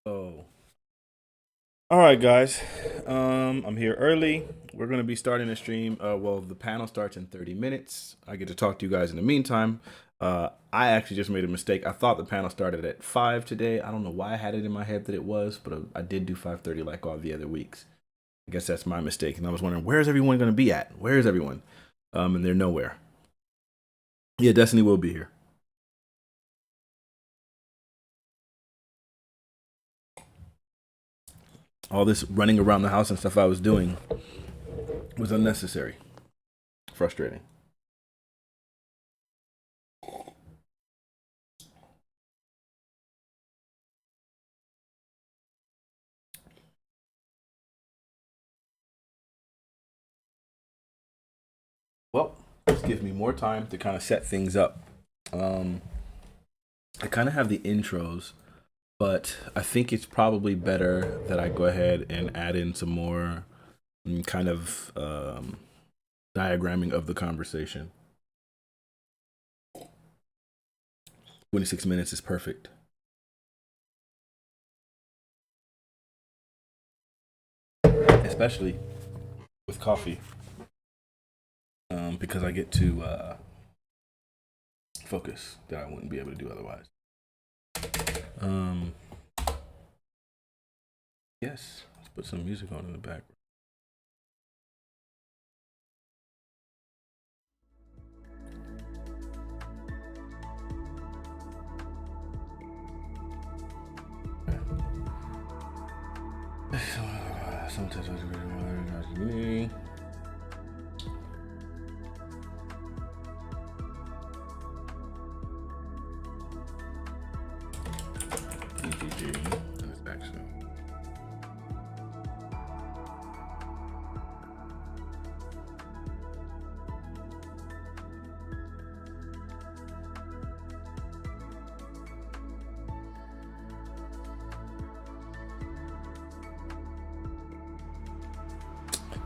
Oh, all right, guys. I'm here early. We're gonna be starting the stream. Well, the panel starts in 30 minutes. I get to talk to you guys in the meantime. I actually just made a mistake. I thought the panel started at 5 today. I don't know why I had it in my head that it was, but I did do 5:30 like all the other weeks. I guess that's my mistake. And I was wondering, where's everyone gonna be at? Where is everyone? And they're nowhere. Yeah, Destiny will be here. All this running around the house and stuff I was doing was unnecessary, frustrating. Well, this gives me more time to kind of set things up. Um, I kind of have the intros, but I think it's probably better that I go ahead and add in some more kind of diagramming of the conversation. 26 minutes is perfect. Especially with coffee, because I get to focus that I wouldn't be able to do otherwise. Um, yes, let's put some music on in the background. Sometimes me. EGG and its action.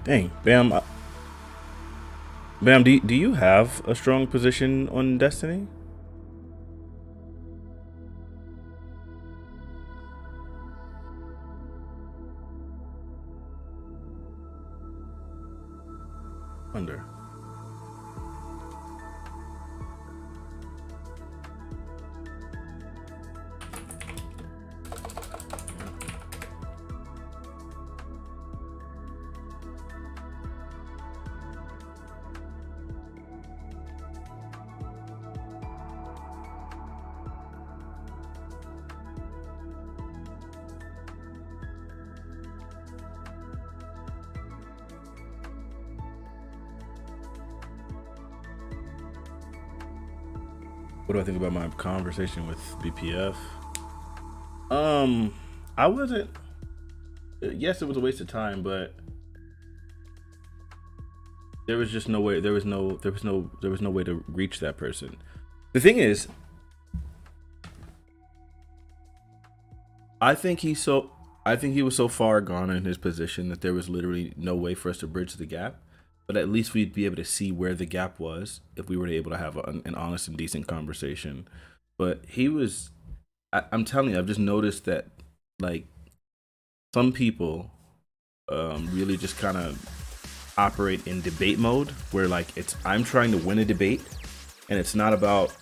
Dang, Bam. Bam, do you have a strong position on Destiny? Wonder. What do I think about my conversation with BPF? I wasn't. Yes, it was a waste of time, but there was just no way. There was no way to reach that person. The thing is, I think he was so far gone in his position that there was literally no way for us to bridge the gap. But at least we'd be able to see where the gap was if we were able to have an honest and decent conversation. But he was, I'm telling you, I've just noticed that like some people really just kind of operate in debate mode where like I'm trying to win a debate and it's not about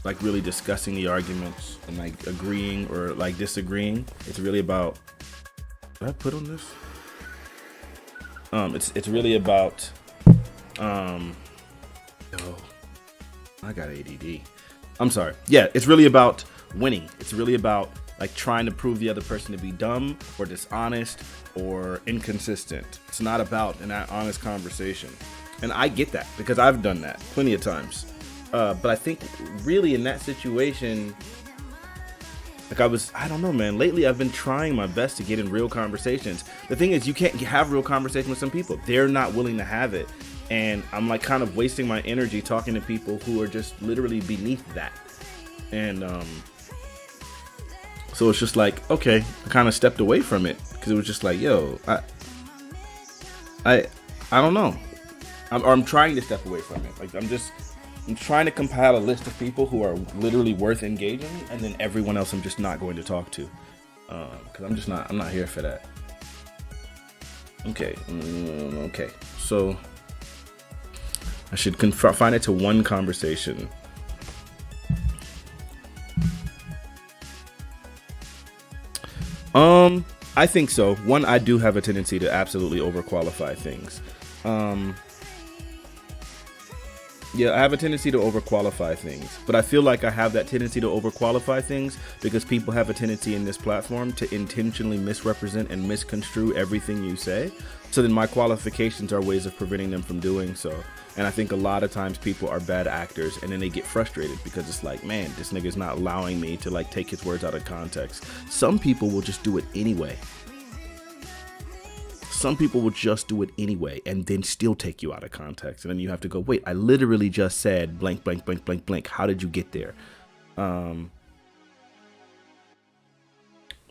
like really discussing the arguments and like agreeing or like disagreeing. It's really about, did I put on this? It's really about oh, I got ADD. I'm sorry. Yeah, it's really about winning. It's really about like trying to prove the other person to be dumb or dishonest or inconsistent. It's not about an honest conversation. And I get that because I've done that plenty of times. But I think really in that situation, like I don't know, man. Lately, I've been trying my best to get in real conversations. The thing is, you can't have real conversation with some people. They're not willing to have it. And I'm like kind of wasting my energy talking to people who are just literally beneath that. And so it's just like, okay, I kind of stepped away from it because it was just like, yo, I don't know. I'm trying to step away from it. Like I'm trying to compile a list of people who are literally worth engaging, and then everyone else I'm just not going to talk to. because I'm not here for that. Okay, okay. So I should confine it to one conversation. I think so. One, I do have a tendency to absolutely overqualify things. Yeah, I have a tendency to overqualify things, but I feel like I have that tendency to overqualify things because people have a tendency in this platform to intentionally misrepresent and misconstrue everything you say. So then my qualifications are ways of preventing them from doing so. And I think a lot of times people are bad actors and then they get frustrated because it's like, man, this nigga's not allowing me to like take his words out of context. Some people will just do it anyway. Some people will just do it anyway and then still take you out of context. And then you have to go, wait, I literally just said blank, blank, blank, blank, blank. How did you get there? But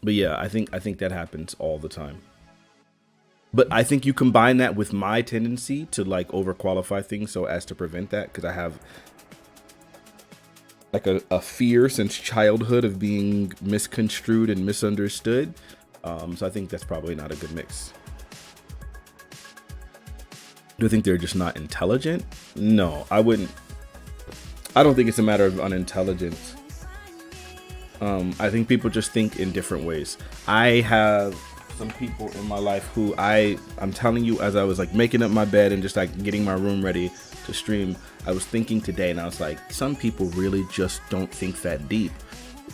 yeah, I think that happens all the time. But I think you combine that with my tendency to like overqualify things so as to prevent that, because I have like a fear since childhood of being misconstrued and misunderstood. So I think that's probably not a good mix. Do I think they're just not intelligent? No, I wouldn't. I don't think it's a matter of unintelligence. I think people just think in different ways. I have some people in my life who I'm telling you, as I was like making up my bed and just like getting my room ready to stream, I was thinking today and I was like, some people really just don't think that deep.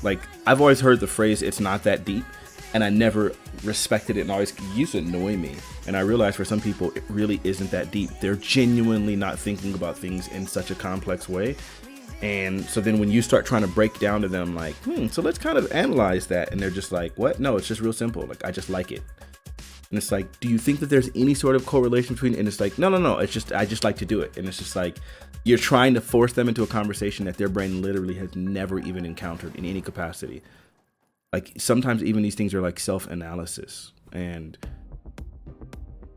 Like, I've always heard the phrase, it's not that deep. And I never respected it and always used to annoy me. And I realized for some people, it really isn't that deep. They're genuinely not thinking about things in such a complex way. And so then when you start trying to break down to them like, so let's kind of analyze that. And they're just like, what? No, it's just real simple. Like, I just like it. And it's like, do you think that there's any sort of correlation between? And it's like, no. It's just, I just like to do it. And it's just like, you're trying to force them into a conversation that their brain literally has never even encountered in any capacity. Like, sometimes even these things are like self-analysis, and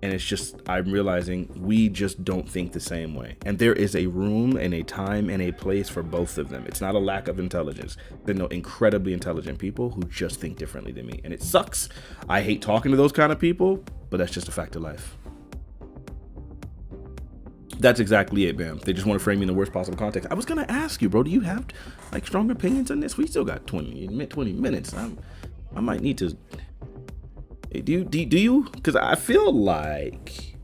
it's just, I'm realizing we just don't think the same way. And there is a room and a time and a place for both of them. It's not a lack of intelligence. There are no incredibly intelligent people who just think differently than me. And it sucks. I hate talking to those kind of people, but that's just a fact of life. That's exactly it, Bam. They just want to frame me in the worst possible context. I was going to ask you, bro, do you have like strong opinions on this? We still got 20 minutes. I might need to. Do you? Because I feel like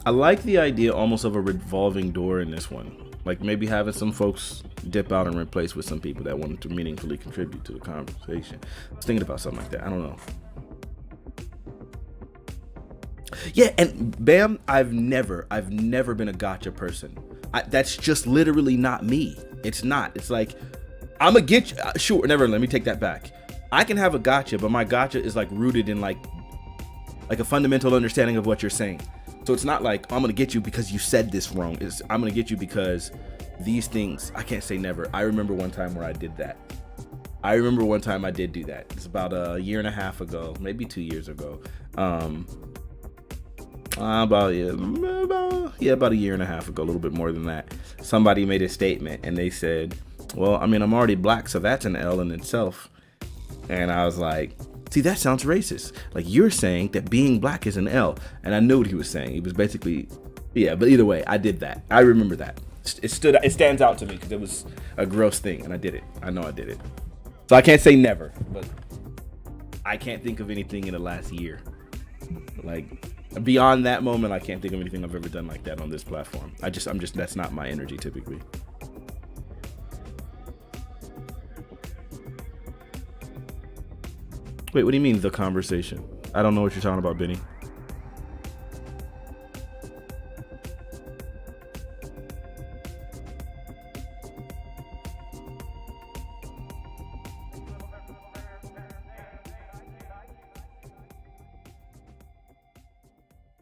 I like the idea almost of a revolving door in this one. Like maybe having some folks dip out and replace with some people that want to meaningfully contribute to the conversation. I was thinking about something like that. I don't know. Yeah, and Bam, I've never been a gotcha person. That's just literally not me. It's not. It's like, I'm gonna get you. Sure, never. Let me take that back. I can have a gotcha, but my gotcha is like rooted in like a fundamental understanding of what you're saying. So it's not like, I'm gonna get you because you said this wrong. It's, I'm gonna get you because these things. I can't say never. I remember one time where I did that. I remember one time I did do that. It's about a year and a half ago, maybe 2 years ago. About a year and a half ago, a little bit more than that. Somebody made a statement and they said, well, I mean, I'm already black, so that's an L in itself. And I was like, see, that sounds racist. Like, you're saying that being black is an L. And I knew what he was saying. He was basically, yeah, but either way, I did that. I remember that. It stands out to me because it was a gross thing and I did it. I know I did it. So I can't say never, but I can't think of anything in the last year. Like, beyond that moment, I can't think of anything I've ever done like that on this platform. I'm just, that's not my energy typically. Wait, what do you mean the conversation? I don't know what you're talking about, Benny.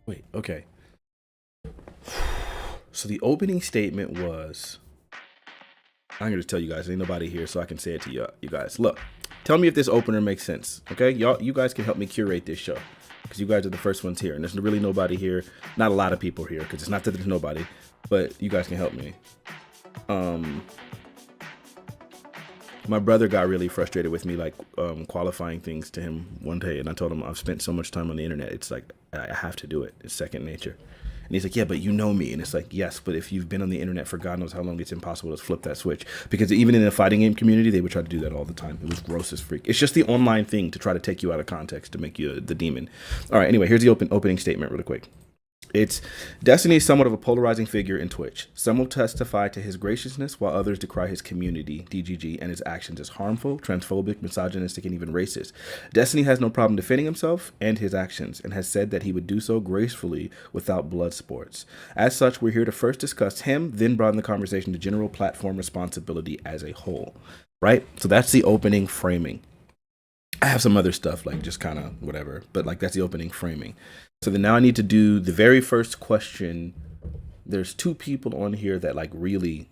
Wait, okay. So the opening statement was, I'm going to tell you guys, ain't nobody here, so I can say it to you guys. Look, tell me if this opener makes sense, okay? You guys can help me curate this show because you guys are the first ones here, and there's really nobody here. Not a lot of people here because it's not that there's nobody, but you guys can help me. My brother got really frustrated with me, like qualifying things to him one day, and I told him I've spent so much time on the internet. It's like I have to do it. It's second nature. And he's like, yeah, but you know me. And it's like, yes, but if you've been on the internet for God knows how long, it's impossible to flip that switch. Because even in the fighting game community, they would try to do that all the time. It was gross as freak. It's just the online thing to try to take you out of context to make you the demon. All right, anyway, here's the opening statement really quick. It's Destiny is somewhat of a polarizing figure in Twitch. Some will testify to his graciousness, while others decry his community, DGG, and his actions as harmful, transphobic, misogynistic, and even racist. Destiny has no problem defending himself and his actions, and has said that he would do so gracefully without blood sports. As such, we're here to first discuss him, then broaden the conversation to general platform responsibility as a whole. Right? So that's the opening framing. I have some other stuff, like just kind of whatever, but like that's the opening framing. So then now I need to do the very first question. There's two people on here that like really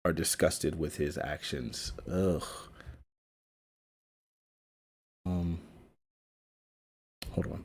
are disgusted with his actions. Ugh. Hold on.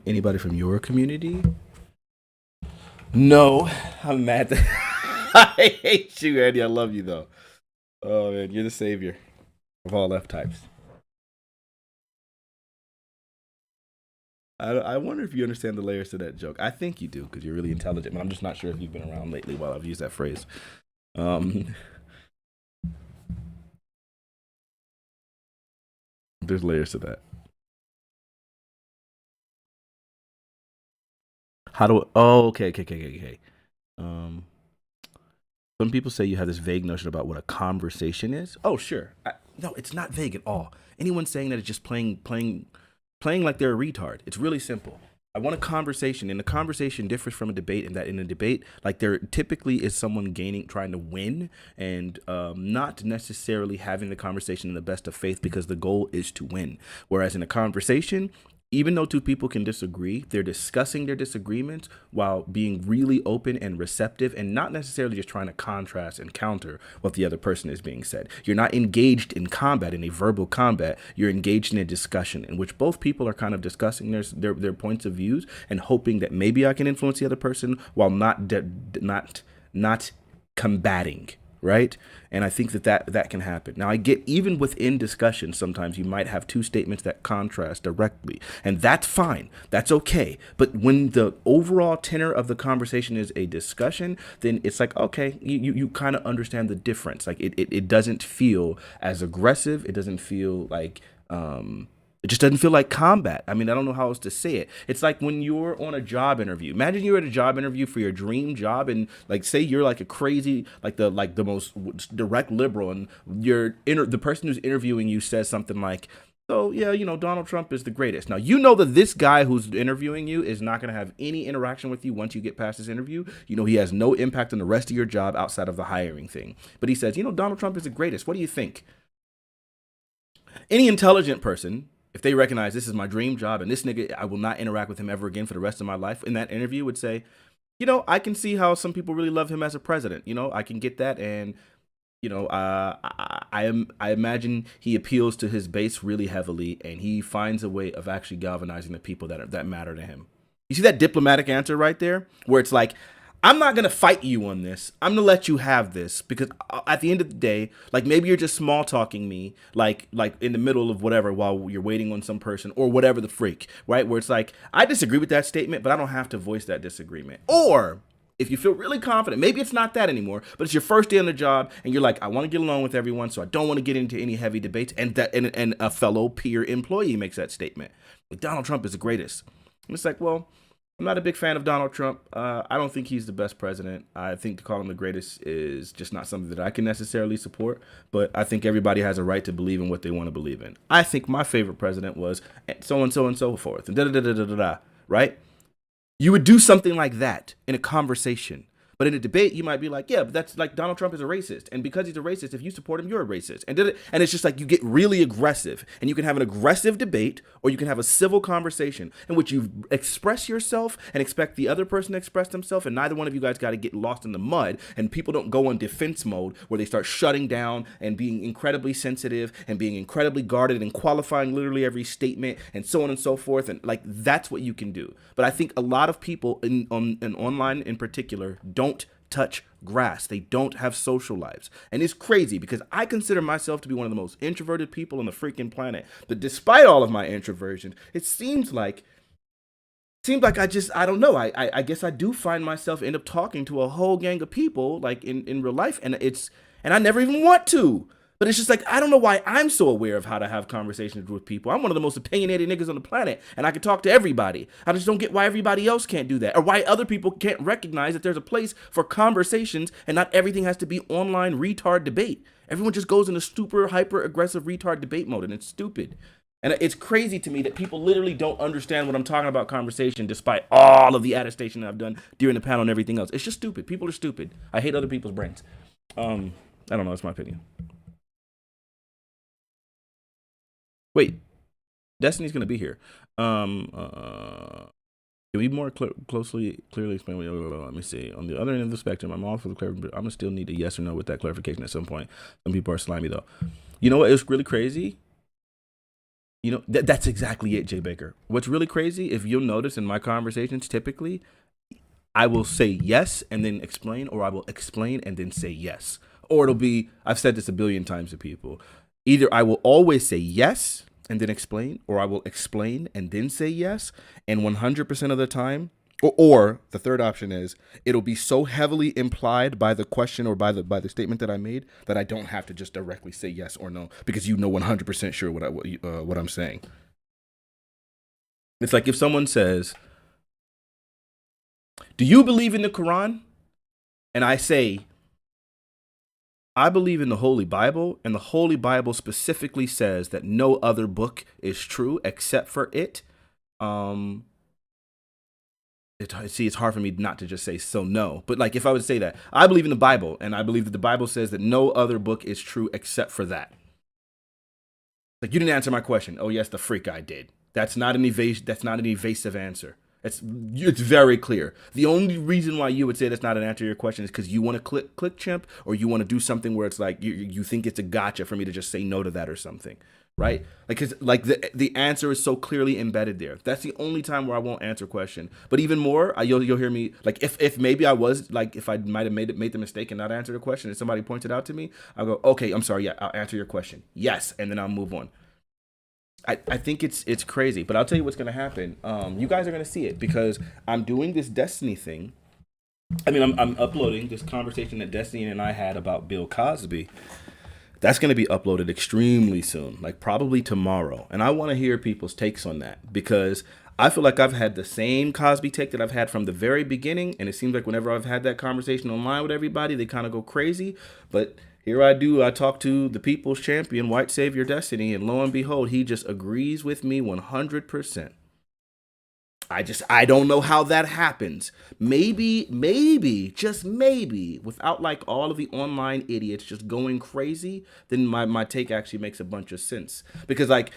Anybody from your community? No, I'm mad. I hate you, Andy. I love you though. Oh man, you're the savior of all F types. I wonder if you understand the layers to that joke. I think you do because you're really intelligent, but I'm just not sure if you've been around lately while I've used that phrase. There's layers to that. How do? Oh, okay. Um, some people say you have this vague notion about what a conversation is. Oh, sure. No, it's not vague at all. Anyone saying that is just playing like they're a retard. It's really simple. I want a conversation, and a conversation differs from a debate in that in a debate, like there typically is someone trying to win, and not necessarily having the conversation in the best of faith because the goal is to win. Whereas in a conversation, even though two people can disagree, they're discussing their disagreements while being really open and receptive and not necessarily just trying to contrast and counter what the other person is being said. You're not engaged in combat, in a verbal combat. You're engaged in a discussion in which both people are kind of discussing their points of views and hoping that maybe I can influence the other person while not combating. Right? And I think that can happen. Now, I get even within discussion, sometimes you might have two statements that contrast directly, and that's fine. That's okay. But when the overall tenor of the conversation is a discussion, then it's like, okay, you kind of understand the difference. Like it doesn't feel as aggressive. It doesn't feel like, it just doesn't feel like combat. I mean, I don't know how else to say it. It's like when you're on a job interview. Imagine you're at a job interview for your dream job, and like say you're like a crazy, like the most direct liberal, and the person who's interviewing you says something like, "So yeah, Donald Trump is the greatest." Now you know that this guy who's interviewing you is not going to have any interaction with you once you get past this interview. He has no impact on the rest of your job outside of the hiring thing. But he says, Donald Trump is the greatest. What do you think? Any intelligent person, if they recognize this is my dream job and this nigga, I will not interact with him ever again for the rest of my life, in that interview would say, I can see how some people really love him as a president. I can get that. And, I imagine he appeals to his base really heavily, and he finds a way of actually galvanizing the people that matter to him. You see that diplomatic answer right there, where it's like, I'm not going to fight you on this. I'm going to let you have this because at the end of the day, like maybe you're just small talking me like in the middle of whatever while you're waiting on some person or whatever the freak, right? Where it's like, I disagree with that statement, but I don't have to voice that disagreement. Or if you feel really confident, maybe it's not that anymore, but it's your first day on the job and you're like, I want to get along with everyone, so I don't want to get into any heavy debates. And a fellow peer employee makes that statement. Like, Donald Trump is the greatest. And it's like, well, I'm not a big fan of Donald Trump. I don't think he's the best president. I think to call him the greatest is just not something that I can necessarily support. But I think everybody has a right to believe in what they want to believe in. I think my favorite president was so and so and so forth, and da da da da da da. Right? You would do something like that in a conversation. But in a debate, you might be like, yeah, but that's like Donald Trump is a racist. And because he's a racist, if you support him, you're a racist. And it's just like you get really aggressive. And you can have an aggressive debate or you can have a civil conversation in which you express yourself and expect the other person to express themselves. And neither one of you guys got to get lost in the mud. And people don't go on defense mode where they start shutting down and being incredibly sensitive and being incredibly guarded and qualifying literally every statement and so on and so forth. And like that's what you can do. But I think a lot of people in online in particular don't touch grass. They don't have social lives. And it's crazy because I consider myself to be one of the most introverted people on the freaking planet. But despite all of my introversion, it seems like I don't know. I guess I do find myself end up talking to a whole gang of people like in real life. And I never even want to. But it's just like, I don't know why I'm so aware of how to have conversations with people. I'm one of the most opinionated niggas on the planet, and I can talk to everybody. I just don't get why everybody else can't do that, or why other people can't recognize that there's a place for conversations and not everything has to be online retard debate. Everyone just goes into super hyper aggressive retard debate mode, and it's stupid. And it's crazy to me that people literally don't understand what I'm talking about conversation, despite all of the attestation that I've done during the panel and everything else. It's just stupid. People are stupid. I hate other people's brains. I don't know. That's my opinion. Wait, Destiny's gonna be here. Can we more clearly explain? Let me see. On the other end of the spectrum, I'm all for the clarification. I'm gonna still need a yes or no with that clarification at some point. Some people are slimy though. You know what? It's really crazy. You know that's exactly it, Jay Baker. What's really crazy, if you'll notice in my conversations, typically, I will say yes and then explain, or I will explain and then say yes, or it'll be. I've said this a billion times to people. Either I will always say yes and then explain, or I will explain and then say yes. And 100% of the time, or the third option is it'll be so heavily implied by the question or by the statement that I made that I don't have to just directly say yes or no, because you know 100% sure what I'm saying. It's like if someone says, "Do you believe in the Quran?" And I say, I believe in the Holy Bible, and the Holy Bible specifically says that no other book is true except for it. It's hard for me not to just say so no. But like if I would say that, I believe in the Bible, and I believe that the Bible says that no other book is true except for that. Like you didn't answer my question. Oh yes, the freak I did. That's not an evasive answer. It's very clear. The only reason why you would say that's not an answer to your question is because you want to click chimp, or you want to do something where it's like you think it's a gotcha for me to just say no to that or something, right? Like, cause like the answer is so clearly embedded there. That's the only time where I won't answer a question. But even more, you'll hear me like if maybe I was like if I might have made the mistake and not answered a question and somebody pointed out to me, I'll go, okay, I'm sorry, yeah, I'll answer your question, yes, and then I'll move on. I think it's crazy, but I'll tell you what's gonna happen. You guys are gonna see it because I'm doing this Destiny thing. I mean, I'm uploading this conversation that Destiny and I had about Bill Cosby. That's gonna be uploaded extremely soon, like probably tomorrow. And I want to hear people's takes on that because I feel like I've had the same Cosby take that I've had from the very beginning, and it seems like whenever I've had that conversation online with everybody, they kind of go crazy, but here I talk to the people's champion, white savior Destiny, and lo and behold, he just agrees with me 100%. I don't know how that happens. Maybe, just maybe, without like all of the online idiots just going crazy, then my take actually makes a bunch of sense. Because like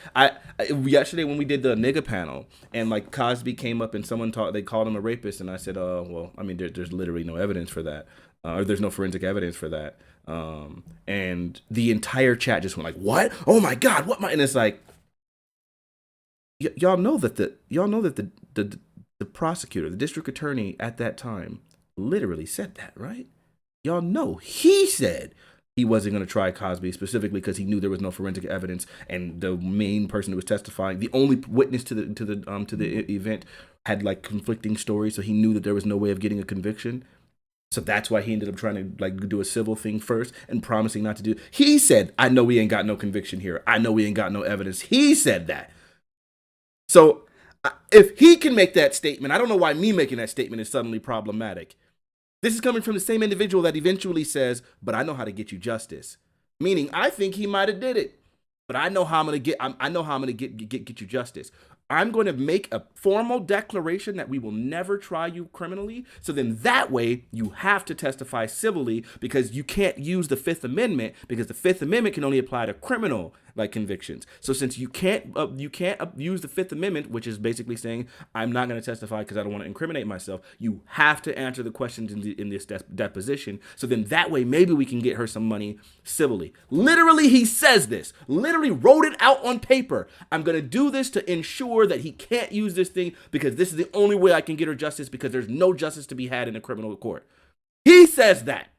yesterday when we did the nigga panel and like Cosby came up and they called him a rapist, and I said, well, I mean, there's literally no evidence for that. Or there's no forensic evidence for that. And the entire chat just went like, what? Oh my God, what? And it's like, y'all know that the prosecutor, the district attorney at that time literally said that, right? Y'all know he said he wasn't going to try Cosby specifically because he knew there was no forensic evidence, and the main person who was testifying, the only witness to the event, had like conflicting stories, so he knew that there was no way of getting a conviction. So that's why he ended up trying to like do a civil thing first and promising not to do. He said, I know we ain't got no conviction here. I know we ain't got no evidence. He said that. So If he can make that statement, I don't know why me making that statement is suddenly problematic. This is coming from the same individual that eventually says, "But I know how to get you justice," meaning I think he might have did it, but I know how I'm gonna get. I know how I'm gonna get you justice. I'm going to make a formal declaration that we will never try you criminally. So then that way you have to testify civilly, because you can't use the Fifth Amendment, because the Fifth Amendment can only apply to criminal like convictions. So since you can't use the Fifth Amendment, which is basically saying I'm not going to testify because I don't want to incriminate myself, you have to answer the questions in this deposition. So then that way maybe we can get her some money civilly. Literally, he says this. Literally wrote it out on paper. I'm going to do this to ensure that he can't use this thing, because this is the only way I can get her justice, because there's no justice to be had in a criminal court. He says that.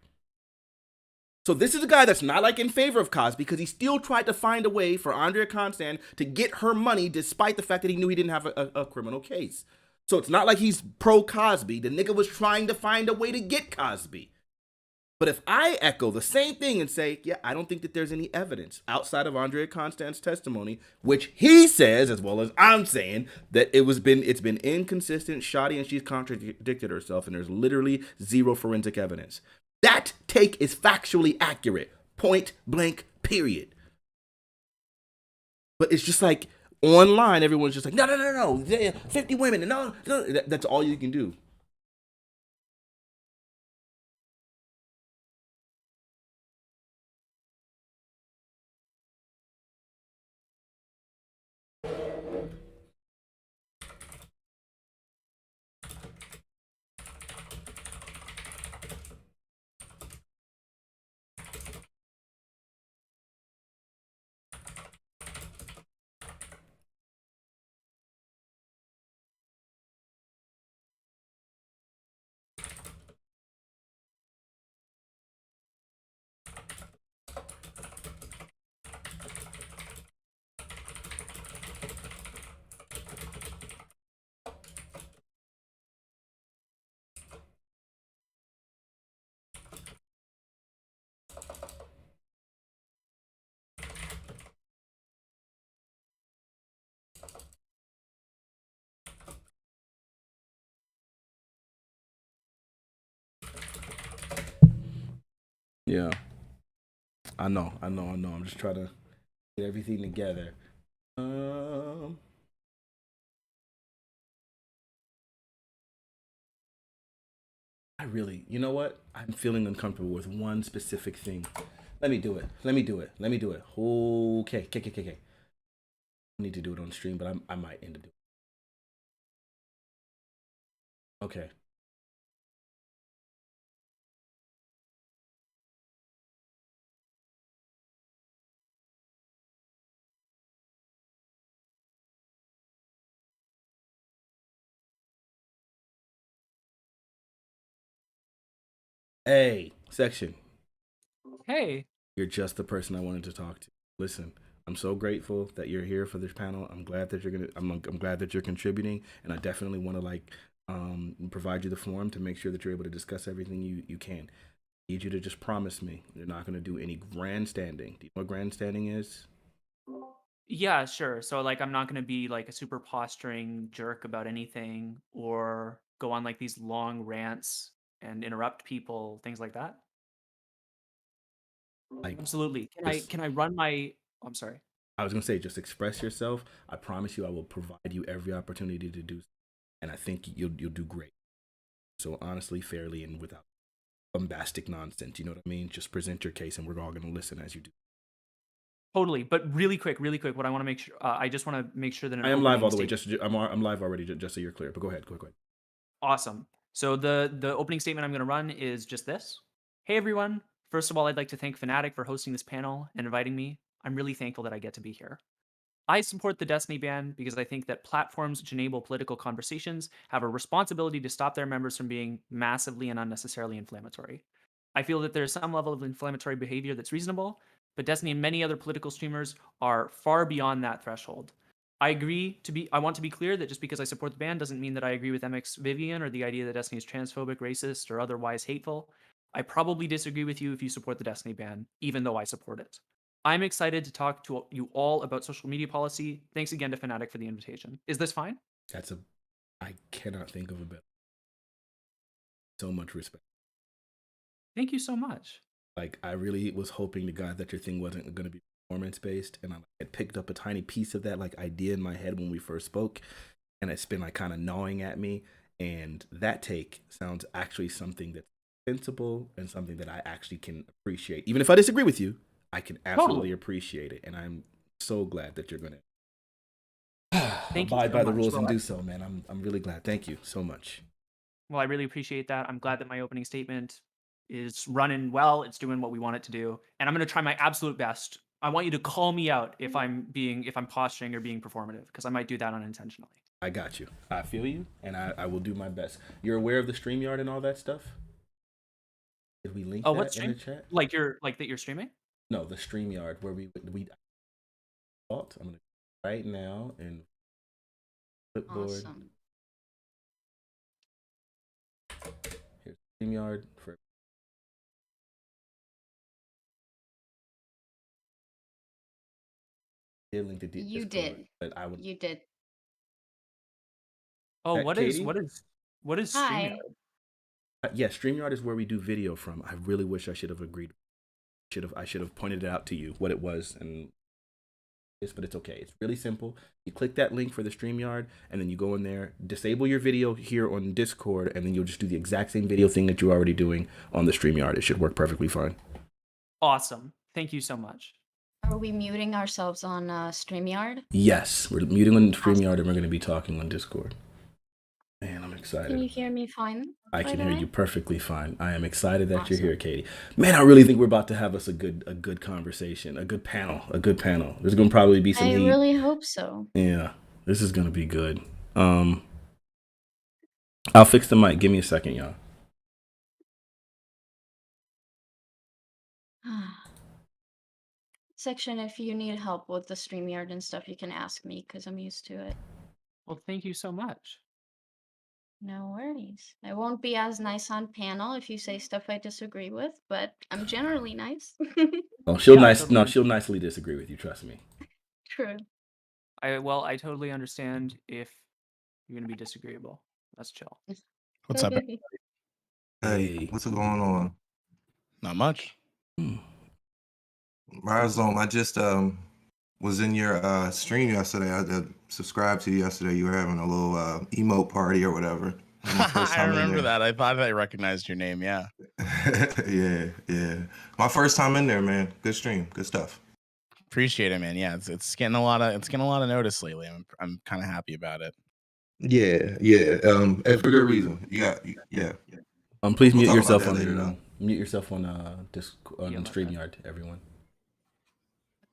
So this is a guy that's not like in favor of Cosby, because he still tried to find a way for Andrea Constand to get her money despite the fact that he knew he didn't have a criminal case. So it's not like he's pro Cosby. The nigga was trying to find a way to get Cosby. But if I echo the same thing and say, yeah, I don't think that there's any evidence outside of Andrea Constand's testimony, which he says, as well as I'm saying, that it's been inconsistent, shoddy, and she's contradicted herself, and there's literally zero forensic evidence. That take is factually accurate. Point blank, period. But it's just like online, everyone's just like, no, 50 women, no. That's all you can do. Yeah, I know. I'm just trying to get everything together. Um, I really, you know what? I'm feeling uncomfortable with one specific thing. Let me do it. Okay. I need to do it on stream, but I might end up doing it. Okay. Hey, section. Hey. You're just the person I wanted to talk to. Listen, I'm so grateful that you're here for this panel. I'm glad that I'm glad that you're contributing, and I definitely want to provide you the forum to make sure that you're able to discuss everything you can. I need you to just promise me you're not going to do any grandstanding. Do you know what grandstanding is? Yeah, sure. So like I'm not going to be like a super posturing jerk about anything or go on like these long rants and interrupt people, things like that. Like, Absolutely. just Can I run my I'm sorry. I was gonna say, just express yourself. I promise you, I will provide you every opportunity to do so, and I think you'll do great. So honestly, fairly, and without bombastic nonsense. You know what I mean? Just present your case, and we're all gonna listen as you do. Totally. But really quick, what I want to make sure I just want to make sure that an I am live opening all the way. statement. I'm live already. Just so you're clear. But go ahead. Go ahead. Awesome. So the opening statement I'm going to run is just this. Hey everyone. First of all, I'd like to thank Fanatiq for hosting this panel and inviting me. I'm really thankful that I get to be here. I support the Destiny ban because I think that platforms which enable political conversations have a responsibility to stop their members from being massively and unnecessarily inflammatory. I feel that there's some level of inflammatory behavior that's reasonable, but Destiny and many other political streamers are far beyond that threshold. I want to be clear that just because I support the ban doesn't mean that I agree with MX Vivian or the idea that Destiny is transphobic, racist, or otherwise hateful. I probably disagree with you if you support the Destiny ban, even though I support it. I'm excited to talk to you all about social media policy. Thanks again to Fanatiq for the invitation. Is this fine? That's a, I cannot think of a better. So much respect. Thank you so much. Like, I really was hoping to God that your thing wasn't going to be performance based, and I had picked up a tiny piece of that like idea in my head when we first spoke, and it's been like kind of gnawing at me. And that take sounds actually something that's sensible and something that I actually can appreciate. Even if I disagree with you, I can absolutely Totally. appreciate it, and I'm so glad that you're going to Thank you abide so by the much. rules and do so, man. I'm really glad. Thank you so much. Well, I really appreciate that. I'm glad that my opening statement is running well. It's doing what we want it to do. And I'm going to try my absolute best. I want you to call me out if I'm posturing or being performative, because I might do that unintentionally. I got you. I feel you, and I will do my best. You're aware of the StreamYard and all that stuff? Did we link Oh, what that in the stream? chat? Like that you're streaming? No, the StreamYard where we thought. I'm gonna right now and clipboard. Awesome. Here's StreamYard for. Did link the You Discord, did. but I would. You did. Oh, That Katie? what is Hi. StreamYard? Yeah, StreamYard is where we do video from. I really wish I should have agreed. I should have pointed it out to you what it was and this, but it's okay. It's really simple. You click that link for the StreamYard, and then you go in there, disable your video here on Discord, and then you'll just do the exact same video thing that you're already doing on the StreamYard. It should work perfectly fine. Awesome. Thank you so much. Are we muting ourselves on StreamYard? Yes, we're muting on StreamYard, Awesome. and we're going to be talking on Discord. Man, I'm Can you excited. hear me fine? I by can the hear way? you perfectly fine. I am excited that you're Awesome. here, Katie. Man, I really think we're about to have us a good conversation, a good panel. There's going to probably be some I heat. really hope so. Yeah, this is going to be good. I'll fix the mic. Give me a second, y'all. Section, if you need help with the StreamYard and stuff, you can ask me because I'm used to it. Well, thank you so much. No worries. I won't be as nice on panel if you say stuff I disagree with, but I'm generally nice. Oh, she'll Yeah, I nice. totally No, understand. she'll nicely disagree with you. Trust me. True. I totally understand if you're gonna be disagreeable. That's chill. What's up? Hey. Hey, what's going on? Not much. Marazone, I just was in your stream yesterday. I subscribed to you yesterday. You were having a little emote party or whatever. My first I time in remember there. that. I thought I recognized your name. Yeah. Yeah. My first time in there, man. Good stream. Good stuff. Appreciate it, man. Yeah, it's getting a lot of notice lately. I'm kind of happy about it. Yeah. And for good reason. Yeah. Please We'll mute talk about yourself that on later, though. mute yourself on Yeah, like that. StreamYard, everyone.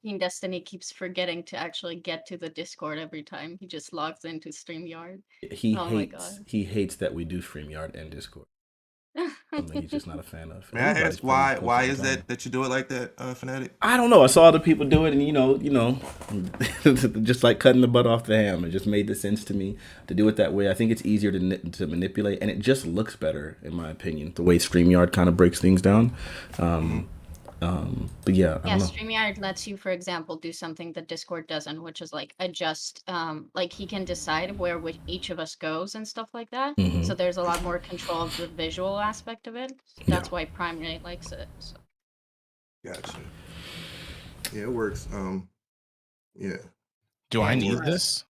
Team Destiny keeps forgetting to actually get to the Discord every time. He just logs into StreamYard. He Oh my God. hates that we do StreamYard and Discord. Something he's just not a fan of. May I Everybody's ask playing close why to the is time. that you do it like that, Fanatic? I don't know. I saw other people do it, and you know, just like cutting the butt off the ham. It just made the sense to me to do it that way. I think it's easier to manipulate, and it just looks better, in my opinion. The way StreamYard kind of breaks things down. But yeah, I Yeah, don't know. StreamYard lets you, for example, do something that Discord doesn't, which is like adjust, like he can decide where each of us goes and stuff like that. Mhm. So there's a lot more control of the visual aspect of it. That's why Primary likes it. So. Gotcha. Yeah, it works. Yeah. Do I It need works. this?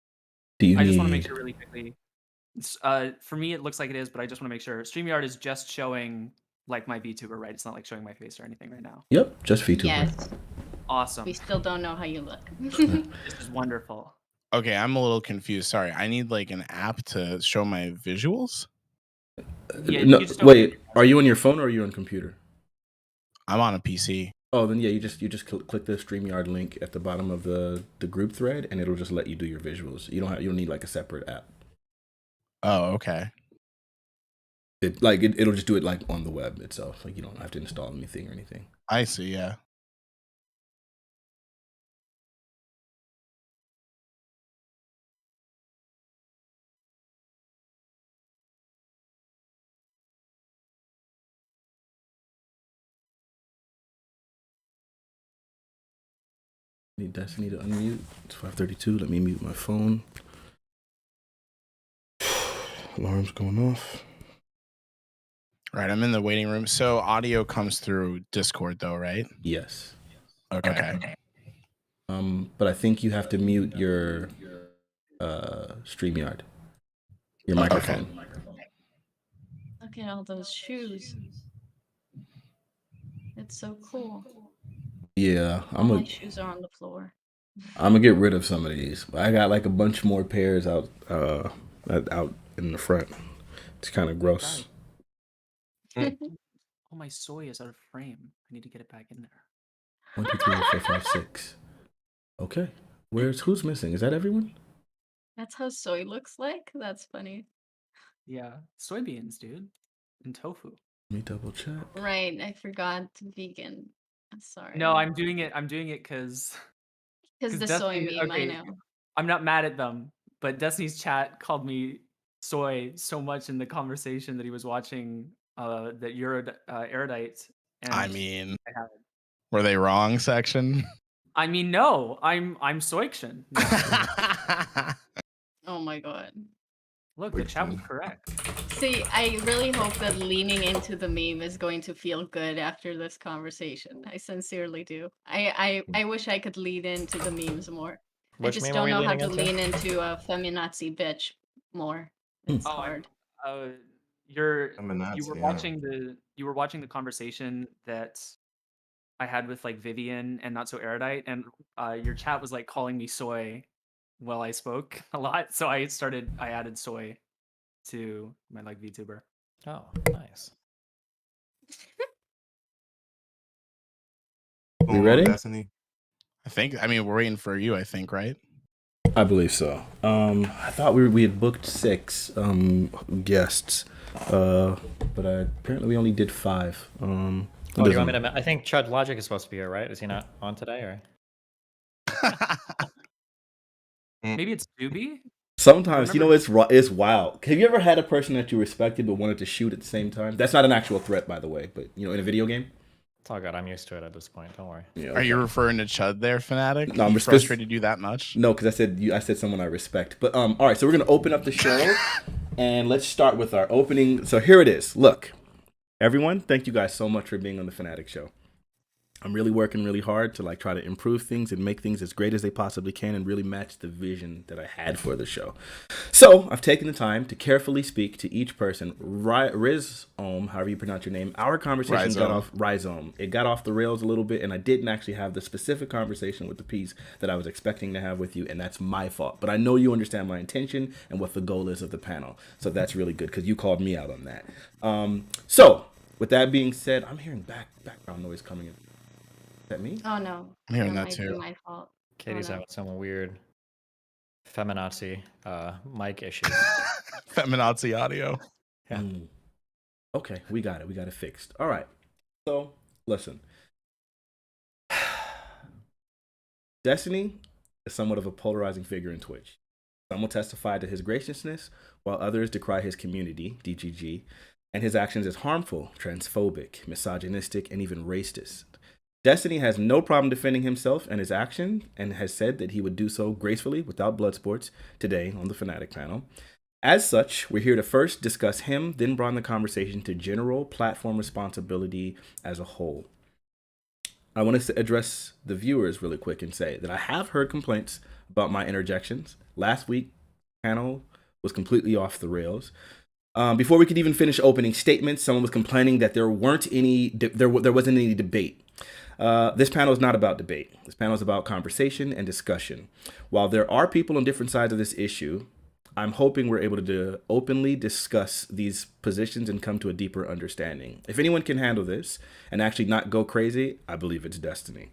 Do you I need? just want to make sure really quickly. For me, it looks like it is, but I just want to make sure. StreamYard is just showing like my VTuber, right? It's not like showing my face or anything right now. Yep, just VTuber. Yes, Awesome. we still don't know how you look. This is wonderful. Okay, I'm a little confused. Sorry, I need like an app to show my visuals. Yeah, No, you just open wait. your Are you on your phone or are you on computer? I'm on a PC. Oh, then yeah, you just click the StreamYard link at the bottom of the group thread, and it'll just let you do your visuals. You don't need like a separate app. Oh, okay. It'll just do it like on the web itself. Like you don't have to install anything or anything. I see. Yeah. Need Destiny to unmute. It's 5:32. Let me mute my phone. Alarm's going off. Right, I'm in the waiting room. So audio comes through Discord, though, right? Yes. Okay. But I think you have to mute your StreamYard, your microphone. Look at all those shoes. It's so cool. Yeah, All my shoes are on the floor. I'm gonna get rid of some of these. I got like a bunch more pairs out out in the front. It's kind of gross. Oh, my soy is out of frame. I need to get it back in there. 1, 2, 3, 4, 5, 6. Okay. Who's missing? Is that everyone? That's how soy looks like? That's funny. Yeah, soybeans, dude, and tofu. Let me double check. Right, I forgot vegan. I'm sorry. No, I'm doing it because Because the soy Destiny- meme, I okay, know. I'm not mad at them, but Destiny's chat called me soy so much in the conversation that he was watching that Erudite. And I mean, I have it. were they wrong, section? I mean, no, I'm Soiction. No. Oh my god. Look, the chat was correct. See, I really hope that leaning into the meme is going to feel good after this conversation. I sincerely do. I wish I could lean into the memes more. Which I just meme don't are we know how leaning to into? lean into a feminazi bitch more. It's Oh, hard. You were yeah. watching the conversation that I had with like Vivian and Not So Erudite, and your chat was like calling me soy while I spoke a lot, so I added soy to my like VTuber. Oh, nice. We ready? Destiny? I mean, we're waiting for you, I think, right? I believe so. I thought we had booked 6 guests, but apparently we only did 5. Oh, do you want me to? I think Chud Logic is supposed to be here, right? Is he not on today, or? Maybe it's Doobie? Sometimes, you know, it's wild. Have you ever had a person that you respected but wanted to shoot at the same time? That's not an actual threat, by the way, but you know, in a video game. It's all good. I'm used to it at this point. Don't worry. Yeah, Are you referring to Chud there, Fanatiq? No, I'm He frustrated you that much? No, because I said someone I respect. But all right, so we're gonna open up the show, and let's start with our opening. So here it is. Look, everyone, thank you guys so much for being on the Fanatiq Show. I'm really working really hard to like try to improve things and make things as great as they possibly can and really match the vision that I had for the show. So I've taken the time to carefully speak to each person. Rhizome, however you pronounce your name, our conversation got off Rhizome. It got off the rails a little bit, and I didn't actually have the specific conversation with the piece that I was expecting to have with you, and that's my fault. But I know you understand my intention and what the goal is of the panel. So that's really good because you called me out on that. So with that being said, I'm hearing background noise coming in. Is that me? Oh no. I'm hearing That that might be too. my fault. Katie's no. having some weird feminazi mic issues. Feminazi audio. Yeah. Okay, we got it. We got it fixed. All right. So listen. Destiny is somewhat of a polarizing figure in Twitch. Some will testify to his graciousness, while others decry his community, DGG, and his actions as harmful, transphobic, misogynistic, and even racist. Destiny has no problem defending himself and his action, and has said that he would do so gracefully without blood sports today on the Fanatiq panel. As such, we're here to first discuss him, then broaden the conversation to general platform responsibility as a whole. I want to address the viewers really quick and say that I have heard complaints about my interjections. Last week, panel was completely off the rails. Before we could even finish opening statements, someone was complaining that there wasn't any debate. This panel is not about debate. This panel is about conversation and discussion. While there are people on different sides of this issue, I'm hoping we're able to openly discuss these positions and come to a deeper understanding. If anyone can handle this and actually not go crazy, I believe it's Destiny.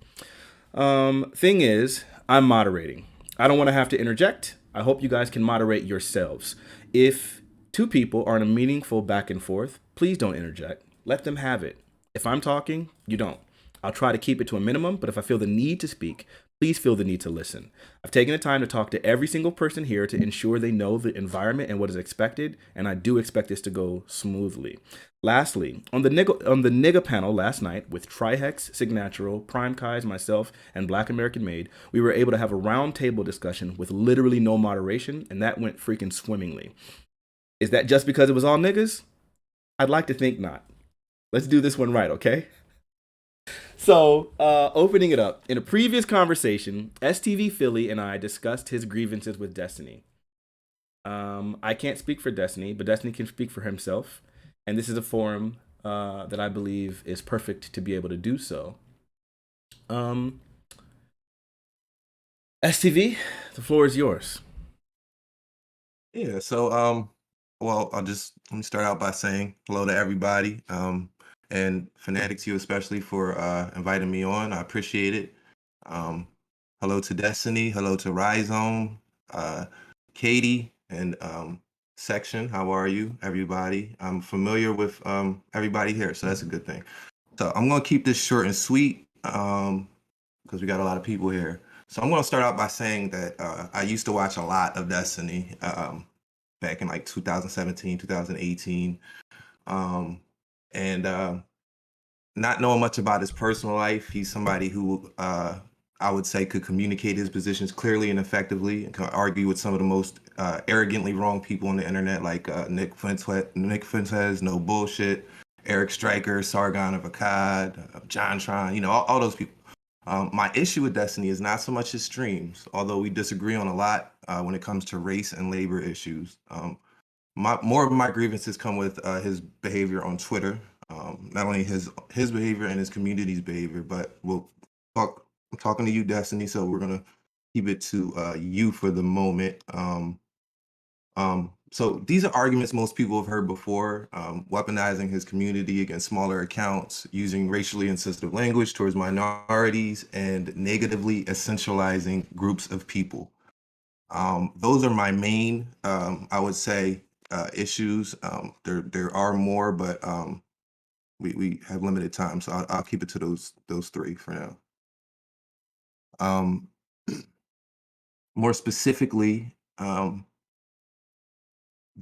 Thing is, I'm moderating. I don't want to have to interject. I hope you guys can moderate yourselves. If 2 people are in a meaningful back and forth, please don't interject. Let them have it. If I'm talking, you don't. I'll try to keep it to a minimum, but if I feel the need to speak, please feel the need to listen. I've taken the time to talk to every single person here to ensure they know the environment and what is expected, and I do expect this to go smoothly. Lastly, on the nigga panel last night with Trihex, Signatural, Prime Kai's, myself, and Black American Made, we were able to have a round table discussion with literally no moderation, and that went freaking swimmingly. Is that just because it was all niggas? I'd like to think not. Let's do this one right, okay? So, opening it up. In a previous conversation, STV Philly and I discussed his grievances with Destiny. I can't speak for Destiny, but Destiny can speak for himself. And this is a forum that I believe is perfect to be able to do so. STV, the floor is yours. Yeah, so well, let me start out by saying hello to everybody. And Fanatiq to you especially for inviting me on. I appreciate it. Hello to Destiny, hello to Rhizome, Katie, and Section. How are you, everybody? I'm familiar with everybody here, so that's a good thing. So I'm gonna keep this short and sweet because we got a lot of people here. So I'm gonna start out by saying that I used to watch a lot of Destiny back in like 2017, 2018. And not knowing much about his personal life, he's somebody who I would say could communicate his positions clearly and effectively, and can argue with some of the most arrogantly wrong people on the internet, like Nick Fuentes, No Bullshit, Eric Stryker, Sargon of Akkad, John Tron, all those people. My issue with Destiny is not so much his streams, although we disagree on a lot when it comes to race and labor issues. More of my grievances come with his behavior on Twitter. Not only his behavior and his community's behavior, but I'm talking to you, Destiny, so we're gonna keep it to you for the moment. So these are arguments most people have heard before, weaponizing his community against smaller accounts, using racially insensitive language towards minorities, and negatively essentializing groups of people. Those are my main, I would say, issues. There are more, but we have limited time, so I'll keep it to those three for now. More specifically,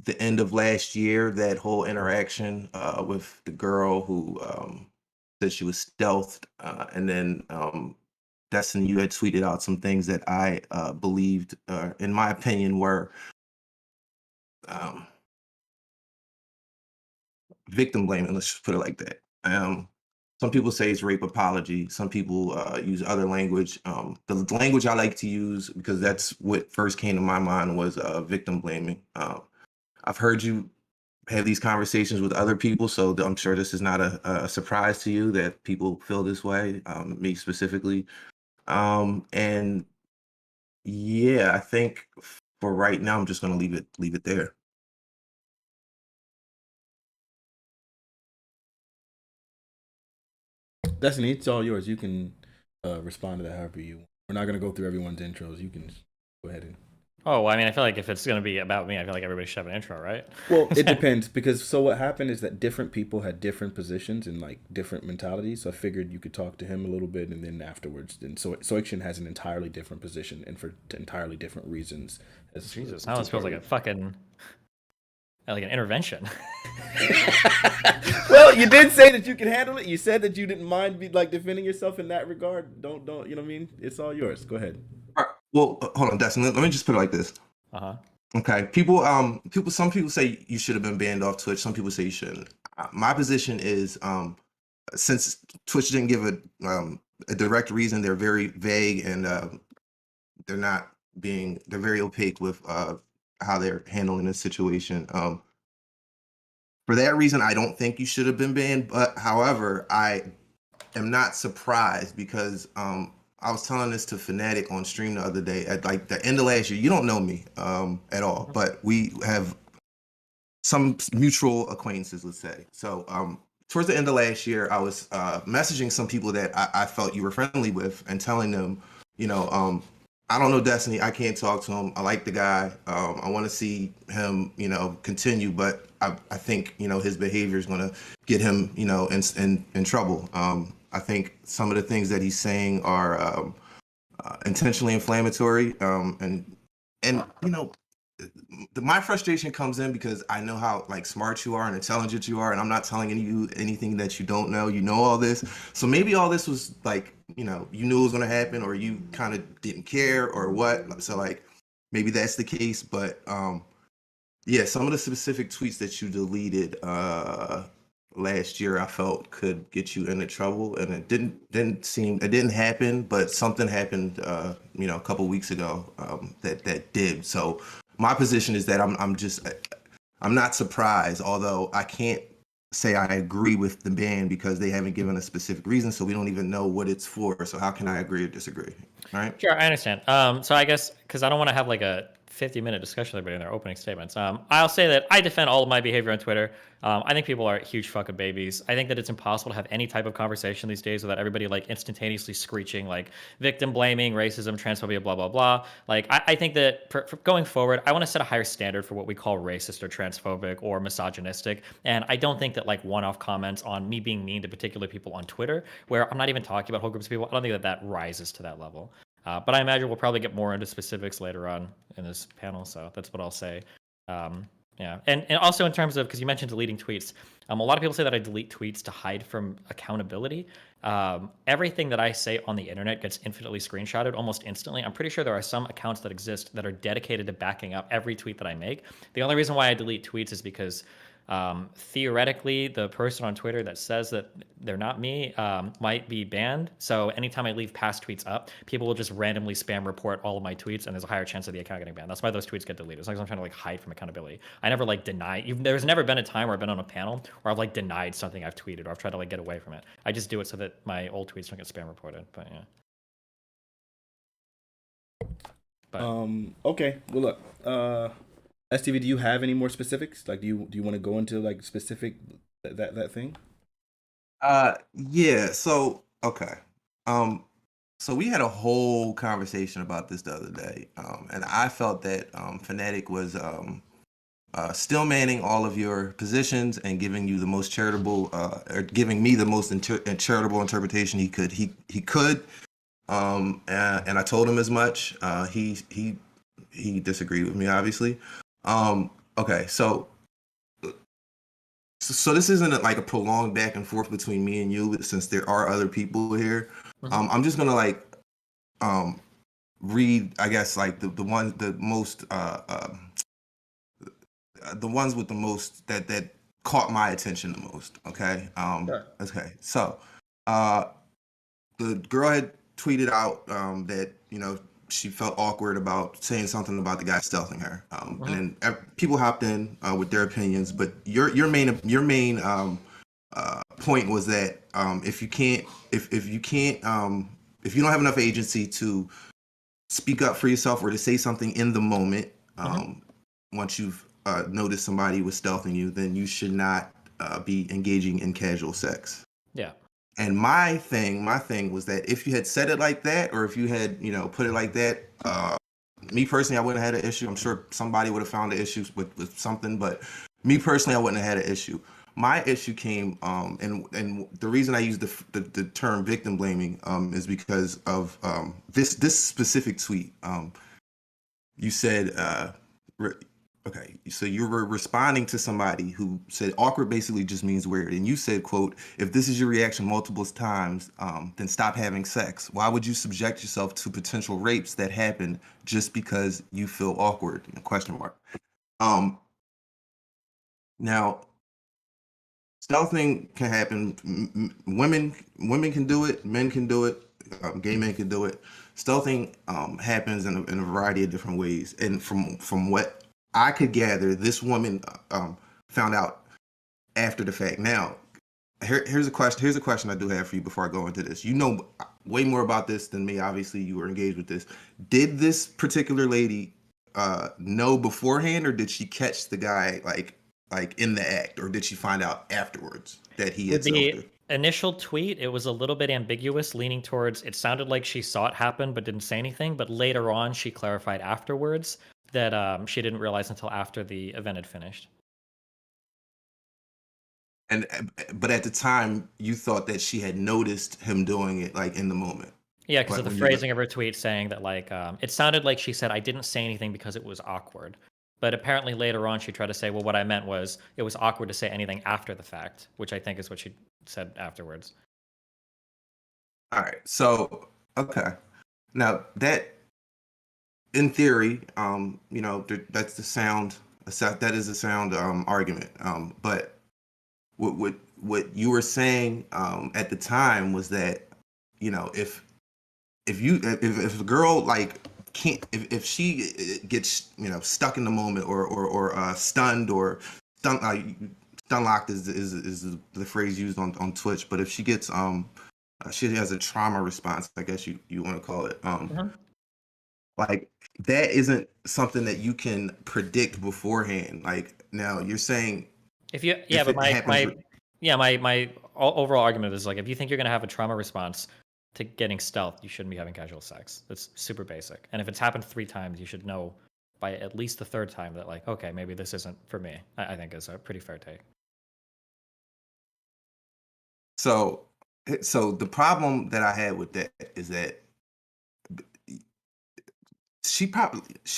the end of last year, that whole interaction with the girl who said she was stealthed, and then Destiny, you had tweeted out some things that I believed, in my opinion, were victim blaming. Let's just put it like that. Some people say it's rape apology. Some people use other language. The language I like to use, because that's what first came to my mind, was victim blaming. I've heard you have these conversations with other people, so I'm sure this is not a surprise to you that people feel this way, me specifically. And yeah, I think for right now, I'm just going to leave it there. Destiny, it's all yours. You can respond to that however you want. We're not going to go through everyone's intros. You can go ahead and... Oh, well, I mean, I feel like if it's going to be about me, I feel like everybody should have an intro, right? Well, it depends, because so what happened is that different people had different positions and like different mentalities. So I figured you could talk to him a little bit, and then afterwards, and so Soikshin has an entirely different position and for entirely different reasons. Jesus, now this feels like a fucking like an intervention. Well, you did say that you can handle it. You said that you didn't mind defending yourself in that regard. Don't you know what I mean? It's all yours. Go ahead. All right. Well, hold on, Dustin. Let me just put it like this. Okay. Some people say you should have been banned off Twitch. Some people say you shouldn't. My position is, since Twitch didn't give a direct reason, they're very vague, and they're very opaque with how they're handling this situation. For that reason, I don't think you should have been banned. But however, I am not surprised, because I was telling this to Fanatiq on stream the other day. At like the end of last year, you don't know me at all, but we have some mutual acquaintances, let's say. So towards the end of last year, I was messaging some people that I felt you were friendly with, and telling them, I don't know Destiny, I can't talk to him. I like the guy. I want to see him, continue, but I think, his behavior is going to get him, in trouble. I think some of the things that he's saying are intentionally inflammatory, and my frustration comes in because I know how smart you are and intelligent you are, and I'm not telling you anything that you don't know. You know all this, so maybe all this was you knew it was going to happen, or you kind of didn't care, or what. So maybe that's the case, but Yeah, some of the specific tweets that you deleted last year, I felt could get you into trouble, and it didn't happen, but something happened, a couple weeks ago, that did. So my position is that I'm not surprised, although I can't say I agree with the ban because they haven't given a specific reason, so we don't even know what it's for. So how can I agree or disagree? Right? Sure, I understand. So I guess because I don't want to have like a 50-minute discussion with everybody in their opening statements. I'll say that I defend all of my behavior on Twitter. I think people are huge fucking babies. I think that it's impossible to have any type of conversation these days without everybody like instantaneously screeching like victim blaming, racism, transphobia, blah blah blah. Like I think that for going forward, I want to set a higher standard for what we call racist or transphobic or misogynistic. And I don't think that like one-off comments on me being mean to particular people on Twitter, where I'm not even talking about whole groups of people, I don't think that rises to that level. But I imagine we'll probably get more into specifics later on in this panel, so that's what I'll say. Yeah, and also in terms of, because you mentioned deleting tweets, a lot of people say that I delete tweets to hide from accountability. Everything that I say on the internet gets infinitely screenshotted almost instantly. I'm pretty sure there are some accounts that exist that are dedicated to backing up every tweet that I make. The only reason why I delete tweets is because theoretically, the person on Twitter that says that they're not me might be banned. So anytime I leave past tweets up, people will just randomly spam report all of my tweets, and there's a higher chance of the account getting banned. That's why those tweets get deleted. As long as I'm trying to like hide from accountability. I never like deny. There's never been a time where I've been on a panel where I've like denied something I've tweeted or I've tried to like get away from it. I just do it so that my old tweets don't get spam reported. But yeah. Okay. Well, look. STV, do you have any more specifics? Like, do you want to go into like specific that thing? Yeah. So okay. So we had a whole conversation about this the other day, and I felt that Fanatiq was still manning all of your positions and giving you the most charitable, or giving me the most charitable interpretation he could. He could, and I told him as much. He disagreed with me, obviously. Okay, so this isn't like a prolonged back and forth between me and you, since there are other people here. I'm just gonna like read, I guess, like the ones with the most that caught my attention the most. Okay. Sure. Okay. So the girl had tweeted out that she felt awkward about saying something about the guy stealthing her, and then people hopped in with their opinions. But your main point was that if you don't have enough agency to speak up for yourself or to say something in the moment, once you've noticed somebody was stealthing you, then you should not be engaging in casual sex. Yeah. And my thing was that if you had said it like that, or if you had, put it like that, me personally, I wouldn't have had an issue. I'm sure somebody would have found the issues with something, but me personally, I wouldn't have had an issue. My issue came, and the reason I use the term victim blaming is because of this specific tweet. You said, okay, so you were responding to somebody who said awkward basically just means weird. And you said, quote, if this is your reaction multiple times, then stop having sex. Why would you subject yourself to potential rapes that happen just because you feel awkward? Question mark. Now, stealthing can happen. Women can do it. Men can do it. Gay men can do it. Stealthing happens in a variety of different ways. And from what I could gather, this woman found out after the fact. Now, here's a question I do have for you before I go into this. You know way more about this than me. Obviously, you were engaged with this. Did this particular lady know beforehand, or did she catch the guy like in the act, or did she find out afterwards that he had stealthed her? Initial tweet, it was a little bit ambiguous, leaning towards it sounded like she saw it happen but didn't say anything. But later on, she clarified afterwards that she didn't realize until after the event had finished. But at the time, you thought that she had noticed him doing it, like in the moment. Yeah, because of the phrasing of her tweet saying that, like, it sounded like she said, I didn't say anything because it was awkward. But apparently later on, she tried to say, well, what I meant was it was awkward to say anything after the fact, which I think is what she said afterwards. All right. So, okay. Now that, in theory, that's the sound That is a sound argument. But what you were saying at the time was that, you know, if a girl like can't, if she gets, you know, stuck in the moment or stunned or stun locked is the phrase used on Twitch, but if she gets she has a trauma response, I guess you want to call it, like that isn't something that you can predict beforehand. Like now you're saying if you but my overall argument is like, if you think you're going to have a trauma response to getting stealth, you shouldn't be having casual sex. That's super basic. And if it's happened 3 times, you should know by at least the 3rd time that, like, okay, maybe this isn't for me. I think is a pretty fair take. So the problem that I had with that is that she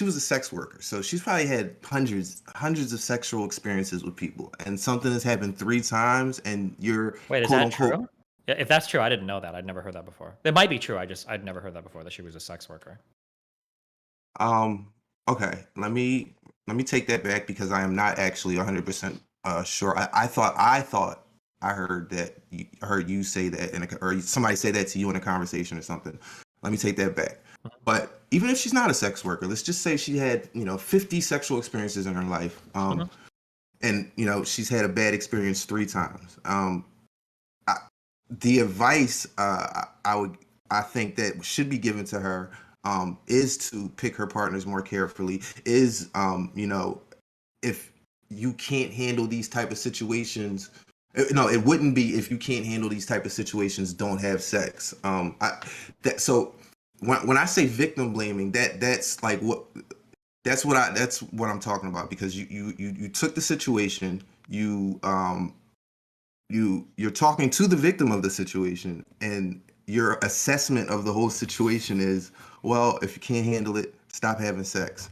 was a sex worker, so she's probably had hundreds of sexual experiences with people, and something has happened 3 times, and you're Wait, is that true? Yeah, if that's true, I didn't know that. I'd never heard that before. It might be true. I'd never heard that before, that she was a sex worker. Okay, let me take that back, because I am not actually 100% sure. I thought I heard you say that or somebody say that to you in a conversation or something. Let me take that back. But even if she's not a sex worker, let's just say she had, you know, 50 sexual experiences in her life, and, you know, she's had a bad experience 3 times. The advice I think that should be given to her is to pick her partners more carefully. Is you know, if you can't handle these type of situations, no, it wouldn't be if you can't handle these type of situations, don't have sex. So when I say victim blaming, that's like that's what I'm talking about, because you took the situation, you're talking to the victim of the situation, and your assessment of the whole situation is, well, if you can't handle it, stop having sex.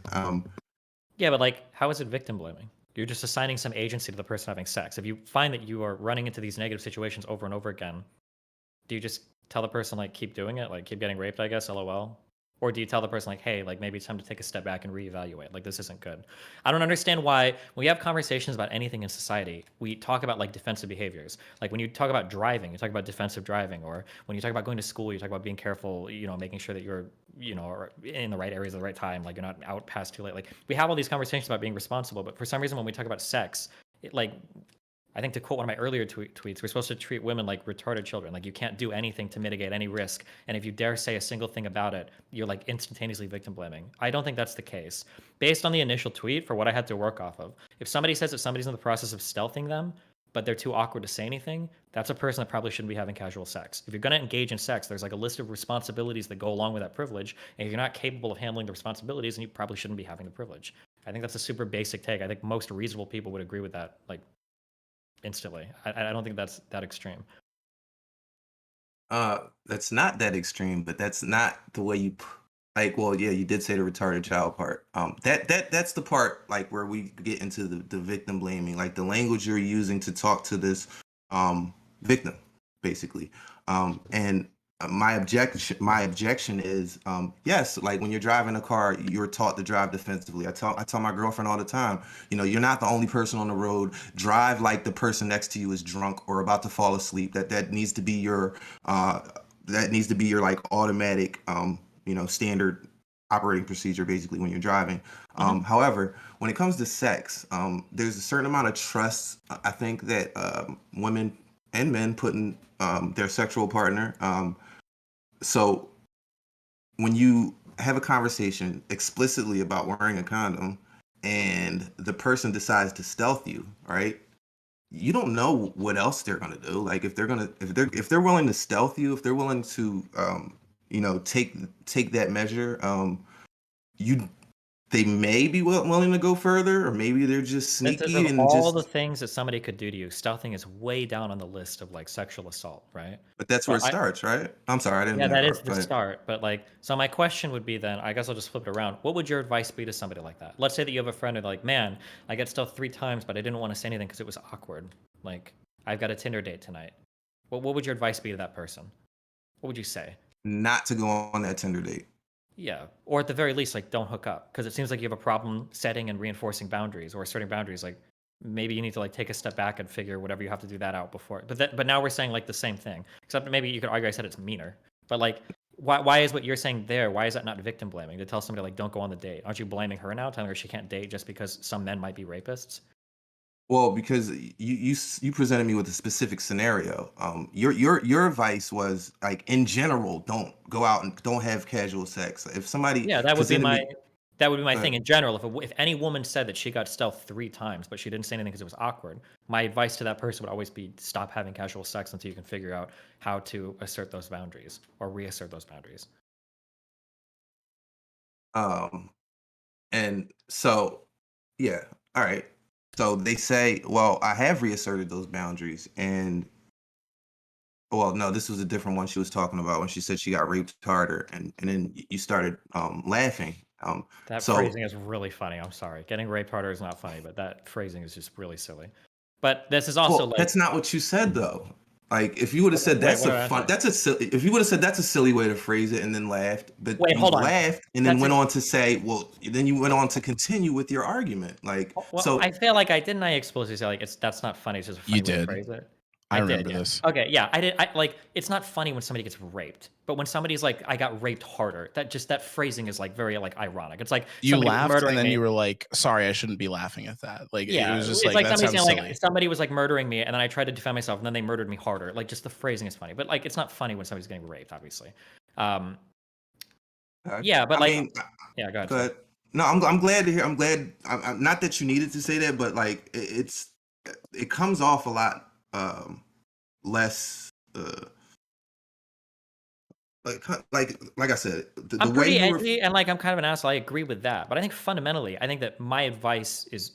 Yeah, but like, how is it victim blaming? You're just assigning some agency to the person having sex. If you find that you are running into these negative situations over and over again, do you just tell the person, like, keep doing it, like keep getting raped, I guess, LOL? Or do you tell the person, like, hey, like, maybe it's time to take a step back and reevaluate, like, this isn't good? I don't understand why when we have conversations about anything in society, we talk about like defensive behaviors. Like when you talk about driving, you talk about defensive driving, or when you talk about going to school, you talk about being careful, you know, making sure that you're, you know, in the right areas at the right time, like you're not out past too late. Like we have all these conversations about being responsible, but for some reason when we talk about sex, it, like, I think to quote one of my earlier tweets, we're supposed to treat women like retarded children. Like you can't do anything to mitigate any risk. And if you dare say a single thing about it, you're like instantaneously victim blaming. I don't think that's the case. Based on the initial tweet, for what I had to work off of, if somebody says that somebody's in the process of stealthing them, but they're too awkward to say anything, that's a person that probably shouldn't be having casual sex. If you're going to engage in sex, there's like a list of responsibilities that go along with that privilege. And if you're not capable of handling the responsibilities, then you probably shouldn't be having the privilege. I think that's a super basic take. I think most reasonable people would agree with that, like, instantly. I don't think that's that extreme. That's not that extreme, but that's not the way you like. Well, yeah, you did say the retarded child part. That's the part like where we get into the victim blaming, like the language you're using to talk to this victim, basically. And my objection is yes, like when you're driving a car, you're taught to drive defensively. I tell my girlfriend all the time, you know, you're not the only person on the road. Drive like the person next to you is drunk or about to fall asleep. That needs to be your like automatic you know, standard operating procedure, basically, when you're driving. However, when it comes to sex, there's a certain amount of trust, I think, that women and men put in their sexual partner. So when you have a conversation explicitly about wearing a condom and the person decides to stealth you, right? You don't know what else they're gonna do. Like if they're willing to stealth you, if they're willing to you know, take that measure, they may be willing to go further, or maybe they're just sneaky and all just the things that somebody could do to you. Stealthing is way down on the list of like sexual assault, right? But that's where it starts, right? I'm sorry, I didn't. Yeah, that is the start. But like, so my question would be then, I guess I'll just flip it around. What would your advice be to somebody like that? Let's say that you have a friend who's like, man, I got stealth 3 times, but I didn't want to say anything because it was awkward. Like, I've got a Tinder date tonight. What would your advice be to that person? What would you say? Not to go on that Tinder date. Yeah, or at the very least, like, don't hook up, because it seems like you have a problem setting and reinforcing boundaries or asserting boundaries. Like, maybe you need to like take a step back and figure whatever you have to do that out before. But now we're saying like the same thing, except maybe you could argue I said it's meaner. But like, why is what you're saying there? Why is that not victim blaming to tell somebody like don't go on the date? Aren't you blaming her now, telling her she can't date just because some men might be rapists? Well, because you presented me with a specific scenario. Your advice was like in general, don't go out and don't have casual sex. If somebody Yeah, that would be presented my me, that would be my Go thing ahead. in general. If any woman said that she got stealth 3 times, but she didn't say anything because it was awkward, my advice to that person would always be stop having casual sex until you can figure out how to assert those boundaries or reassert those boundaries. Um, and so yeah, all right. So they say, well, I have reasserted those boundaries, and well, no, this was a different one she was talking about when she said she got raped harder, and then you started laughing. That So phrasing is really funny. I'm sorry. Getting raped harder is not funny, but that phrasing is just really silly. But this is also well, like, that's not what you said though. Like if you would have said wait, that's what a did I fun, say? that's a silly. If you would have said that's a silly way to phrase it, and then laughed, but Wait, you hold on. laughed and then That's went a, on to say, well, then you went on to continue with your argument. Like well, so, I feel like I explicitly say like that's not funny. It's just a funny You way to did. phrase it. I did, remember yeah. this. Okay, yeah, I did. I like it's not funny when somebody gets raped, but when somebody's like, I got raped harder. That phrasing is like very like ironic. It's like You somebody was laughed, murdering and then me. you were like, "Sorry, I shouldn't be laughing at that." Like it Yeah, was just it's like like that somebody sounds saying silly. like somebody was like murdering me, and then I tried to defend myself, and then they murdered me harder. Like just the phrasing is funny, but like it's not funny when somebody's getting raped, obviously. Um, yeah, but I like, mean, yeah, go ahead. Sorry. but no, I'm glad to hear. I'm glad. I'm not that you needed to say that, but like it comes off a lot less. Like I said, the I'm way pretty you were. edgy, and like I'm kind of an asshole. I agree with that, but I think fundamentally, I think that my advice is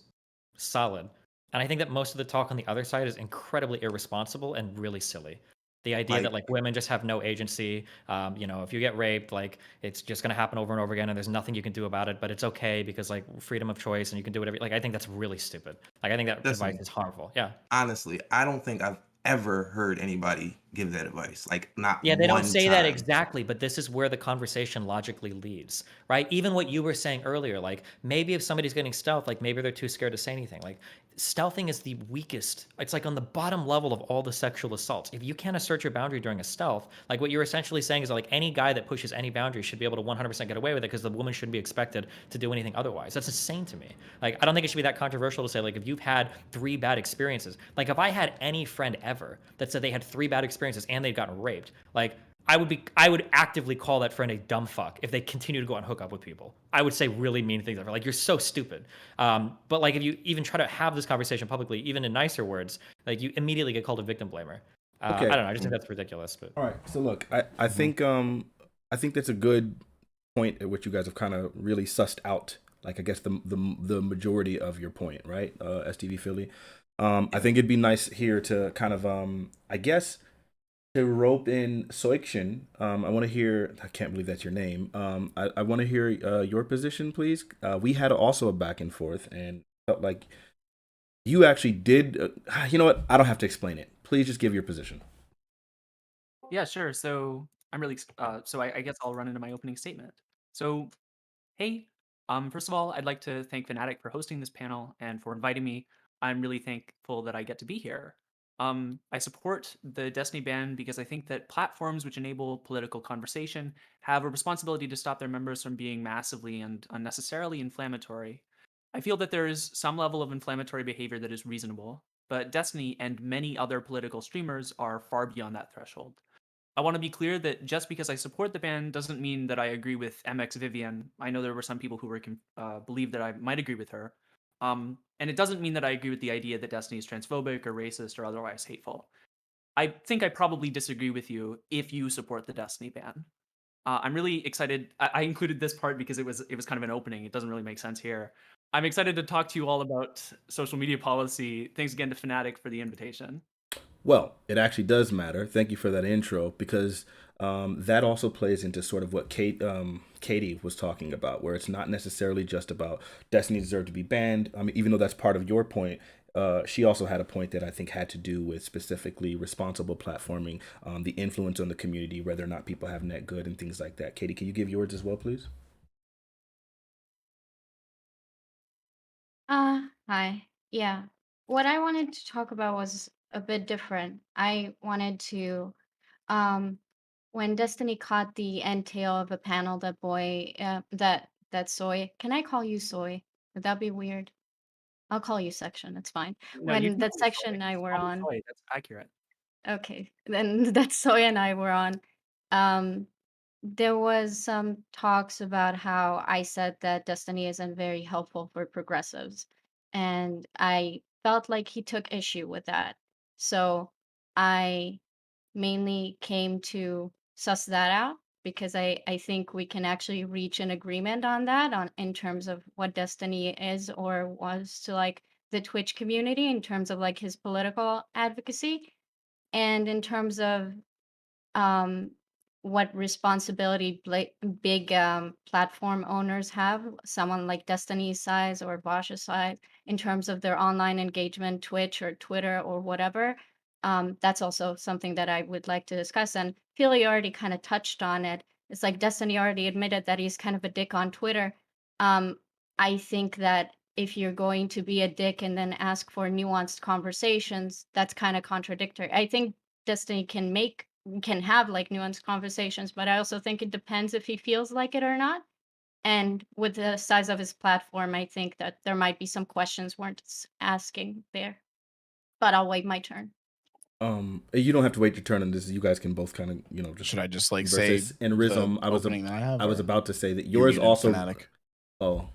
solid, and I think that most of the talk on the other side is incredibly irresponsible and really silly. The idea that Like like women just have no agency, if you get raped, like it's just gonna happen over and over again, and there's nothing you can do about it. But it's okay because like freedom of choice, and you can do whatever. Like I think that's really stupid. Like I think that advice listen, is harmful. Yeah. honestly, I don't think I've ever heard anybody give that advice. Like not Yeah, they don't one say that time. exactly, but this is where the conversation logically leads, right? Even what you were saying earlier, like maybe if somebody's getting stealth, like maybe they're too scared to say anything. Like stealthing is the weakest. It's like on the bottom level of all the sexual assaults. If you can't assert your boundary during a stealth, like what you're essentially saying is that, like any guy that pushes any boundary should be able to 100% get away with it because the woman shouldn't be expected to do anything otherwise. That's insane to me. Like I don't think it should be that controversial to say like if you've had 3 bad experiences, like if I had any friend ever that said they had 3 bad experiences and they'd gotten raped, like I would actively call that friend a dumb fuck if they continue to go and hook up with people. I would say really mean things like you're so stupid. But like if you even try to have this conversation publicly, even in nicer words, like you immediately get called a victim blamer. Okay. I don't know. I just think that's ridiculous. But All right. So look, I think that's a good point at which you guys have kind of really sussed out, like I guess the majority of your point, right? STV Philly. I think it'd be nice here to kind of I guess to rope in Soikshin. I want to hear. I can't believe that's your name. I want to hear your position, please. We had also a back and forth, and felt like you actually did. You know what? I don't have to explain it. Please just give your position. Yeah, sure. So I'm really so I guess I'll run into my opening statement. So hey, first of all, I'd like to thank Fanatiq for hosting this panel and for inviting me. I'm really thankful that I get to be here. I support the Destiny ban because I think that platforms which enable political conversation have a responsibility to stop their members from being massively and unnecessarily inflammatory. I feel that there is some level of inflammatory behavior that is reasonable, but Destiny and many other political streamers are far beyond that threshold. I want to be clear that just because I support the ban doesn't mean that I agree with MX Vivian. I know there were some people who were believed that I might agree with her. And it doesn't mean that I agree with the idea that Destiny is transphobic or racist or otherwise hateful. I think I probably disagree with you if you support the Destiny ban. I'm really excited. I included this part because it was kind of an opening. It doesn't really make sense here. I'm excited to talk to you all about social media policy. Thanks again to Fanatiq for the invitation. Well, it actually does matter. Thank you for that intro, because that also plays into sort of what Katie was talking about, where it's not necessarily just about Destiny deserve to be banned. I mean, even though that's part of your point, she also had a point that I think had to do with specifically responsible platforming, the influence on the community, whether or not people have net good and things like that. Katie, can you give yours as well, please? Hi. Yeah. What I wanted to talk about was a bit different. I wanted to, um, when Destiny caught the entail of a panel that that Soy, can I call you Soy? Would that be weird? I'll call you Section. It's fine. No, you When can that call me Section Soy. and I were Call me on, Soy. That's accurate. okay, then that Soy and I were on. Um, there was some talks about how I said that Destiny isn't very helpful for progressives, and I felt like he took issue with that. So I mainly came to suss that out because I think we can actually reach an agreement on that on in terms of what Destiny is or was to like the Twitch community in terms of like his political advocacy and in terms of um, what responsibility big platform owners have, someone like Destiny's size or Bosch's size, in terms of their online engagement, Twitch or Twitter or whatever. That's also something that I would like to discuss. And Philly already kind of touched on it. It's like Destiny already admitted that he's kind of a dick on Twitter. Um, I think that if you're going to be a dick and then ask for nuanced conversations, that's kind of contradictory. I think Destiny can have like nuanced conversations, but I also think it depends if he feels like it or not. And with the size of his platform, I think that there might be some questions worth asking there. But I'll wait my turn. You don't have to wait your turn on this. You guys can both kind of, you know, just Should I just like say versus and Rizom. the opening that I have? I was or about to say that you're yours muted, also. Fanatiq? Oh,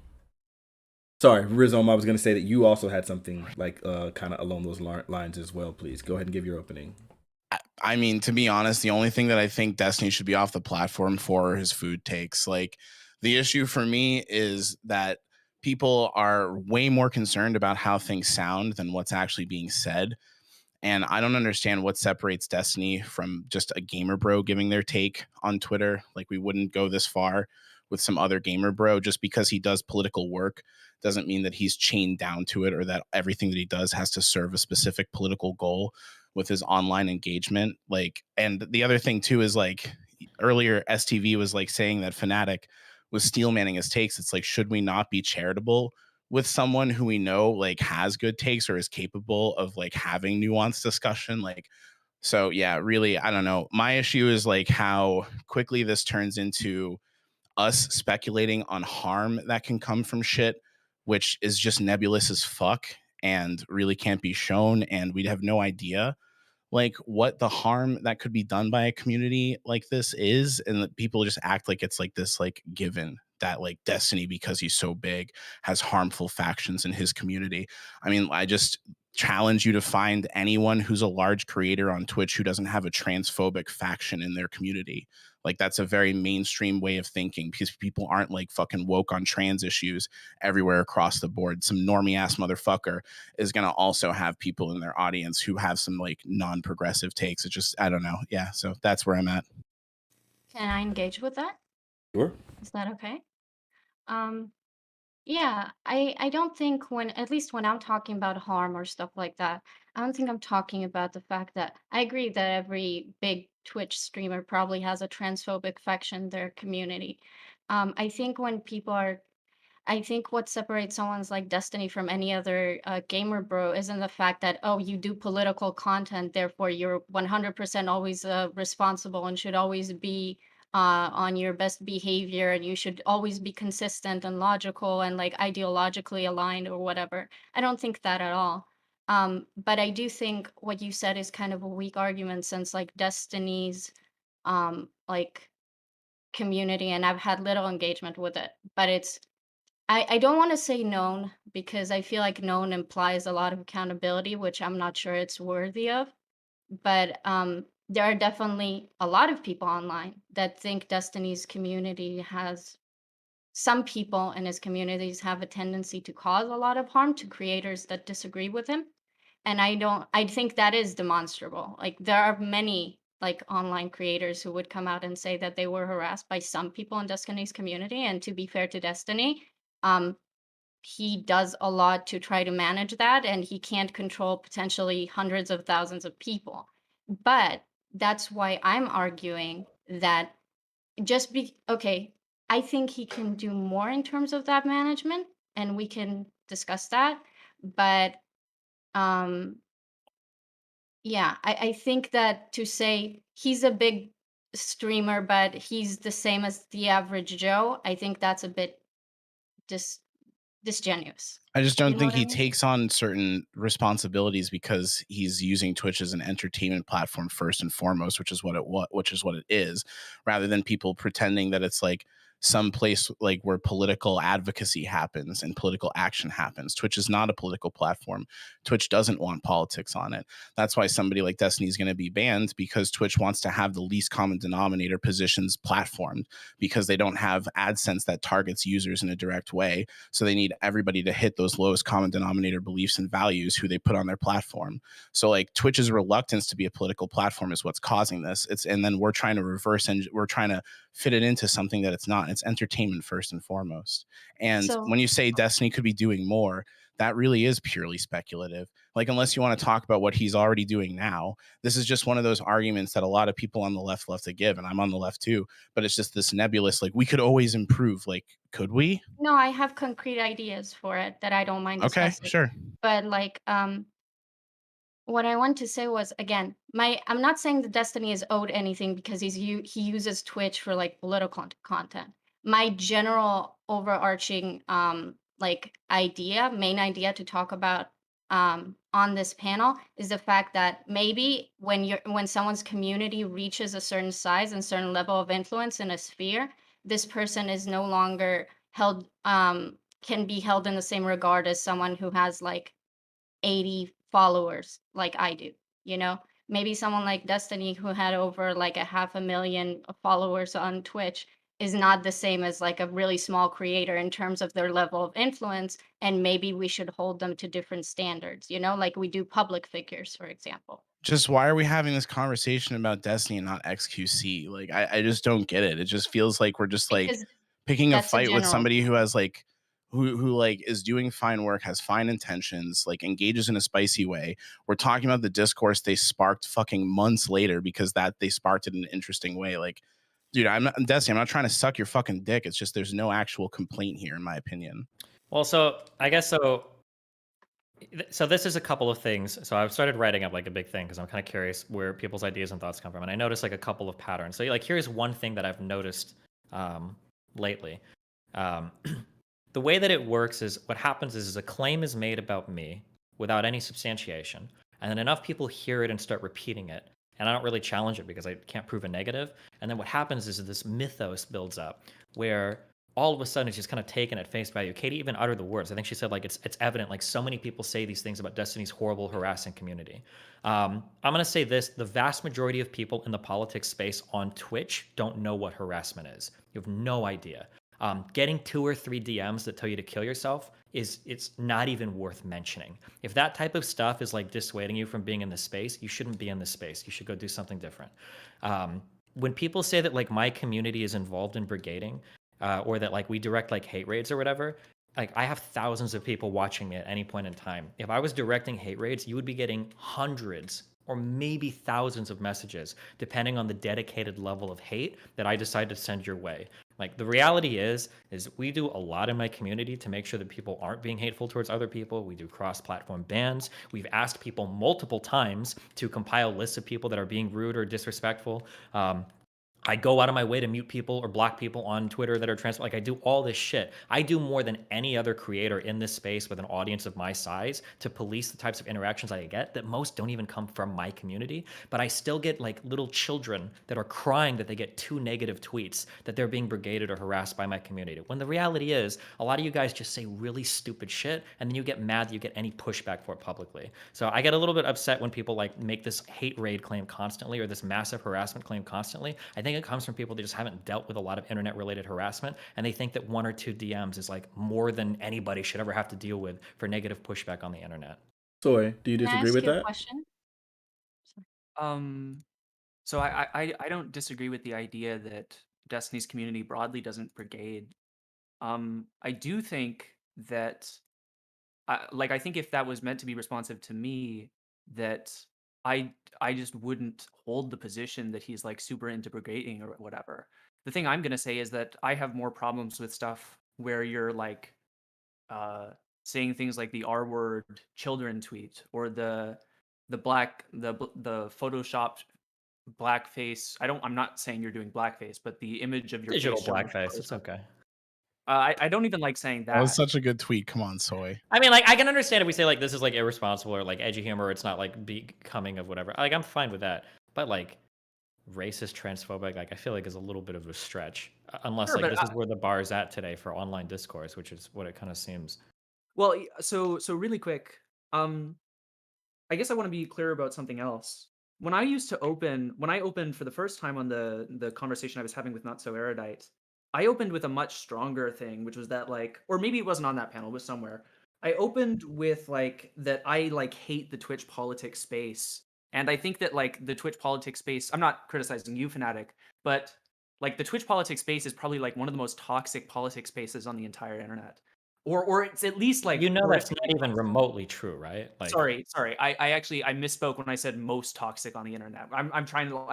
sorry, Rizom. I was going to say that you also had something like kind of along those lines as well. Please go ahead and give your opening. I mean, to be honest, the only thing that I think Destiny should be off the platform for are his food takes. Like, the issue for me is that people are way more concerned about how things sound than what's actually being said. And I don't understand what separates Destiny from just a gamer bro giving their take on Twitter. Like, we wouldn't go this far with some other gamer bro. Just because he does political work doesn't mean that he's chained down to it or that everything that he does has to serve a specific political goal with his online engagement. Like, and the other thing too is like earlier STV was like saying that Fanatiq was steel manning his takes. It's like, should we not be charitable with someone who we know like has good takes or is capable of like having nuanced discussion? Like, so yeah, really, I don't know. My issue is like how quickly this turns into us speculating on harm that can come from shit, which is just nebulous as fuck and really can't be shown, and we'd have no idea like what the harm that could be done by a community like this is, and that people just act like it's like this like given that like Destiny, because he's so big, has harmful factions in his community. I mean, I just challenge you to find anyone who's a large creator on Twitch who doesn't have a transphobic faction in their community. Like, that's a very mainstream way of thinking because people aren't like fucking woke on trans issues everywhere across the board. Some normie ass motherfucker is going to also have people in their audience who have some like non-progressive takes. It's just, I don't know. Yeah. So that's where I'm at. Can I engage with that? Sure. Is that okay? Yeah, I don't think when, at least when I'm talking about harm or stuff like that, I don't think I'm talking about the fact that I agree that every big Twitch streamer probably has a transphobic faction in their community. I think when people are I think what separates someone's like Destiny from any other gamer bro isn't the fact that, oh, you do political content, therefore you're 100% always responsible and should always be on your best behavior and you should always be consistent and logical and like ideologically aligned or whatever. I don't think that at all. But I do think what you said is kind of a weak argument since like Destiny's like community, and I've had little engagement with it, but I don't want to say known because I feel like known implies a lot of accountability, which I'm not sure it's worthy of. But there are definitely a lot of people online that think Destiny's community has some people in his communities have a tendency to cause a lot of harm to creators that disagree with him. And I think that is demonstrable. Like there are many like online creators who would come out and say that they were harassed by some people in Destiny's community. And to be fair to Destiny, um, he does a lot to try to manage that, and he can't control potentially hundreds of thousands of people. But that's why I'm arguing that I think he can do more in terms of that management, and we can discuss that. But yeah, I think that to say he's a big streamer, but he's the same as the average Joe, I think that's a bit disingenuous. I just don't know think what I he mean? takes on certain responsibilities because he's using Twitch as an entertainment platform first and foremost, which is what it is, rather than people pretending that it's like some place like where political advocacy happens and political action happens. Twitch is not a political platform. Twitch doesn't want politics on it. That's why somebody like Destiny is going to be banned, because Twitch wants to have the least common denominator positions platformed, because they don't have AdSense that targets users in a direct way. So they need everybody to hit those lowest common denominator beliefs and values who they put on their platform. So like Twitch's reluctance to be a political platform is what's causing this. And then we're trying to we're trying to fit it into something that it's not. It's entertainment first and foremost. And So when you say Destiny could be doing more, that really is purely speculative. Like, unless you want to talk about what he's already doing now, this is just one of those arguments that a lot of people on the left love to give, and I'm on the left too. But it's just this nebulous, like, we could always improve. Like, could we? no, I have concrete ideas for it that I don't mind Okay, discussing. sure. But like what I want to say was, again, I'm not saying that Destiny is owed anything because he uses Twitch for like political content. My general overarching like main idea to talk about on this panel is the fact that maybe when someone's community reaches a certain size and certain level of influence in a sphere, this person is no longer held can be held in the same regard as someone who has like 80 followers like I do, you know? Maybe someone like Destiny who had over like a 500,000 followers on Twitch is not the same as like a really small creator in terms of their level of influence, and maybe we should hold them to different standards, you know, like we do public figures, for example. Just why are we having this conversation about Destiny and not XQC? Like, I just don't get it. It just feels like we're just like Because picking a that's a fight with general somebody thing. who has like who like is doing fine work, has fine intentions, like engages in a spicy way. We're talking about the discourse they sparked fucking months later because that they sparked it in an interesting way. Like, dude, Destiny, I'm not trying to suck your fucking dick. It's just there's no actual complaint here, in my opinion. Well, so I guess so. So this is a couple of things. So I've started writing up like a big thing because I'm kind of curious where people's ideas and thoughts come from, and I noticed like a couple of patterns. So like here's one thing that I've noticed lately. The way that it works is what happens is a claim is made about me without any substantiation, and then enough people hear it and start repeating it, and I don't really challenge it because I can't prove a negative. And then what happens is this mythos builds up where all of a sudden it's just kind of taken at face value. Katie even uttered the words. I think she said like it's evident, like so many people say these things about Destiny's horrible, harassing community. I'm gonna say this: the vast majority of people in the politics space on Twitch don't know what harassment is. You have no idea. Getting 2 or 3 DMs that tell you to kill yourself it's not even worth mentioning. If that type of stuff is like dissuading you from being in this space, you shouldn't be in this space. You should go do something different. When people say that like my community is involved in brigading, or that like we direct like hate raids or whatever, like I have thousands of people watching me at any point in time. If I was directing hate raids, you would be getting hundreds or maybe thousands of messages, depending on the dedicated level of hate that I decide to send your way. Like the reality is we do a lot in my community to make sure that people aren't being hateful towards other people. We do cross-platform bans. We've asked people multiple times to compile lists of people that are being rude or disrespectful. I go out of my way to mute people or block people on Twitter that are trans. Like I do all this shit. I do more than any other creator in this space with an audience of my size to police the types of interactions I get that most don't even come from my community. But I still get like little children that are crying that they get 2 negative tweets that they're being brigaded or harassed by my community. When the reality is a lot of you guys just say really stupid shit and then you get mad that you get any pushback for it publicly. So I get a little bit upset when people like make this hate raid claim constantly or this massive harassment claim constantly. I think it comes from people that just haven't dealt with a lot of internet related harassment, and they think that 1 or 2 DMs is like more than anybody should ever have to deal with for negative pushback on the internet. Soy, do you Can I disagree ask with you a that? question? So I don't disagree with the idea that Destiny's community broadly doesn't brigade. I do think that I think if that was meant to be responsive to me, that I just wouldn't hold the position that he's like super into brigading or whatever. The thing I'm gonna say is that I have more problems with stuff where you're like saying things like the R word children tweet or the photoshopped blackface. I'm not saying you're doing blackface, but the image of your Digital face showing blackface. It's okay. I don't even like saying That was that. such a good tweet. Come on, Soy. I mean, like, I can understand if we say like this is like irresponsible or like edgy humor. It's not like becoming of whatever. Like, I'm fine with that. But like racist, transphobic, like I feel like is a little bit of a stretch. Unless Sure, like but this is where the bar is at today for online discourse, which is what it kind of seems. well, so really quick, I guess I want to be clear about something else. When I opened for the first time on the conversation I was having with Not So Erudite, I opened with a much stronger thing, which was that like, or maybe it wasn't on that panel, it was somewhere. I opened with like that I like hate the Twitch politics space. And I think that like the Twitch politics space, I'm not criticizing you, Fanatic, but like the Twitch politics space is probably like one of the most toxic politics spaces on the entire internet. Or it's at least like You know that's horrifically not even toxic. remotely true, right? Like, Sorry. I actually I misspoke when I said most toxic on the internet. I'm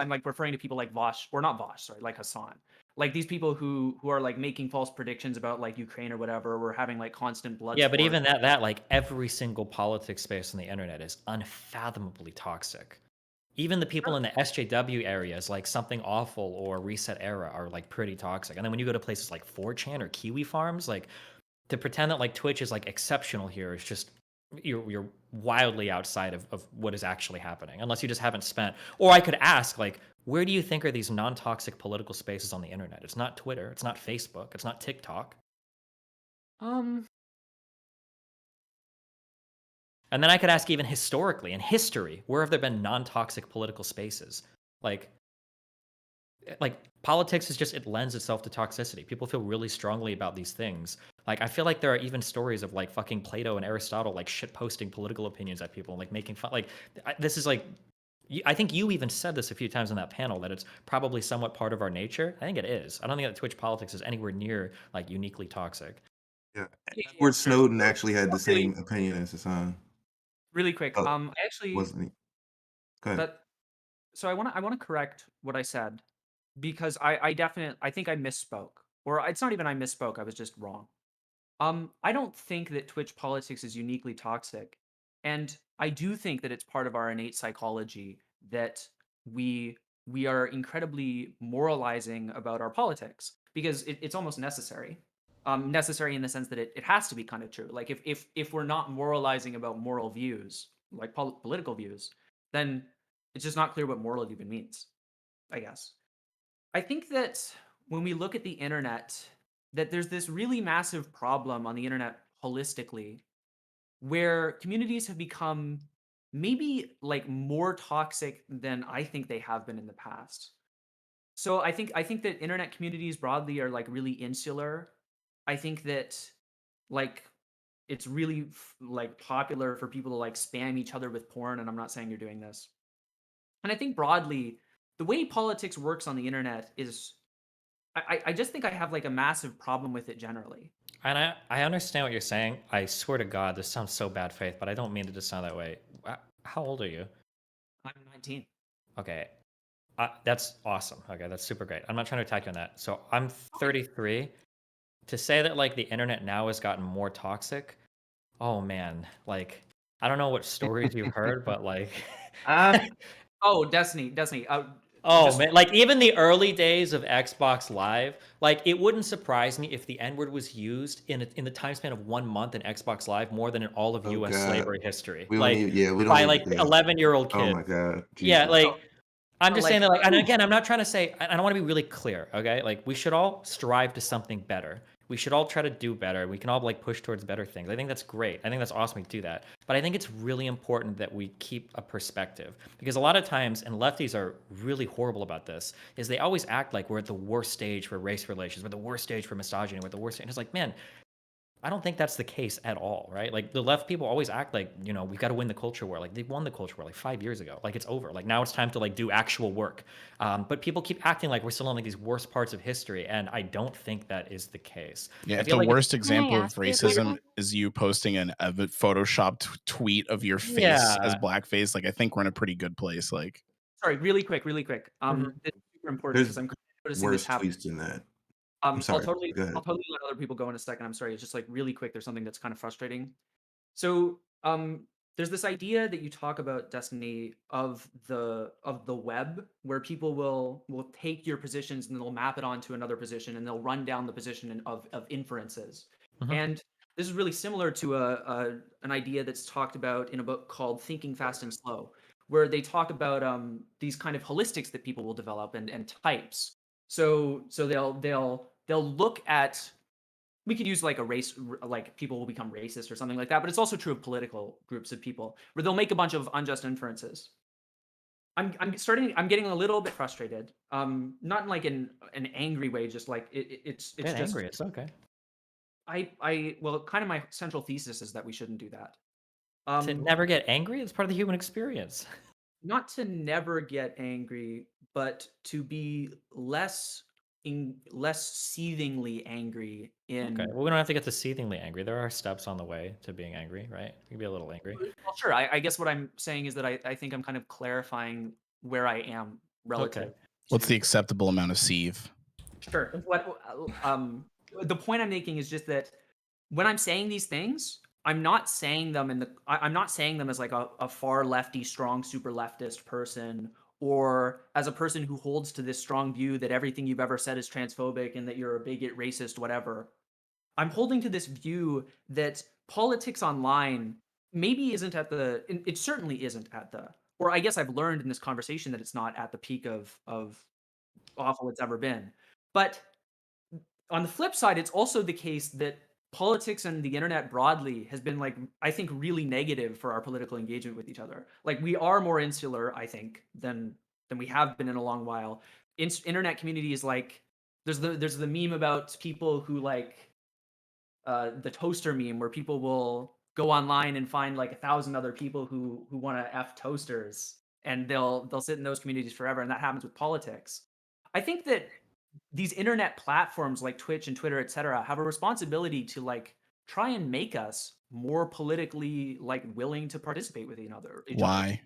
like referring to people like Vosh, or not Vosh, sorry, like Hassan. Like these people who are like making false predictions about like Ukraine or whatever. We're having like constant blood yeah, but sport. even that like every single politics space on the internet is unfathomably toxic. Even the people in the SJW areas, like Something Awful or Reset Era, are like pretty toxic. And then when you go to places like 4chan or Kiwi Farms, like to pretend that like Twitch is like exceptional here is just you're wildly outside of what is actually happening, unless you just haven't spent. Or I could ask, like, where do you think are these non-toxic political spaces on the internet? It's not Twitter, it's not Facebook, it's not TikTok. And then I could ask even historically, in history, where have there been non-toxic political spaces? Like politics is just, it lends itself to toxicity. People feel really strongly about these things. Like, I feel like there are even stories of like fucking Plato and Aristotle like shit posting political opinions at people and like making fun. Like, this is like, I think you even said this a few times on that panel that it's probably somewhat part of our nature. I think it is. I don't think that Twitch politics is anywhere near like uniquely toxic. Yeah, Yeah, Edward Snowden sure. actually had the same opinion as Hassan. Really quick. Oh, I actually wasn't he? Go ahead. that so I want to correct what I said, because I think I misspoke. Or it's not even I misspoke, I was just wrong. I don't think that Twitch politics is uniquely toxic. And I do think that it's part of our innate psychology that we are incredibly moralizing about our politics, because it's almost necessary. Necessary in the sense that it has to be kind of true. Like if we're not moralizing about moral views, like political views, then it's just not clear what moral even means, I guess. I think that when we look at the internet, that there's this really massive problem on the internet holistically, where communities have become maybe like more toxic than I think they have been in the past. So I think that internet communities broadly are like really insular. I think that like it's really like popular for people to like spam each other with porn, and I'm not saying you're doing this. And I think broadly, the way politics works on the internet is I just think I have like a massive problem with it generally. And I understand what you're saying. I swear to God, this sounds so bad faith, but I don't mean it to sound that way. How old are you? I'm 19. Okay. That's awesome. Okay, that's super great. I'm not trying to attack you on that. So I'm 33. To say that like the internet now has gotten more toxic, oh man, like I don't know what stories you've heard, but like Oh, Destiny. oh just- man, like even the early days of Xbox Live, like it wouldn't surprise me if the N-word was used in the time span of 1 month in Xbox Live more than in all of U.S. God. slavery history. We don't Like need, we don't by need like to- 11-year-old kids. Oh my God. Yeah, Jesus. like I'm just saying that, like, and ooh. again, I'm not trying to say, I want to be really clear, okay? Like, we should all strive to something better. We should all try to do better. We can all, like, push towards better things. I think that's great. I think that's awesome we do that. But I think it's really important that we keep a perspective. Because a lot of times, and lefties are really horrible about this, is they always act like we're at the worst stage for race relations. We're the worst stage for misogyny. We're at the worst stage. And it's like, man, I don't think that's the case at all, right? Like the left people always act like, you know, we've got to win the culture war. Like they won the culture war like 5 years ago. Like it's over. Like now it's time to like do actual work. But people keep acting like we're still in like these worst parts of history, and I don't think that is the case. Yeah, I if feel the like worst example of ask you a racism question? is you posting a photoshopped tweet of your face as Yeah. blackface, like I think we're in a pretty good place. Like, Sorry, really quick. Mhm. This is super important There's because I'm noticing this worse happen. tweets than that. I'm I'll sorry. totally Go ahead. let other people go in a second. I'm sorry. It's just like really quick. There's something that's kind of frustrating. So there's this idea that you talk about, Destiny, of the web, where people will take your positions and they'll map it onto another position and they'll run down the position of inferences. Mhm. And this is really similar to an idea that's talked about in a book called Thinking Fast and Slow, where they talk about these kind of holistics that people will develop and types. So they'll look at, we could use like a race, like people will become racist or something like that, but it's also true of political groups of people where they'll make a bunch of unjust inferences. I'm getting a little bit frustrated. Not in like an angry way, just like it's Get just angry. It's okay. well, kind of my central thesis is that we shouldn't do that. To never get angry, it's part of the human experience. Not to never get angry, but to be less seethingly angry in. Okay. Well, we don't have to get to seethingly angry. There are steps on the way to being angry, right? You can be a little angry. Well, sure. I guess what I'm saying is that I think I'm kind of clarifying where I am relative. What's to- the acceptable amount of sieve? Sure. The point I'm making is just that when I'm saying these things, I'm not saying them I'm not saying them as like a far lefty, strong, super leftist person, or as a person who holds to this strong view that everything you've ever said is transphobic and that you're a bigot, racist, whatever. I'm holding to this view that politics online maybe isn't at the, it certainly isn't at the, or I guess I've learned in this conversation that it's not at the peak of awful it's ever been. But on the flip side, it's also the case that politics and the internet broadly has been like, I think, really negative for our political engagement with each other. Like we are more insular, I think, than we have been in a long while. Internet community is like, there's the meme about people who like the toaster meme, where people will go online and find like 1,000 other people who want to F toasters, and they'll sit in those communities forever. And that happens with politics. I think that these internet platforms like Twitch and Twitter, etc., have a responsibility to like try and make us more politically like willing to participate with each other. Why?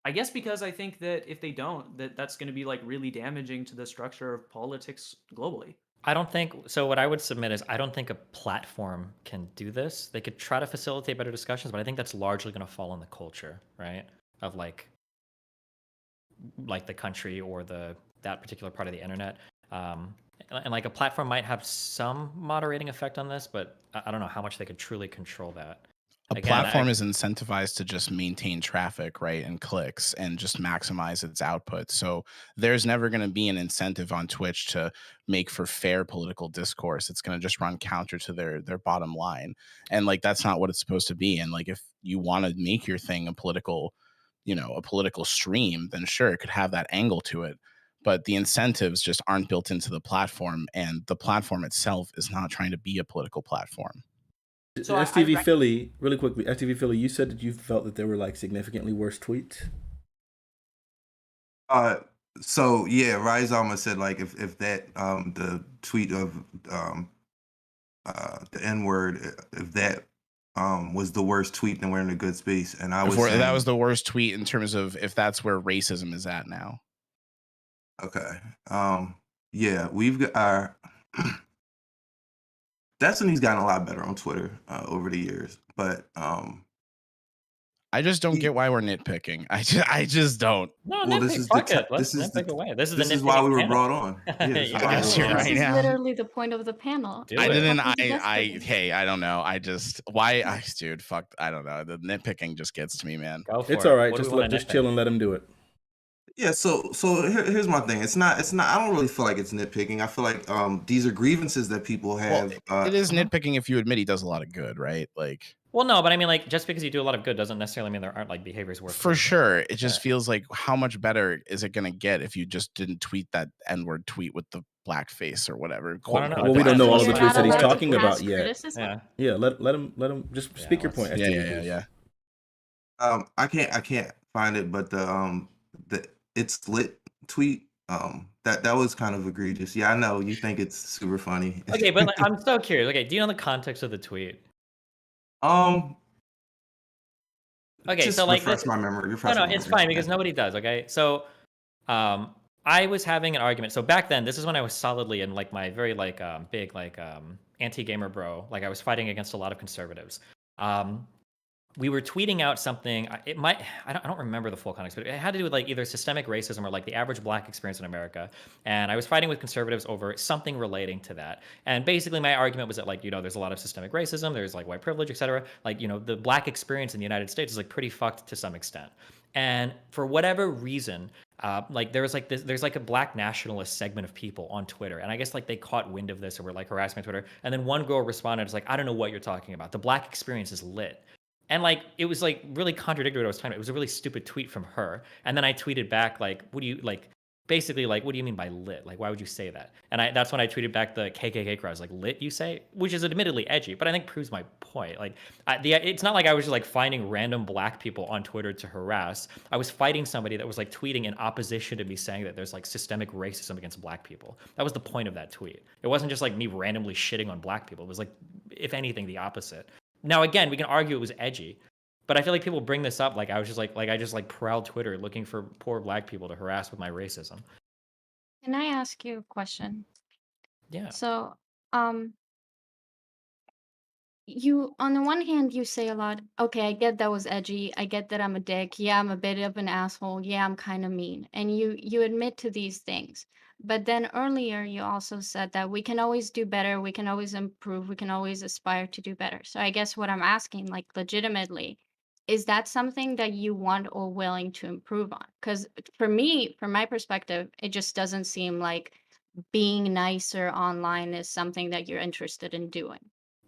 I guess because I think that if they don't, that's going to be like really damaging to the structure of politics globally. I don't think so. What I would submit is I don't think a platform can do this. They could try to facilitate better discussions, but I think that's largely going to fall on the culture, right? Of like the country or that particular part of the internet. And like a platform might have some moderating effect on this, but I don't know how much they could truly control that. A platform is incentivized to just maintain traffic, right, and clicks and just maximize its output. So there's never going to be an incentive on Twitch to make for fair political discourse. It's going to just run counter to their bottom line. And like that's not what it's supposed to be. And like if you want to make your thing a political stream, then sure, it could have that angle to it. But the incentives just aren't built into the platform, and the platform itself is not trying to be a political platform. So STV Philly, really quickly, STV Philly, you said that you felt that there were like significantly worse tweets. So yeah, Rise Alma said like if that the tweet of the N-word, if that was the worst tweet, then we're in a good space. And I was saying, that was the worst tweet in terms of if that's where racism is at now. Okay. Yeah, we've got our Destiny's gotten a lot better on Twitter over the years, but I just don't get why we're nitpicking. I just don't. No, well, this is nitpick away. This is why we were brought on. I guess you're right. This is literally the point of the panel. I don't know. Dude, fuck, I don't know. The nitpicking just gets to me, man. Go for it's it. all right. Just chill and let him do it. Yeah, so here's my thing. It's not. I don't really feel like it's nitpicking. I feel like these are grievances that people Well, have. it is nitpicking if you admit he does a lot of good, right? Like, Well, no, but I mean, like, just because you do a lot of good doesn't necessarily mean there aren't like behaviors worth for doing. sure, it just Yeah. feels like how much better is it gonna get if you just didn't tweet that N-word tweet with the blackface or whatever? Well, I don't know. Well, we don't know all You're the Depends. tweets not that he's allowed to talking pass about yet. criticism? Yeah. Yeah, let him just Yeah, speak your let's point. see. STV, please. Yeah. I can't find it, but the it's lit tweet that was kind of egregious. Yeah, I know you think it's super funny. Okay, but like, I'm so curious. Okay, do you know the context of the tweet? Okay, Just so like refresh this. my memory. No, Refresh no, my it's memory. fine because nobody does. Okay, so I was having an argument. So back then, this is when I was solidly in like my very like big like anti-gamer bro. Like I was fighting against a lot of conservatives. We were tweeting out something. It might I don't remember the full context, but it had to do with like either systemic racism or like the average black experience in America. And I was fighting with conservatives over something relating to that. And basically, my argument was that like there's a lot of systemic racism. There's like white privilege, etc. Like the black experience in the United States is like pretty fucked to some extent. And for whatever reason, like there's like a black nationalist segment of people on Twitter, and I guess like they caught wind of this or were like harassing me on Twitter. And then one girl responded, "It's like I don't know what you're talking about. The black experience is lit." And like it was like really contradictory to what I was talking about. It was a really stupid tweet from her. And then I tweeted back like, "What do you like?" Basically, like, what do you mean by lit? Like, why would you say that? And that's when I tweeted back the KKK crowd. I was like, lit, you say? Which is admittedly edgy, but I think proves my point. Like, it's not like I was just like finding random black people on Twitter to harass. I was fighting somebody that was like tweeting in opposition to me saying that there's like systemic racism against black people. That was the point of that tweet. It wasn't just like me randomly shitting on black people. It was like, if anything, the opposite. Now, again, we can argue it was edgy, but I feel like people bring this up like I was just like I just like prowled Twitter looking for poor black people to harass with my racism. Can I ask you a question? Yeah. So, you on the one hand you say a lot, okay, I get that was edgy. I get that I'm a dick. Yeah, I'm a bit of an asshole. Yeah, I'm kind of mean. And you admit to these things. But then earlier you also said that we can always do better, we can always improve, we can always aspire to do better. So I guess what I'm asking, like legitimately, is that something that you want or willing to improve on? Because for me, from my perspective, it just doesn't seem like being nicer online is something that you're interested in doing.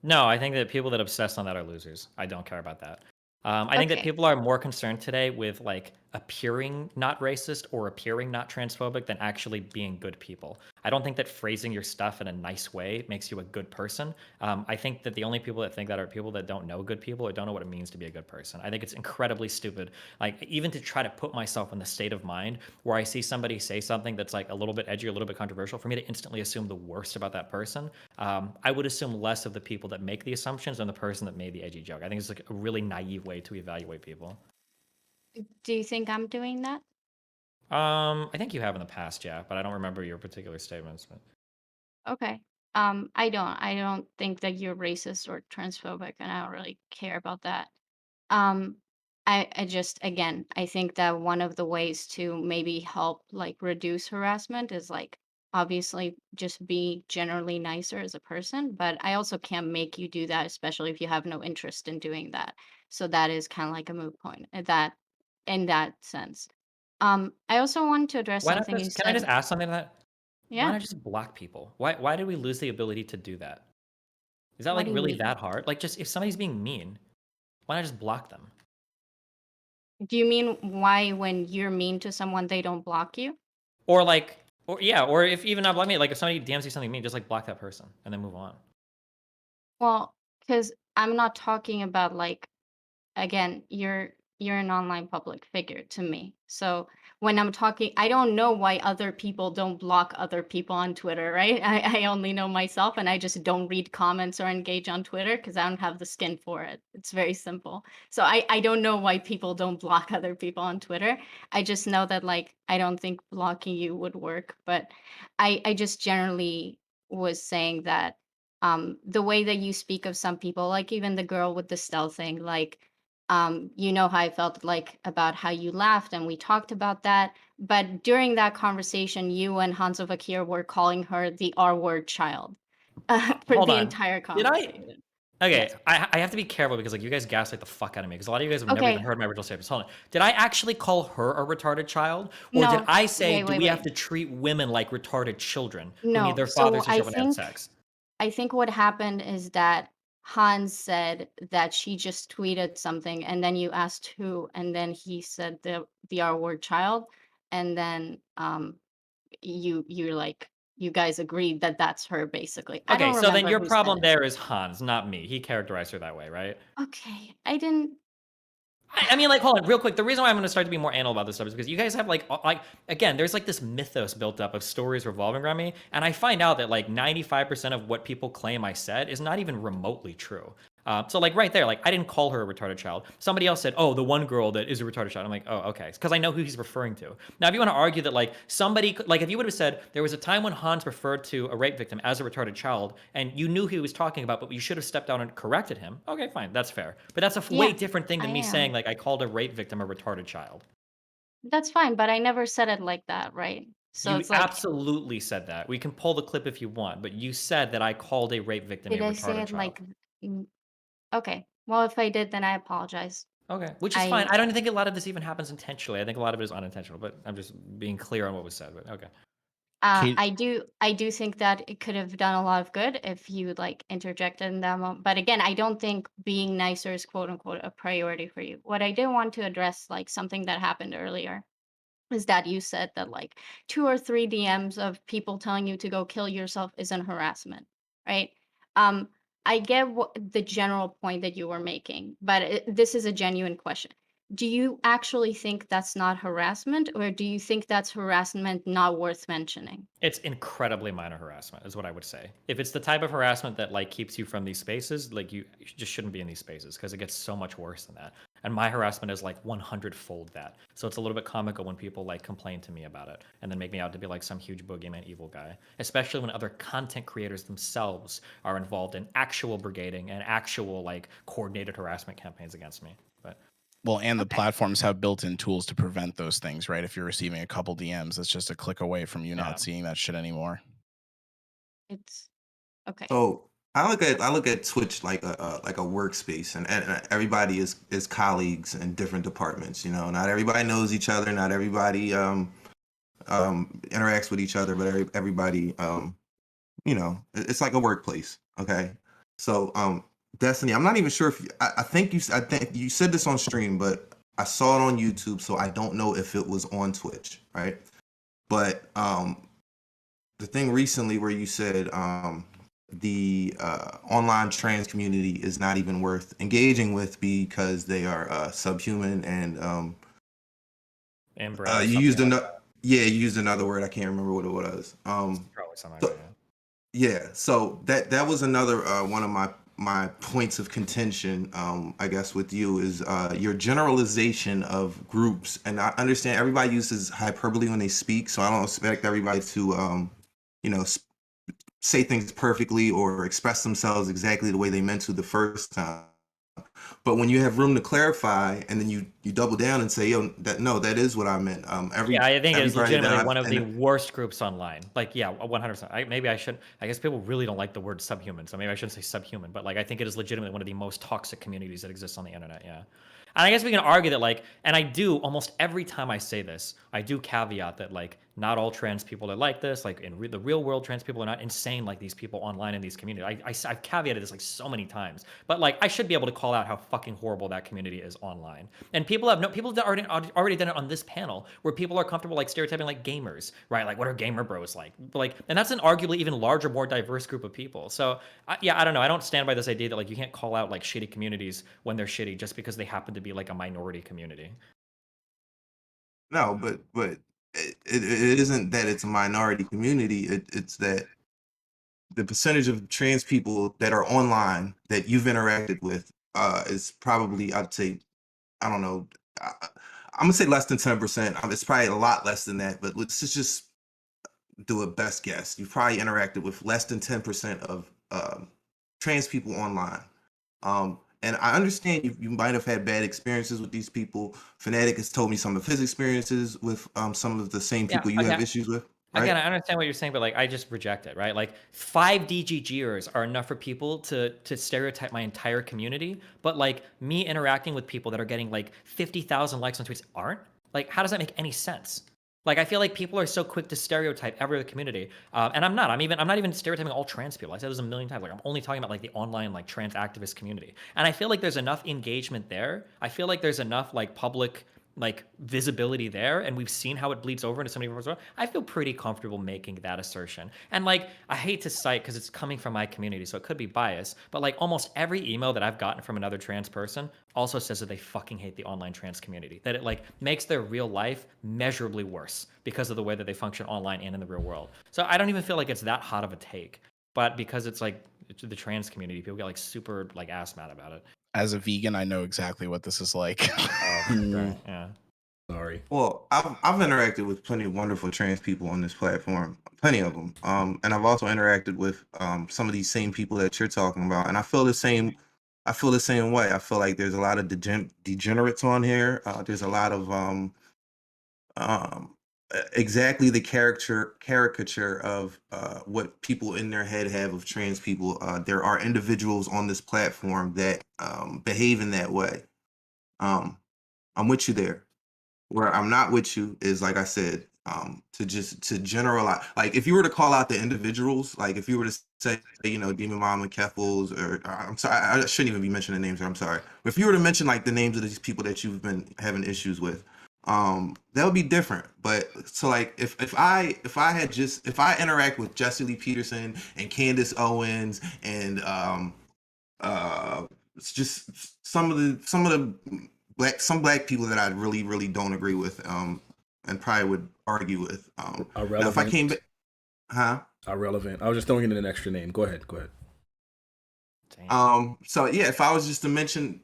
No, I think that people that obsess on that are losers. I don't care about that. I think that Okay. people are more concerned today with like appearing not racist or appearing not transphobic than actually being good people. I don't think that phrasing your stuff in a nice way makes you a good person. I think that the only people that think that are people that don't know good people or don't know what it means to be a good person. I think it's incredibly stupid. Like even to try to put myself in the state of mind where I see somebody say something that's like a little bit edgy, a little bit controversial, for me to instantly assume the worst about that person. I would assume less of the people that make the assumptions than the person that made the edgy joke. I think it's like a really naive way to evaluate people. Do you think I'm doing that? I think you have in the past, yeah, but I don't remember your particular statements. But Okay. I don't think that you're racist or transphobic, and I don't really care about that. Um, I just, again, I think that one of the ways to maybe help like reduce harassment is like obviously just be generally nicer as a person, but I also can't make you do that, especially if you have no interest in doing that. So that is kind of like a moot point at that in that sense. I also wanted to address why not something you just? Can I just said. ask something to that? Why Yeah. not just block people? Why did we lose the ability to do that? Is that What like do you really mean? that hard? Like just if somebody's being mean, why not just block them? Do you mean why when you're mean to someone they don't block you? Or like, or yeah, or if even not block me, like if somebody DMs you something mean, just like block that person and then move on. Well, because I'm not talking about like again, you're an online public figure to me. So when I'm talking, I don't know why other people don't block other people on Twitter, right? I only know myself, and I just don't read comments or engage on Twitter because I don't have the skin for it. It's very simple. So I don't know why people don't block other people on Twitter. I just know that like I don't think blocking you would work, but I just generally was saying that the way that you speak of some people, like even the girl with the stealth thing, like you know how I felt like about how you laughed, and we talked about that. But during that conversation, you and Hanzo Vakir were calling her the R word child for Hold the on. entire Did I? conversation. Okay, Yes. I have to be careful because like you guys gaslight the fuck out of me because a lot of you guys have never even Okay. heard my original statements. Hold on. Did I actually call her a retarded child, or did No. I say Wait, do wait, we have wait. to treat women like retarded children who need No. their So fathers to show up and have sex? I think what happened is that Hans said that she just tweeted something, and then you asked who, and then he said the R word child, and then you're like you guys agreed that that's her basically. I Okay, don't so then remember your who said problem it. there is Hans, not me. He characterized her that way, right? Okay, I didn't. I mean, like, hold on, real quick. The reason why I'm going to start to be more anal about this stuff is because you guys have like again, there's like this mythos built up of stories revolving around me, and I find out that like 95% of what people claim I said is not even remotely true. So like right there, like I didn't call her a retarded child. Somebody else said, "Oh, the one girl that is a retarded child." I'm like, "Oh, okay," because I know who he's referring to. Now, if you want to argue that like somebody, like if you would have said there was a time when Hans referred to a rape victim as a retarded child, and you knew who he was talking about, but you should have stepped down and corrected him. Okay, fine, that's fair. But that's a way Yeah, different thing I than me am. saying like I called a rape victim a retarded child. That's fine, but I never said it like that, right? So You it's like, absolutely said that. We can pull the clip if you want, but you said that I called a rape victim a did I say retarded it child. like? Okay. Well, if I did, then I apologize. Okay, which is fine. I don't think a lot of this even happens intentionally. I think a lot of it is unintentional, but I'm just being clear on what was said. But okay. Kate- I do think that it could have done a lot of good if you like interjected in that moment. But again, I don't think being nicer is quote unquote a priority for you. What I did want to address, like something that happened earlier, is that you said that like 2 or 3 DMs of people telling you to go kill yourself isn't harassment, right? Um, I get the general point that you were making, but this is a genuine question. Do you actually think that's not harassment, or do you think that's harassment not worth mentioning? It's incredibly minor harassment, is what I would say. If it's the type of harassment that like keeps you from these spaces, like you just shouldn't be in these spaces because it gets so much worse than that. And my harassment is like 100-fold that. So it's a little bit comical when people like complain to me about it and then make me out to be like some huge boogeyman evil guy. Especially when other content creators themselves are involved in actual brigading and actual like coordinated harassment campaigns against me. But well, and the platforms have built-in tools to prevent those things, right? If you're receiving a couple DMs, it's just a click away from you not seeing that shit anymore. It's okay. So I look at Twitch like a workspace, and everybody is colleagues in different departments. You know, not everybody knows each other, not everybody interacts with each other, but everybody you know, it's like a workplace. Okay, so Destiny, I'm not even sure if I think you said this on stream, but I saw it on YouTube, so I don't know if it was on Twitch, right? But the thing recently where you said the online trans community is not even worth engaging with because they are subhuman, and you used you used another word. I can't remember what it was. probably something so, like that. Yeah, so that was another one of my points of contention, I guess, with you is your generalization of groups. And I understand everybody uses hyperbole when they speak, so I don't expect everybody to you know, say things perfectly or express themselves exactly the way they meant to the first time. But when you have room to clarify, and then you double down and say, "Yo, that is what I meant." Yeah, I think it's legitimately one of the and worst groups online. Like, yeah, 100%. Maybe I should. I guess people really don't like the word subhuman, so maybe I shouldn't say subhuman. But like, I think it is legitimately one of the most toxic communities that exists on the internet. Yeah. And I guess we can argue that, like, and I do almost every time I say this, I do caveat that, like, not all trans people are like this. Like, in the real world, trans people are not insane like these people online in these communities. I've caveated this, like, so many times. But, like, I should be able to call out how fucking horrible that community is online. And people have already done it on this panel, where people are comfortable, like, stereotyping, like, gamers, right? Like, what are gamer bros like? But, like, and that's an arguably even larger, more diverse group of people. So, yeah, I don't know. I don't stand by this idea that, like, you can't call out, like, shitty communities when they're shitty just because they happen to be like a minority community. No, but it isn't that it's a minority community. It's that the percentage of trans people that are online that you've interacted with is probably, I'd say, I don't know, I'm gonna say less than 10%. It's probably a lot less than that, but let's just do a best guess. You've probably interacted with less than 10% of trans people online. And I understand you might have had bad experiences with these people. Fanatiq has told me some of his experiences with some of the same people you have issues with. right? Again, I understand what you're saying, but like I just reject it, right? Like 5 DGGers are enough for people to stereotype my entire community, but like me interacting with people that are getting like 50,000 likes on tweets aren't. Like, how does that make any sense? Like, I feel like people are so quick to stereotype every other community, and I'm not. I'm not even stereotyping all trans people. I said this a million times. Like, I'm only talking about like the online like trans activist community, and I feel like there's enough engagement there. I feel like there's enough like public like visibility there, and we've seen how it bleeds over into so many of us. I feel pretty comfortable making that assertion. And like, I hate to cite because it's coming from my community, so it could be biased, but like almost every email that I've gotten from another trans person also says that they fucking hate the online trans community, that it like makes their real life measurably worse because of the way that they function online and in the real world. So I don't even feel like it's that hot of a take, but because it's like the trans community, people get like super like ass mad about it. As a vegan, I know exactly what this is like. Right, yeah. Sorry. Well, I've interacted with plenty of wonderful trans people on this platform, plenty of them. And I've also interacted with some of these same people that you're talking about, and I feel the same. I feel the same way. I feel like there's a lot of degenerates on here. There's a lot of exactly the caricature of what people in their head have of trans people. There are individuals on this platform that behave in that way. I'm with you there. Where I'm not with you is, like I said, to generalize. Like, if you were to call out the individuals, like if you were to say, Demon Mom and Keffels, or I'm sorry, I shouldn't even be mentioning names. I'm sorry. But if you were to mention like the names of these people that you've been having issues with, that would be different. But so like if I interact with Jesse Lee Peterson and Candace Owens and it's just some of the black people that I really, really don't agree with, and probably would argue with. Now if I came back, Irrelevant. I was just throwing in an extra name. Go ahead. So yeah, if I was just to mention,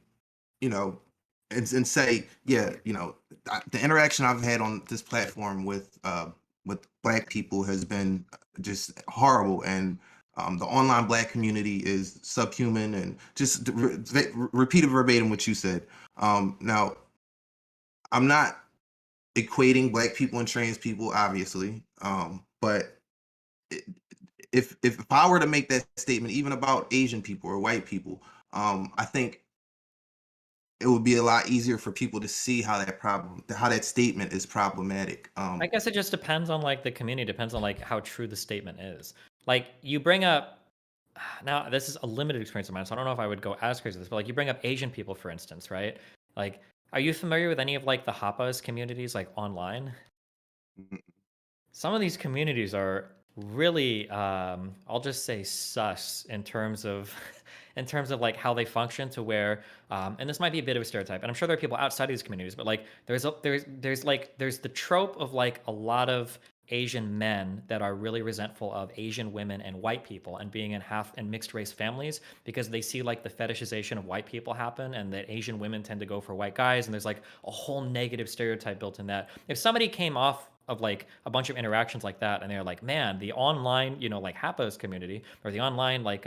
and say, the interaction I've had on this platform with black people has been just horrible, and the online black community is subhuman, and just repeat verbatim what you said. Now, I'm not equating black people and trans people, obviously, but if I were to make that statement, even about Asian people or white people, I think it would be a lot easier for people to see how that statement is problematic. I guess it just depends on like the community, depends on like how true the statement is. Like, you bring up, now this is a limited experience of mine, so I don't know if I would go as crazy as this, but like you bring up Asian people, for instance, right? Like, are you familiar with any of like the Hapas communities like online? Some of these communities are really, I'll just say sus in terms of like how they function, to where, and this might be a bit of a stereotype, and I'm sure there are people outside of these communities, but like there's the trope of like a lot of Asian men that are really resentful of Asian women and white people and being in half and mixed race families, because they see like the fetishization of white people happen, and that Asian women tend to go for white guys, and there's like a whole negative stereotype built in that. If somebody came off of like a bunch of interactions like that, and they're like, man, the online, like Hapas community, or the online like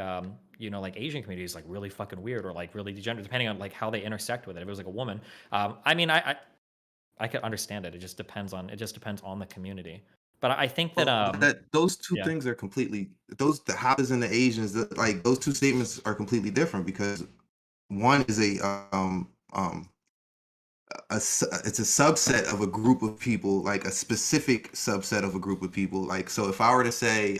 like Asian community is like really fucking weird, or like really degenerate, depending on like how they intersect with it. If it was like a woman, I mean, I could understand it. It just depends on the community. But I think that that those two things are completely, the Hapas and the Asians, like those two statements are completely different, because one is it's a subset of a group of people, like a specific subset of a group of people. Like, so if I were to say,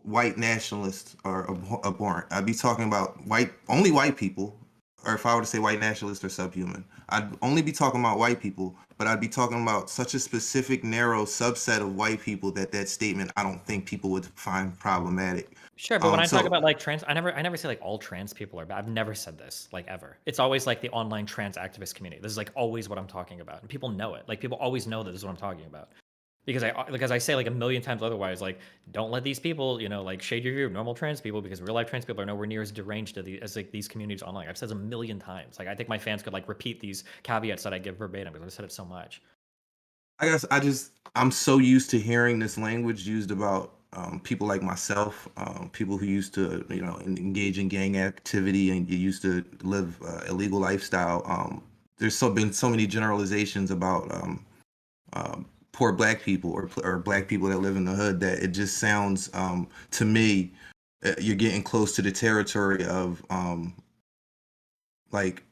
white nationalists are abhorrent, I'd be talking about only white people. Or if I were to say white nationalists are subhuman, I'd only be talking about white people, but I'd be talking about such a specific, narrow subset of white people that statement I don't think people would find problematic. Sure, but when I talk about like trans, I never say like all trans people are bad. I've never said this, like, ever. It's always like the online trans activist community. This is like always what I'm talking about, and people know it. Like, people always know that this is what I'm talking about. Because I say like a million times otherwise, like, don't let these people, like, shade your view of normal trans people, because real life trans people are nowhere near as deranged as like these communities online. I've said this a million times. Like, I think my fans could like repeat these caveats that I give verbatim, because I've said it so much. I guess I'm so used to hearing this language used about people like myself, people who used to, engage in gang activity and used to live illegal lifestyle. There's been so many generalizations about poor black people or black people that live in the hood, that it just sounds to me you're getting close to the territory of like,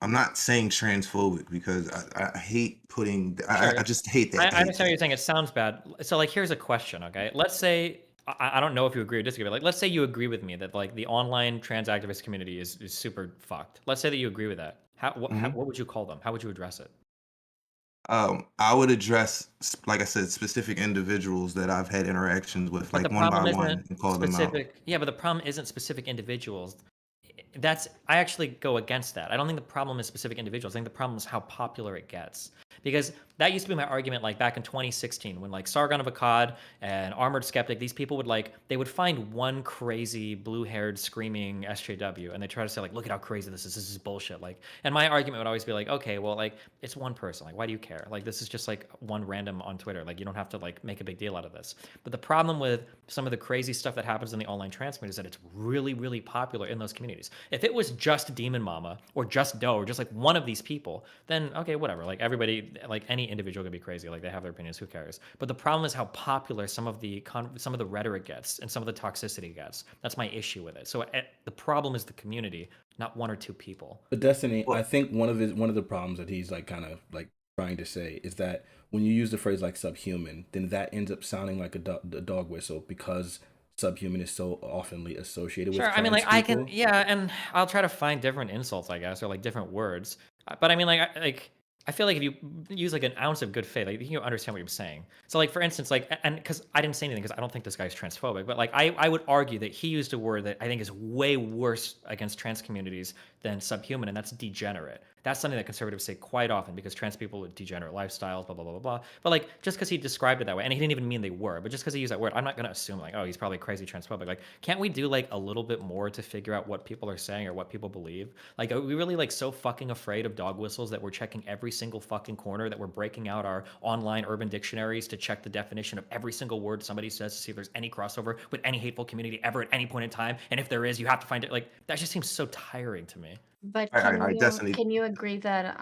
I'm not saying transphobic because I hate putting Sure. I just hate that. I understand what you're saying. It sounds bad. So like, here's a question. Okay, let's say I don't know if you agree or disagree, but like, let's say you agree with me that like the online trans activist community is super fucked. Let's say that you agree with that. What would you call them? How would you address it? I would address, like I said, specific individuals that I've had interactions with, But the like one by problem one, isn't and call them out. specific. Yeah, but the problem isn't specific individuals. I actually go against that. I don't think the problem is specific individuals. I think the problem is how popular it gets. Because that used to be my argument, like back in 2016, when like Sargon of Akkad and Armored Skeptic, these people would like, they would find one crazy blue-haired screaming SJW, and they try to say like, look at how crazy this is. This is bullshit. Like, and my argument would always be like, okay, well, like it's one person. Like, why do you care? Like, this is just like one random on Twitter. Like, you don't have to like make a big deal out of this. But the problem with some of the crazy stuff that happens in the online trans community is that it's really, really popular in those communities. If it was just Demon Mama or just Doe or just like one of these people, then okay, whatever. Like everybody, like any individual could be crazy. Like they have their opinions. Who cares? But the problem is how popular some of the rhetoric gets and some of the toxicity gets. That's my issue with it. So the problem is the community, not one or two people. But Destiny, I think one of the problems that he's like kind of like trying to say is that when you use the phrase like subhuman, then that ends up sounding like a dog whistle because subhuman is so oftenly associated with Sure, I mean, trans like I people. can, yeah, and I'll try to find different insults, I guess, or like different words. But I mean, like I feel like if you use like an ounce of good faith, like you understand what you're saying. So like for instance, like, and because I didn't say anything because I don't think this guy's transphobic, but like I would argue that he used a word that I think is way worse against trans communities than subhuman, and that's degenerate. That's something that conservatives say quite often because trans people with degenerate lifestyles, blah, blah, blah, blah, blah. But like, just because he described it that way, and he didn't even mean they were, but just because he used that word, I'm not going to assume like, oh, he's probably crazy transphobic. Like, can't we do like a little bit more to figure out what people are saying or what people believe? Like, are we really like so fucking afraid of dog whistles that we're checking every single fucking corner, that we're breaking out our online urban dictionaries to check the definition of every single word somebody says to see if there's any crossover with any hateful community ever at any point in time? And if there is, you have to find it. Like, that just seems so tiring to me. But I definitely. can you agree that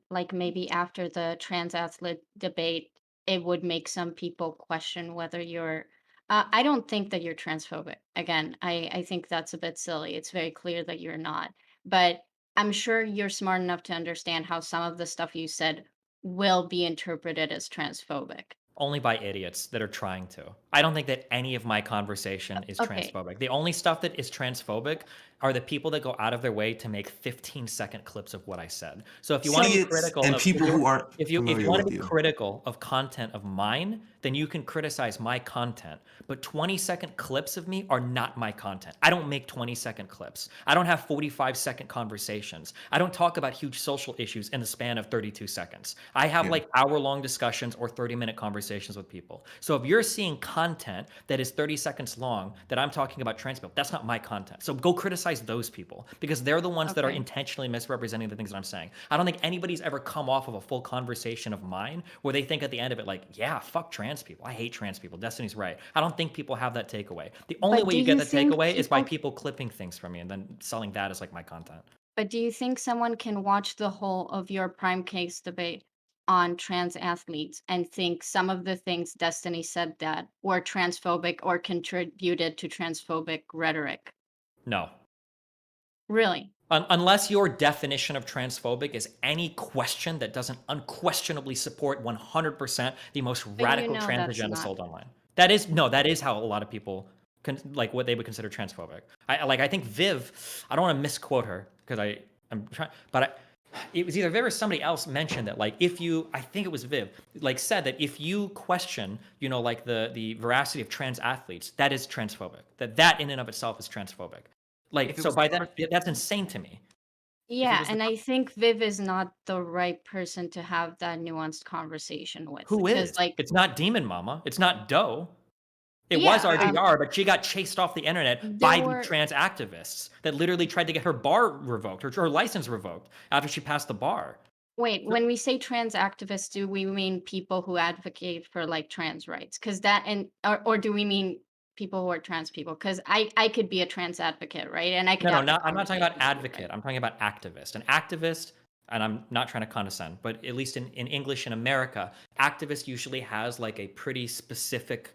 like maybe after the trans athlete debate, it would make some people question whether you're I don't think that you're transphobic. Again, I think that's a bit silly. It's very clear that you're not. But I'm sure you're smart enough to understand how some of the stuff you said will be interpreted as transphobic. Only by idiots that are trying to. I don't think that any of my conversation is Okay. transphobic. The only stuff that is transphobic are the people that go out of their way to make 15-second clips of what I said. So if you want to be Idiots critical and of people who aren't if you familiar want to with be you. critical of content of mine, then you can criticize my content. But 20-second clips of me are not my content. I don't make 20-second clips. I don't have 45-second conversations. I don't talk about huge social issues in the span of 32 seconds. I have Yeah. like hour-long discussions or 30-minute conversations with people. So if you're seeing content that is 30 seconds long that I'm talking about trans people, that's not my content. So go criticize those people because they're the ones that are Okay. intentionally misrepresenting the things that I'm saying. I don't think anybody's ever come off of a full conversation of mine where they think at the end of it like, yeah, fuck trans people. I hate trans people. Destiny's right. I don't think people have that takeaway. The only But way do you get you that think takeaway is by people people clipping things from me and then selling that as like my content. But do you think someone can watch the whole of your prime case debate on trans athletes and think some of the things Destiny said that were transphobic or contributed to transphobic rhetoric? No. Really? Unless your definition of transphobic is any question that doesn't unquestionably support 100% the most But you radical know trans that's agenda not. sold online. That is how a lot of people like what they would consider transphobic. I think Viv, I don't want to misquote her because I'm trying, but it was either Viv or somebody else mentioned that like if you, I think it was Viv, like said that if you question, you know, like the veracity of trans athletes, that is transphobic. That in and of itself is transphobic. Like, If it so was by the that, that's insane to me. Yeah, was the and I think Viv is not the right person to have that nuanced conversation with. Who Because, is? like, It's not Demon Mama. It's not Doe. It was yeah, RJR, but she got chased off the internet there by the were. trans activists that literally tried to get her bar revoked, her license revoked after she passed the bar. Wait, when we say trans activists, do we mean people who advocate for like trans rights? Because that and or do we mean people who are trans people? Because I could be a trans advocate, right? And I could No, have the I'm not talking about conversations with you, right? advocate. I'm talking about activist. An activist and I'm not trying to condescend, but at least in English in America, activist usually has like a pretty specific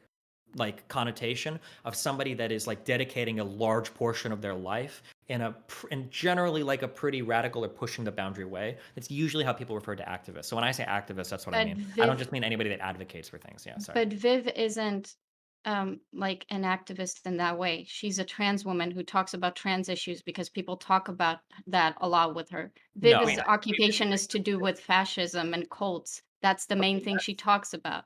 like connotation of somebody that is like dedicating a large portion of their life in generally like a pretty radical or pushing the boundary way. It's usually how people refer to activists. So when I say activist, that's what I But mean. I don't Viv, just mean anybody that advocates for things. Yeah, sorry. but Viv isn't like an activist in that way. She's a trans woman who talks about trans issues because people talk about that a lot with her. No, I Viv's mean, occupation is to do with fascism and cults. That's the main thing she talks about.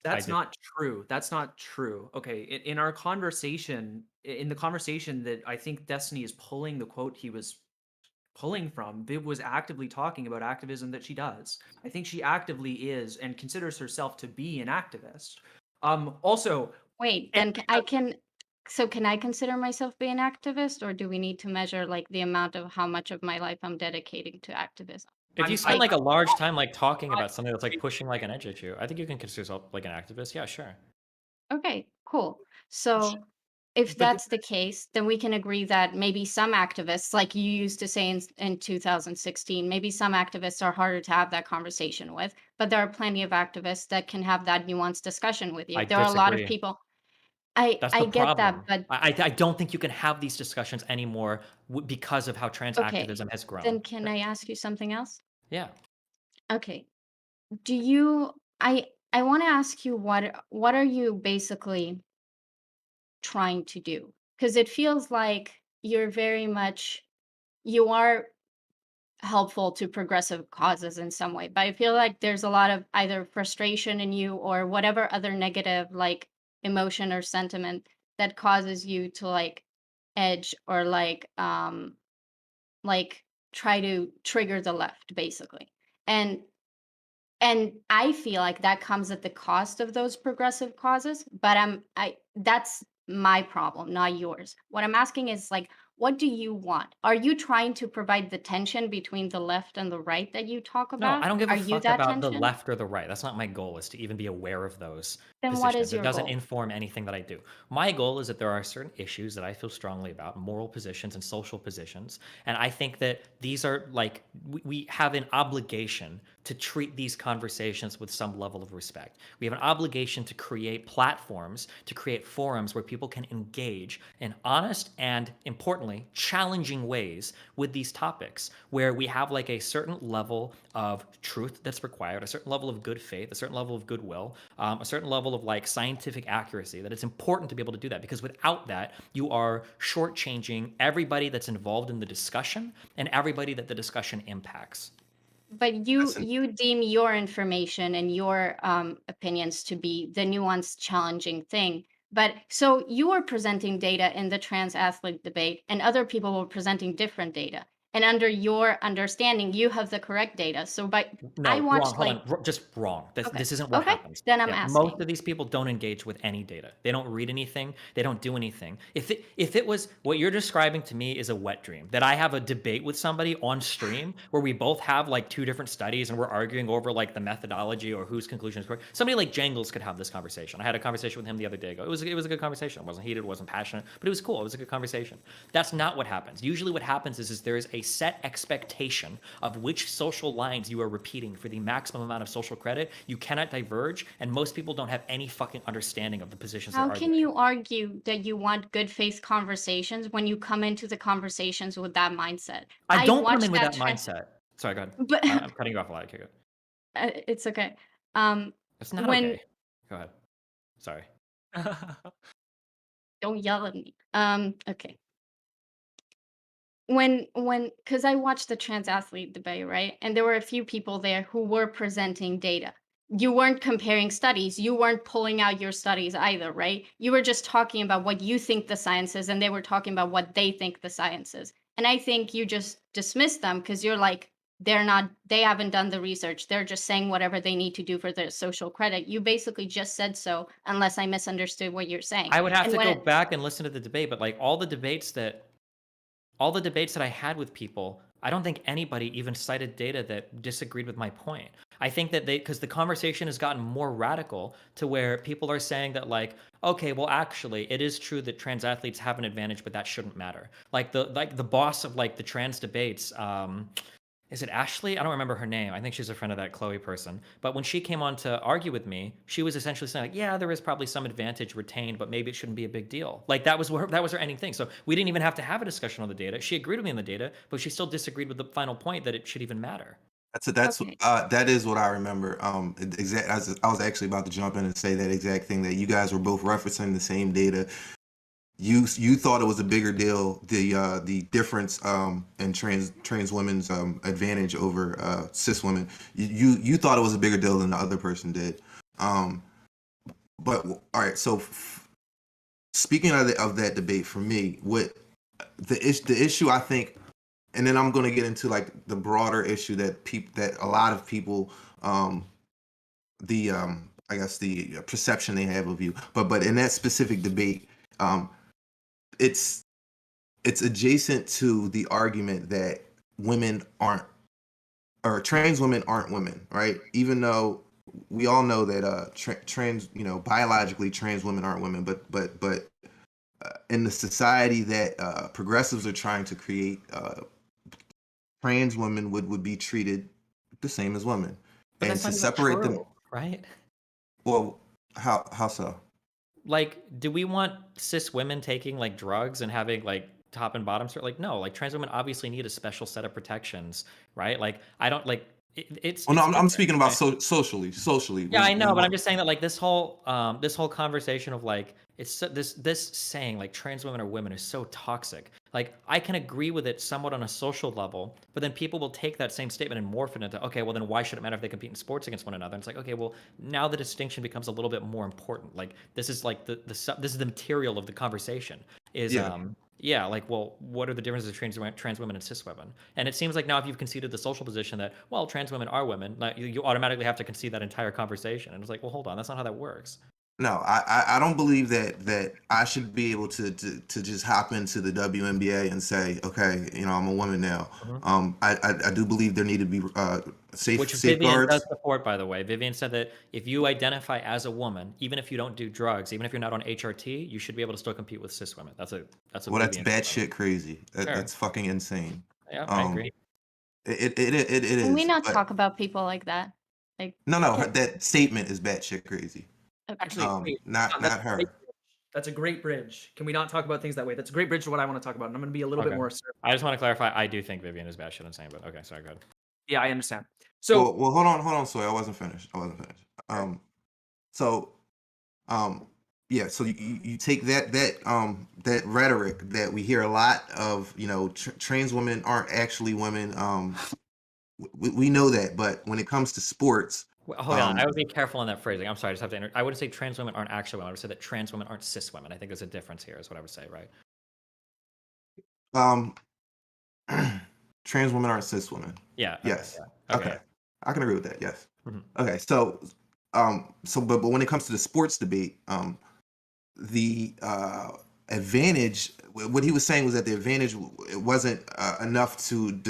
That's did- not true. That's not true. Okay, in our conversation, in the conversation that I think Destiny is pulling the quote he was pulling from, Viv was actively talking about activism that she does. I think she actively is and considers herself to be an activist. Also, Wait, then so can I consider myself being an activist, or do we need to measure like the amount of how much of my life I'm dedicating to activism? if you I'm- spend I- like a large time like talking about something that's like pushing like an edge issue, I think you can consider yourself like an activist. Yeah, sure. Okay, cool. So if But that's the case, then we can agree that maybe some activists, like you used to say in 2016, maybe some activists are harder to have that conversation with, but there are plenty of activists that can have that nuanced discussion with you. I There are a lot of disagree. people. That's I the get that, problem. but I don't think you can have these discussions anymore because of how trans okay. activism has grown. Then can I ask you something else? Yeah. Okay. Do you I want to ask you what are you basically trying to do? Because it feels like you're very much you are helpful to progressive causes in some way, but I feel like there's a lot of either frustration in you or whatever other negative like emotion or sentiment that causes you to like edge or like try to trigger the left basically. And I feel like that comes at the cost of those progressive causes, but I that's my problem, not yours. What I'm asking is like, what do you want? Are you trying to provide the tension between the left and the right that you talk No, about? I don't give Are a you fuck that about the tension? left or the right. That's not my goal, is to even be aware of those Then what positions. is It your doesn't goal? inform anything that I do. My goal is that there are certain issues that I feel strongly about, moral positions and social positions. And I think that these are like, we have an obligation to treat these conversations with some level of respect. We have an obligation to create platforms, to create forums where people can engage in honest and, importantly, challenging ways with these topics, where we have like a certain level of truth that's required, a certain level of good faith, a certain level of goodwill, a certain level of like scientific accuracy, that it's important to be able to do that, because without that, you are shortchanging everybody that's involved in the discussion and everybody that the discussion impacts. But you deem your information and your opinions to be the nuanced, challenging thing. But so you were presenting data in the trans athlete debate, and other people were presenting different data. And under your understanding, you have the correct data. So I No, wrong. watched Hold like on. Just wrong. okay, This isn't what okay, happens. then I'm Yeah, most asking. of these people don't engage with any data. They don't read anything. They don't do anything. If it was what you're describing to me is a wet dream, that I have a debate with somebody on stream where we both have like two different studies and we're arguing over like the methodology or whose conclusion is correct. Somebody like Jangles could have this conversation. I had a conversation with him the other day ago. It was a good conversation. It wasn't heated. It wasn't passionate, but it was cool. It was a good conversation. That's not what happens. Usually what happens is there is a set expectation of which social lines you are repeating for the maximum amount of social credit. You cannot diverge, and most people don't have any fucking understanding of the positions How they're can arguing. you argue that you want good faith conversations when you come into the conversations with that mindset? I don't come watched in with that trend- mindset. Sorry, go ahead. But I'm cutting you off a lot. Okay, good. it's okay. It's not when okay. Go ahead. Sorry. don't yell at me. Okay. When because I watched the trans athlete debate, right? And there were a few people there who were presenting data. You weren't comparing studies. You weren't pulling out your studies either, right? You were just talking about what you think the science is, and they were talking about what they think the science is. And I think you just dismiss them because you're like, they haven't done the research. They're just saying whatever they need to do for their social credit. You basically just said so, unless I misunderstood what you're saying. I would have And to when go back and listen to the debate, but like all the debates that I had with people, I don't think anybody even cited data that disagreed with my point. I think that because the conversation has gotten more radical to where people are saying that like, okay, well, actually, it is true that trans athletes have an advantage, but that shouldn't matter. Like the boss of like the trans debates, is it Ashley? I don't remember her name. I think she's a friend of that Chloe person. But when she came on to argue with me, she was essentially saying, like, yeah, there is probably some advantage retained, but maybe it shouldn't be a big deal. Like that was her ending thing. So we didn't even have to have a discussion on the data. She agreed with me on the data, but she still disagreed with the final point that it should even matter. Okay. That is what I remember. I was actually about to jump in and say that exact thing, that you guys were both referencing the same data. You thought it was a bigger deal, the difference in trans women's advantage over cis women. You thought it was a bigger deal than the other person did. But all right, so speaking of that debate, for me, what the issue, I think, and then I'm going to get into like the broader issue that a lot of people, I guess the perception they have of you, but in that specific debate, it's adjacent to the argument that women aren't, or trans women aren't women, right? Even though we all know that trans, biologically trans women aren't women, but in the society that progressives are trying to create, trans women would be treated the same as women, But and that's to not even separate them. true, right? Well, how so? Like, do we want cis women taking like drugs and having like top and bottom like no, like trans women obviously need a special set of protections, right? Like I don't like it's Well, no, I'm different, speaking about right? socially. Yeah, I know, When but I'm just saying that like this whole conversation of like this saying like trans women are women is so toxic. Like I can agree with it somewhat on a social level, but then people will take that same statement and morph it into, okay, well then why should it matter if they compete in sports against one another? And it's like, okay, well now the distinction becomes a little bit more important. Like this is like this is the material of the conversation is Yeah. yeah, like, well, what are the differences between trans women and cis women? And it seems like now if you've conceded the social position that, well, trans women are women, like, you automatically have to concede that entire conversation. And it's like, well, hold on, that's not how that works. No, I don't believe that I should be able to just hop into the WNBA and say, okay, I'm a woman now. I do believe there need to be Which Vivian safeguards. does support, by the way. Vivian said that if you identify as a woman, even if you don't do drugs, even if you're not on HRT, you should be able to still compete with cis women. That's what Well, that's Vivian said. batshit crazy. Sure. That's fucking insane. Yeah, I agree. It is. Can we not but- talk about people like that? Like, No, that statement is batshit crazy. okay. Actually, wait, Not that's her. That's a great bridge. Can we not talk about things that way? That's a great bridge to what I want to talk about. And I'm going to be a little bit Okay. more assertive. I just want to clarify, I do think Vivian is batshit insane, but okay, sorry, go ahead. Yeah, I understand. So, Well, hold on, Soy. I wasn't finished. Yeah. So you take that rhetoric that we hear a lot of, trans women aren't actually women. We know that, but when it comes to sports, Well, hold on, I would be careful on that phrasing. I'm sorry, I just have to I wouldn't say trans women aren't actually women. I would say that trans women aren't cis women. I think there's a difference here, is what I would say, right? trans women aren't cis women. Yeah. Okay, Yes. yeah. Okay. I can agree with that. Yes. Mhm. Okay. So, but when it comes to the sports debate, the advantage, what he was saying was that the advantage, it wasn't enough to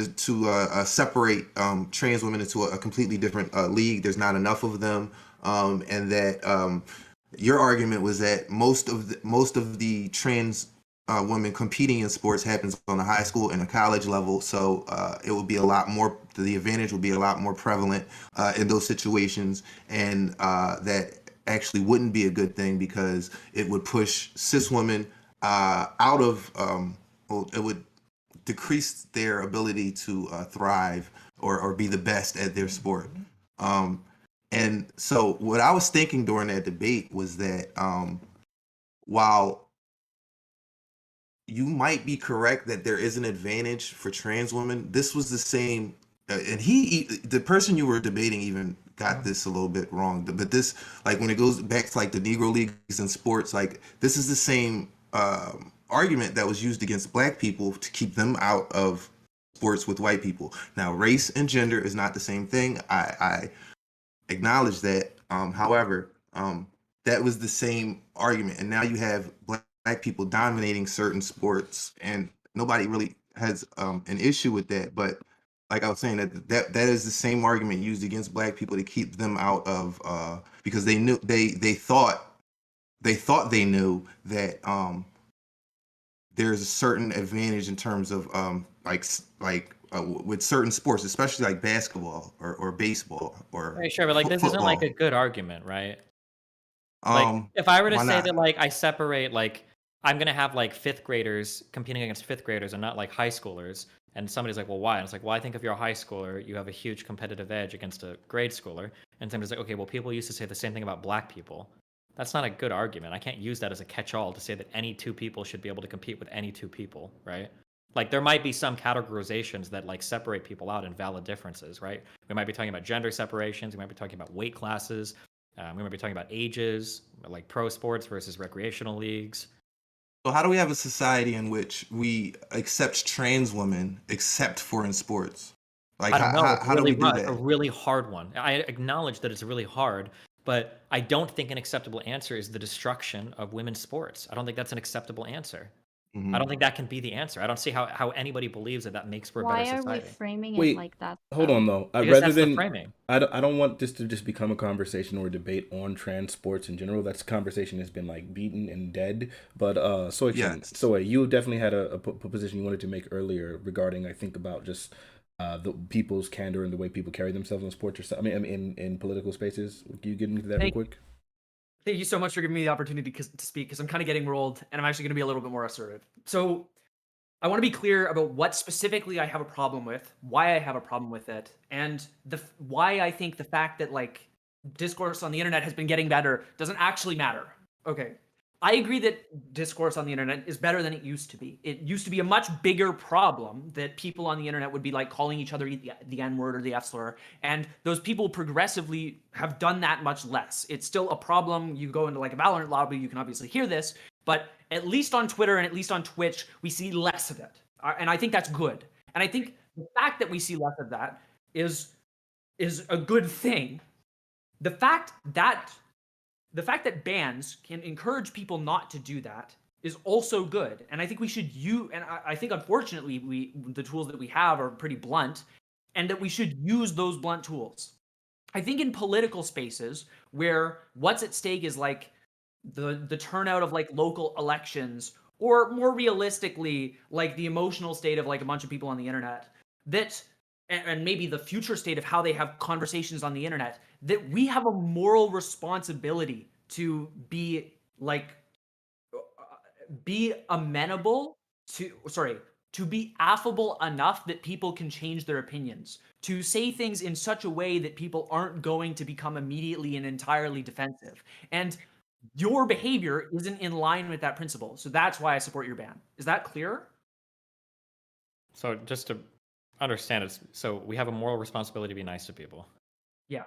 separate trans women into a completely different league. There's not enough of them, and that your argument was that most of the trans women competing in sports happens on a high school and a college level, so it would be a lot more, the advantage would be a lot more prevalent in those situations, and that actually wouldn't be a good thing because it would push cis women out of, well, it would decrease their ability to thrive or be the best at their sport. And so what I was thinking during that debate was that while you might be correct that there is an advantage for trans women, this was the same, and the person you were debating even got this a little bit wrong, but this, like, when it goes back to like the Negro leagues and sports, like, this is the same argument that was used against black people to keep them out of sports with white people. Now, race and gender is not the same thing. I acknowledge that. However, that was the same argument, and now you have black people dominating certain sports, and nobody really has an issue with that. But like I was saying, that is the same argument used against black people to keep them out of, because they knew they thought they knew that there's a certain advantage in terms of like with certain sports, especially like basketball or baseball or Right, sure, but like this isn't like a football. good argument, right? Like if I were to Why say not? that like I separate like I'm gonna have like fifth graders competing against fifth graders and not like high schoolers, and somebody's like, well, why? And it's like, well, I think if you're a high schooler, you have a huge competitive edge against a grade schooler. And somebody's like, okay, well, people used to say the same thing about black people. That's not a good argument. I can't use that as a catch-all to say that any two people should be able to compete with any two people, right? Like there might be some categorizations that like separate people out in valid differences, right? We might be talking about gender separations. We might be talking about weight classes. We might be talking about ages, like pro sports versus recreational leagues. So how do we have a society in which we accept trans women except for in sports? Like I don't know. It's how do really we do It's a that? really hard one. I acknowledge that it's really hard, but I don't think an acceptable answer is the destruction of women's sports. I don't think that's an acceptable answer. I don't think that can be the answer. I don't see how anybody believes that that makes for a better Why are we society. framing it Wait, like that, hold on though? though. Because Rather that's the than framing. I don't want this to just become a conversation or a debate on trans sports in general. That conversation has been like beaten and dead. But Yes. you definitely had a position you wanted to make earlier regarding, I think, about just the people's candor and the way people carry themselves in sports or something. I mean, in political spaces. Can you get into that real quick? Thank you so much for giving me the opportunity to speak, because I'm kind of getting rolled, and I'm actually going to be a little bit more assertive. So I want to be clear about what specifically I have a problem with, why I have a problem with it, and why I think the fact that like discourse on the internet has been getting better doesn't actually matter. Okay. I agree that discourse on the internet is better than it used to be. It used to be a much bigger problem that people on the internet would be like calling each other the N-word or the F-slur, and those people progressively have done that much less. It's still a problem. You go into like a Valorant lobby, you can obviously hear this, but at least on Twitter and at least on Twitch, we see less of it. And I think that's good. And I think the fact that we see less of that is a good thing. The fact that bans can encourage people not to do that is also good. And I think we should use, and I think unfortunately the tools that we have are pretty blunt, and that we should use those blunt tools. I think in political spaces where what's at stake is like the turnout of like local elections, or more realistically, like the emotional state of like a bunch of people on the internet, that and maybe the future state of how they have conversations on the internet, that we have a moral responsibility to be like be amenable to be affable enough that people can change their opinions, to say things in such a way that people aren't going to become immediately and entirely defensive. And your behavior isn't in line with that principle. So that's why I support your ban. Is that clear? So just to understand it, so we have a moral responsibility to be nice to people. Yeah.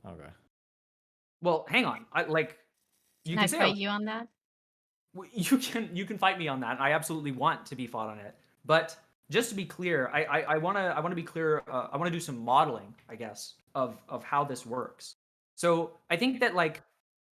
Okay. Well, hang on. You Can I can say fight you on that? you can fight me on that. I absolutely want to be fought on it. But just to be clear, I want to be clear. I want to do some modeling, I guess, of how this works. So I think that like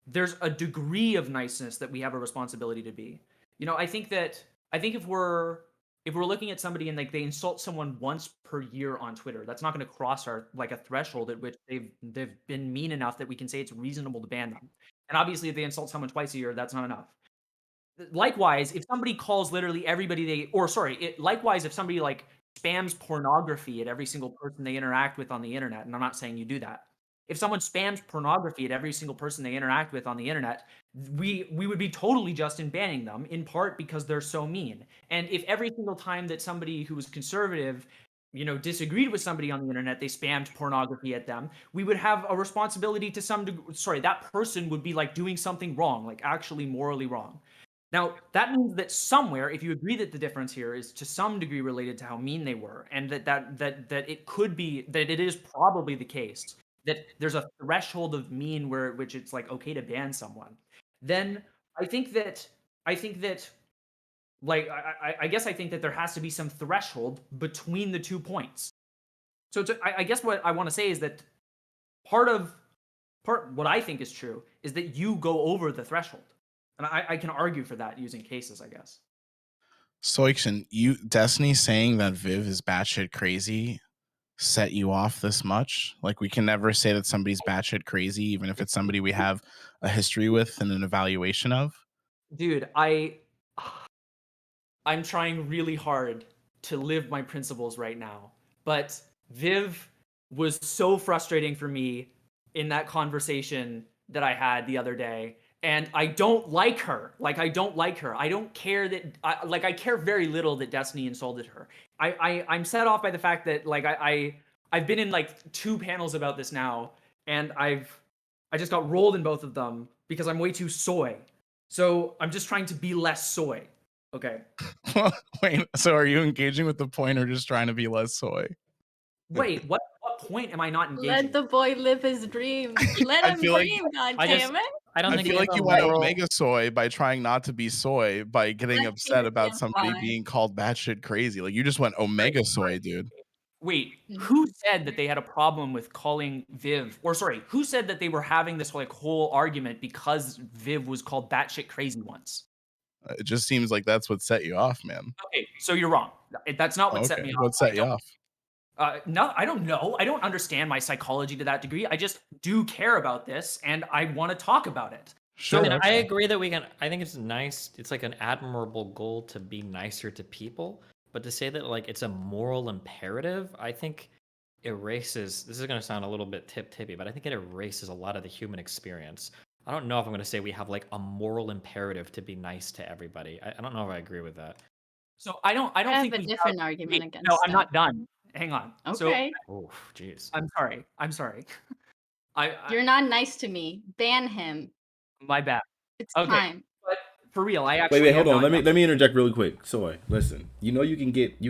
there's a degree of niceness that we have a responsibility to be. I think if we're looking at somebody and like they insult someone once per year on Twitter, that's not going to cross our like a threshold at which they've been mean enough that we can say it's reasonable to ban them. And obviously, if they insult someone twice a year, that's not enough. Likewise, if somebody calls literally everybody likewise, if somebody like spams pornography at every single person they interact with on the internet, and I'm not saying you do that. If someone spams pornography at every single person they interact with on the internet, we would be totally just in banning them, in part because they're so mean. And if every single time that somebody who was conservative, disagreed with somebody on the internet, they spammed pornography at them, we would have a responsibility to some degree. That person would be like doing something wrong, like actually morally wrong. Now, that means that somewhere, if you agree that the difference here is to some degree related to how mean they were, and that it could be, that it is probably the case that there's a threshold of mean which it's like okay to ban someone, then I think that like I guess I think that there has to be some threshold between the 2 points. So I guess what I want to say is that part what I think is true is that you go over the threshold. And I can argue for that using cases, I guess. Soikshin, Destiny saying that Viv is batshit crazy set you off this much? Like, we can never say that somebody's batshit crazy, even if it's somebody we have a history with and an evaluation of? Dude, I'm trying really hard to live my principles right now. But Viv was so frustrating for me in that conversation that I had the other day. And I don't like her. Like, I don't like her. I don't care that, I care very little that Destiny insulted her. I'm set off by the fact that, like, I've been in, like, 2 panels about this now, and I just got rolled in both of them because I'm way too soy. So I'm just trying to be less soy. Okay. Wait, so are you engaging with the point or just trying to be less soy? Wait, what point am I not engaging? Let the boy live his dream. Let I him feel like- dream, God I damn it. I don't I think feel we like have you a went moral- omega soy by trying not to be soy by getting Let's upset hear about it, somebody why. being called batshit crazy. Like you just went omega soy, dude. Wait, Mhm. who said that they had a problem with calling Viv, or sorry, who said that they were having this like whole argument because Viv was called batshit crazy once? It just seems like that's what set you off, man. Okay, so you're wrong. That's not what set Okay, me off. what set I you don't- off? No, I don't know. I don't understand my psychology to that degree. I just do care about this, and I want to talk about it. Sure. I mean, I okay. agree that we can. I think it's nice. It's like an admirable goal to be nicer to people, but to say that like it's a moral imperative, I think erases. This is going to sound a little bit tippy, but I think it erases a lot of the human experience. I don't know if I'm going to say we have like a moral imperative to be nice to everybody. I don't know if I agree with that. So I don't I have think a we different have- argument wait, against No, I'm that. not done. Hang on. So Okay. Oh, jeez. I'm sorry. You're not nice to me. Ban him. My bad. It's Okay. time. But for real, I actually Wait, hold am on. not done. Let me interject really quick. Soy, listen. You know you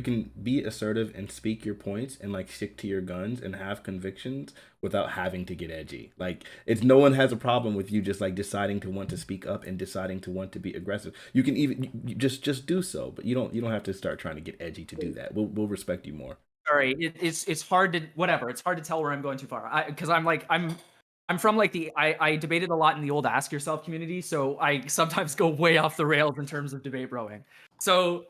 can be assertive and speak your points and like stick to your guns and have convictions without having to get edgy. Like it's no one has a problem with you just like deciding to want to speak up and deciding to want to be aggressive. You can even you just do so, but you don't have to start trying to get edgy to do that. We'll respect you more. Sorry, it's hard to whatever. It's hard to tell where I'm going too far. Because I'm from like I debated a lot in the old Ask Yourself community, so I sometimes go way off the rails in terms of debate broing. So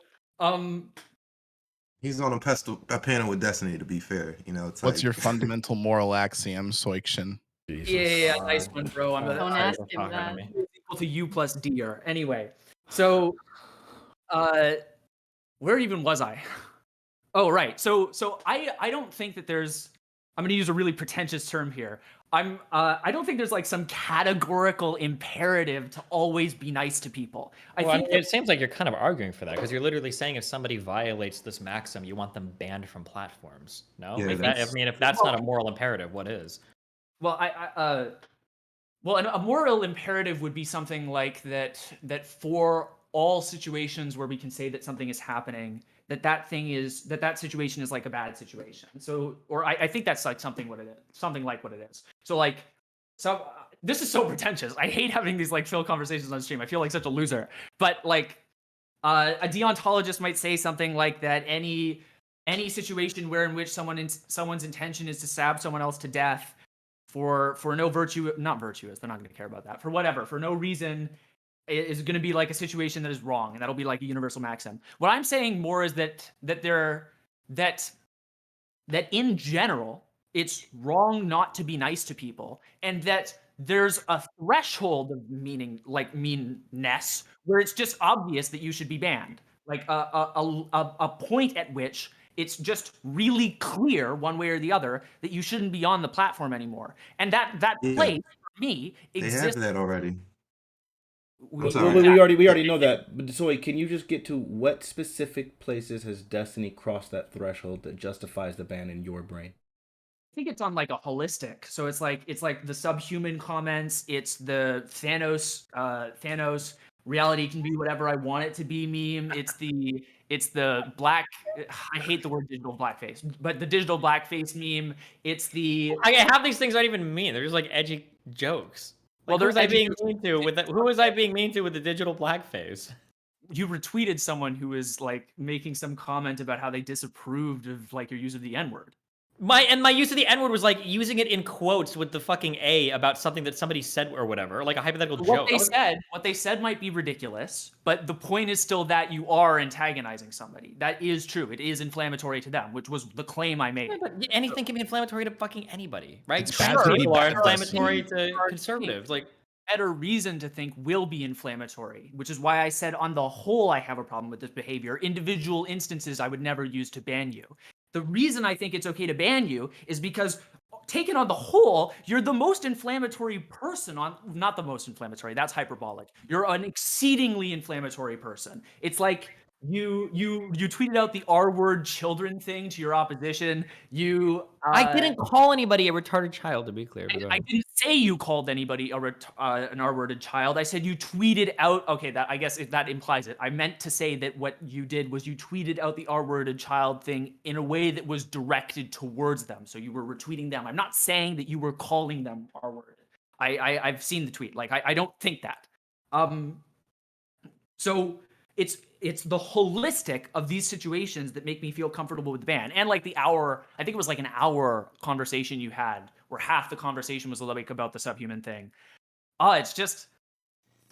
He's on a panel with Destiny. To be fair, you know. It's What's like, your fundamental moral axiom, Soikshin? yeah, nice one, bro. I'm Don't the ask Don't him talk that. to me. equal to you plus Dr. Anyway, so where even was I? Oh, right. So I don't think that there's. I'm going to use a really pretentious term here. I don't think there's like some categorical imperative to always be nice to people. I Well, think it seems like you're kind of arguing for that because you're literally saying if somebody violates this maxim, you want them banned from platforms. No, Yeah, like that, I that's- mean, if that's not a moral imperative, what is? well, a moral imperative would be something like that for all situations where we can say that something is happening, that situation is like a bad situation. So, or I think that's like something like what it is. So like, this is so pretentious. I hate having these like Phil conversations on stream. I feel like such a loser. But like, a deontologist might say something like that any situation where in which someone's intention is to stab someone else to death for no not virtuous, they're not going to care about that, for no reason, is going to be like a situation that is wrong, and that'll be like a universal maxim. What I'm saying more is that in general it's wrong not to be nice to people, and that there's a threshold of meanness where it's just obvious that you should be banned, like a point at which it's just really clear one way or the other that you shouldn't be on the platform anymore, and that Yeah. place for me they have exists. that already. We- I'm sorry. We already know that. But Soy, can you just get to what specific places has Destiny crossed that threshold that justifies the ban in your brain? I think it's on like a holistic. So it's like the subhuman comments. It's the Thanos reality can be whatever I want it to be meme. It's the black. I hate the word digital blackface, but the digital blackface meme. It's the Half these things aren't even mean. They're just like edgy jokes. Well, Like, who they're was I edgy being jokes. mean to with that? Who was I being mean to with the digital blackface? you retweeted someone who is like making some comment about how they disapproved of like your use of the N-word. My use of the N-word was like using it in quotes with the fucking A about something that somebody said or whatever, like a hypothetical joke. What they said might be ridiculous, but the point is still that you are antagonizing somebody. That is true. It is inflammatory to them, which was the claim I made. Yeah, but anything can be inflammatory to fucking anybody, right? It's Trans bad to be people are bad. inflammatory to conservatives. Like, better reason to think will be inflammatory, which is why I said on the whole I have a problem with this behavior. Individual instances I would never use to ban you. The reason I think it's okay to ban you is because taken on the whole, you're the most inflammatory person on, not the most inflammatory, that's hyperbolic. You're an exceedingly inflammatory person. It's like you tweeted out the R-word children thing to your opposition. I didn't call anybody a retarded child, to be clear. But go I ahead. didn't say you called anybody an R-worded child. I said you tweeted out. Okay, that I guess that implies it. I meant to say that what you did was you tweeted out the R-worded child thing in a way that was directed towards them. So you were retweeting them. I'm not saying that you were calling them R-worded. I've seen the tweet. Like I don't think that. So it's the holistic of these situations that make me feel comfortable with the ban. And like the hour, I think it was like an hour conversation you had where half the conversation was like about the subhuman thing. It's just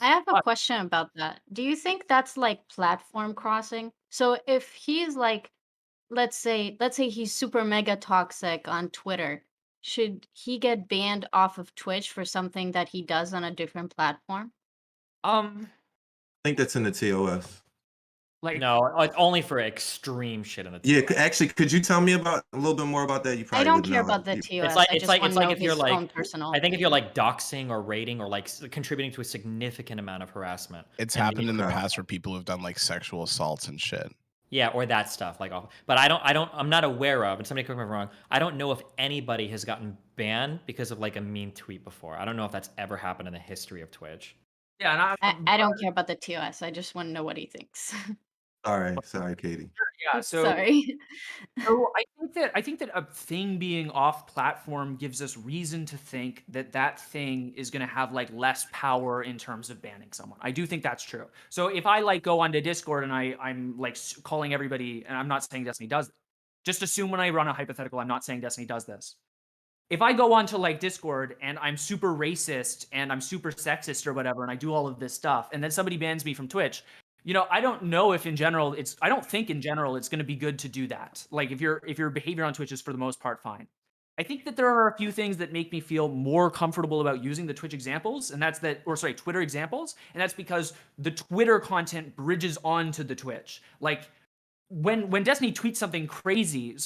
I have a question about that. Do you think that's like platform crossing? So if he's like, let's say he's super mega toxic on Twitter, should he get banned off of Twitch for something that he does on a different platform? I think that's in the TOS. like No, it's only for extreme shit in the Yeah, TOS. actually, could you tell me about a little bit more about that? You I probably don't would care know. about the You- TOS. It's like I it's just like want it's to like know if you're his like own personal I think if you're opinion. like doxing or rating or like contributing to a significant amount of harassment. It's and happened in the Okay. past for people who've done like sexual assaults and shit. Yeah, or that stuff like but I'm not aware of, and somebody correct me if I'm wrong, I don't know if anybody has gotten banned because of like a mean tweet before. I don't know if that's ever happened in the history of Twitch. yeah, and I don't care about the TOS. I just want to know what he thinks. Sorry, Katie. yeah. So Sorry. So I think that a thing being off platform gives us reason to think that that thing is going to have like less power in terms of banning someone. I do think that's true. So if I like go onto Discord and I'm like calling everybody, and I'm not saying Destiny does this. Just assume when I run a hypothetical, I'm not saying Destiny does this. If I go onto like Discord and I'm super racist and I'm super sexist or whatever, and I do all of this stuff, and then somebody bans me from Twitch, I don't know if in general I don't think in general it's going to be good to do that. Like if your behavior on Twitch is for the most part fine. I think that there are a few things that make me feel more comfortable about using the Twitch examples, and Twitter examples, and that's because the Twitter content bridges onto the Twitch. Like when Destiny tweets something crazy,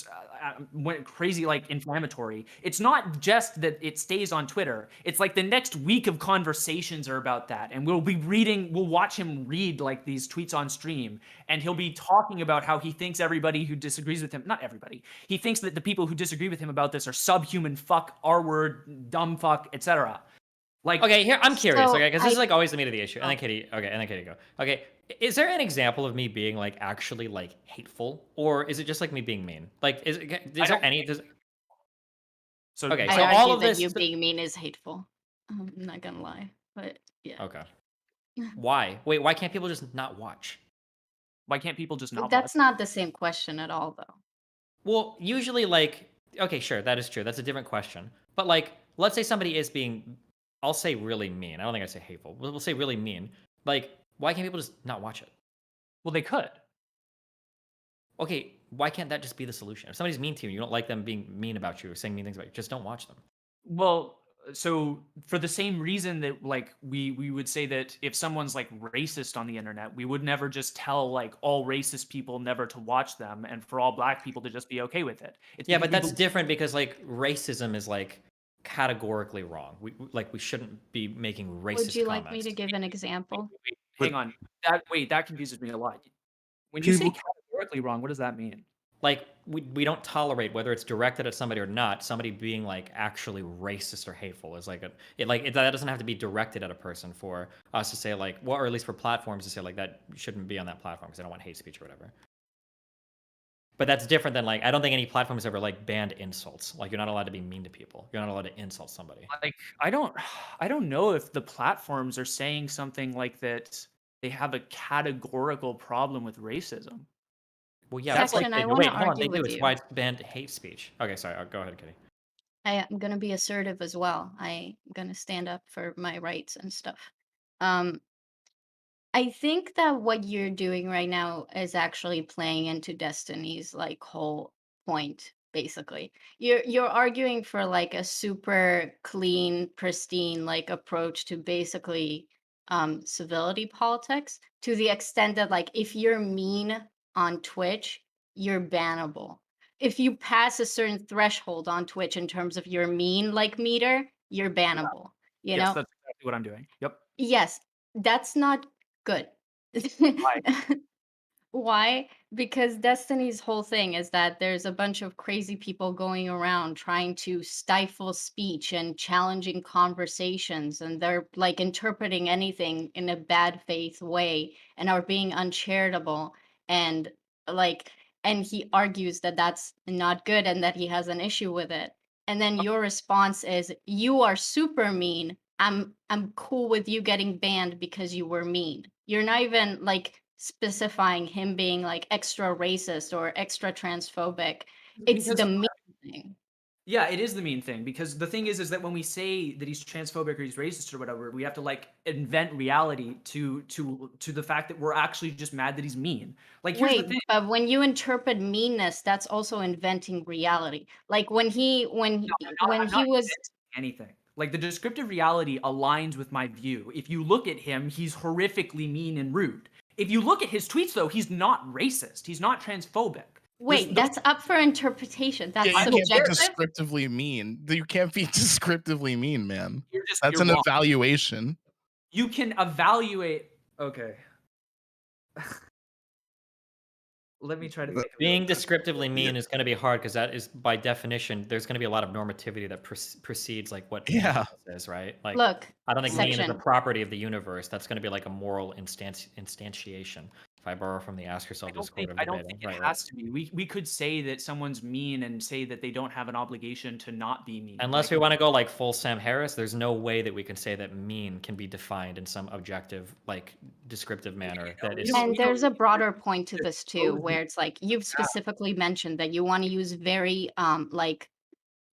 like inflammatory, it's not just that it stays on Twitter. It's like the next week of conversations are about that, and we'll watch him read like these tweets on stream, and he'll be talking about how he thinks everybody who disagrees with him, not everybody, he thinks that the people who disagree with him about this are subhuman, fuck, R-word, dumb fuck, etc. Like, okay, here I'm curious, So okay, because this is I like always the meat of the issue. And then Katie go. Okay, is there an example of me being like actually like hateful, or is it just like me being mean? Like, is there any? so Okay, I so argue all of that this. you being mean is hateful. I'm not gonna lie, but yeah. Okay. Why? Wait, why can't people just not watch? why can't people just not That's watch? not the same question at all, though. Well, usually, like, okay, sure, that is true. That's a different question. But like, let's say somebody is being, I'll say really mean. I don't think I say hateful. We'll say really mean. Like, why can't people just not watch it? Well, they could. Okay, why can't that just be the solution? If somebody's mean to you, you don't like them being mean about you or saying mean things about you, just don't watch them. Well, so for the same reason that like we would say that if someone's like racist on the internet, we would never just tell like all racist people never to watch them, and for all black people to just be okay with it. It's Yeah, because but we that's different because like racism is like categorically wrong. We shouldn't be making racist Would you like me comments. to give an example? wait, But- hang on. That confuses me a lot. When you say categorically wrong, what does that mean? Like we don't tolerate whether it's directed at somebody or not, somebody being like actually racist or hateful is like that doesn't have to be directed at a person for us to say like, well, or at least for platforms to say like that shouldn't be on that platform because they don't want hate speech or whatever. But that's different than like I don't think any platform has ever like banned insults. Like you're not allowed to be mean to people. You're not allowed to insult somebody. Like I don't know if the platforms are saying something like that they have a categorical problem with racism. Well, yeah, that's like Section, I wait, wanna hold on, argue they do. with It's you. why it's banned hate speech. Okay, sorry. Go ahead, Kitty. I'm gonna be assertive as well. I'm gonna stand up for my rights and stuff. Um, I think that what you're doing right now is actually playing into Destiny's like whole point basically. You're arguing for like a super clean, pristine like approach to basically civility politics, to the extent that like if you're mean on Twitch, you're bannable. If you pass a certain threshold on Twitch in terms of your mean like meter, you're bannable. You Yes, know? that's exactly what I'm doing. Yep. Yes, that's not good. Why? Why? Because Destiny's whole thing is that there's a bunch of crazy people going around trying to stifle speech and challenging conversations, and they're like interpreting anything in a bad faith way and are being uncharitable. And like, and he argues that that's not good and that he has an issue with it. And then your response is, "You are super mean. I'm cool with you getting banned because you were mean." You're not even like specifying him being like extra racist or extra transphobic. It's Because the mean thing. yeah, it is the mean thing, because the thing is that when we say that he's transphobic or he's racist or whatever, we have to like invent reality to the fact that we're actually just mad that he's mean. Like here's the Wait, thing. but when you interpret meanness, that's also inventing reality. Like when he No, I'm not was inventing anything. Like the descriptive reality aligns with my view. If you look at him, he's horrifically mean and rude. If you look at his tweets, though, he's not racist. He's not transphobic. wait, that's up for interpretation. That's Yeah, you can't be subjective. descriptively mean. You can't be descriptively mean, man. That's you're an wrong. evaluation. You can evaluate. Okay. Let me try to think. Being descriptively mean is going to be hard because that is, by definition, there's going to be a lot of normativity that precedes like what Yeah. is, right? Like, Look, I don't think mean is a section. property of the universe. That's going to be like a moral instantiation. If I borrow from the Ask Yourself Discord, I don't think it has to be. We could say that someone's mean and say that they don't have an obligation to not be mean. Unless we want to go like full Sam Harris, there's no way that we can say that mean can be defined in some objective, like descriptive manner. That is, And there's a broader point to this too, where it's like you've specifically mentioned that you want to use very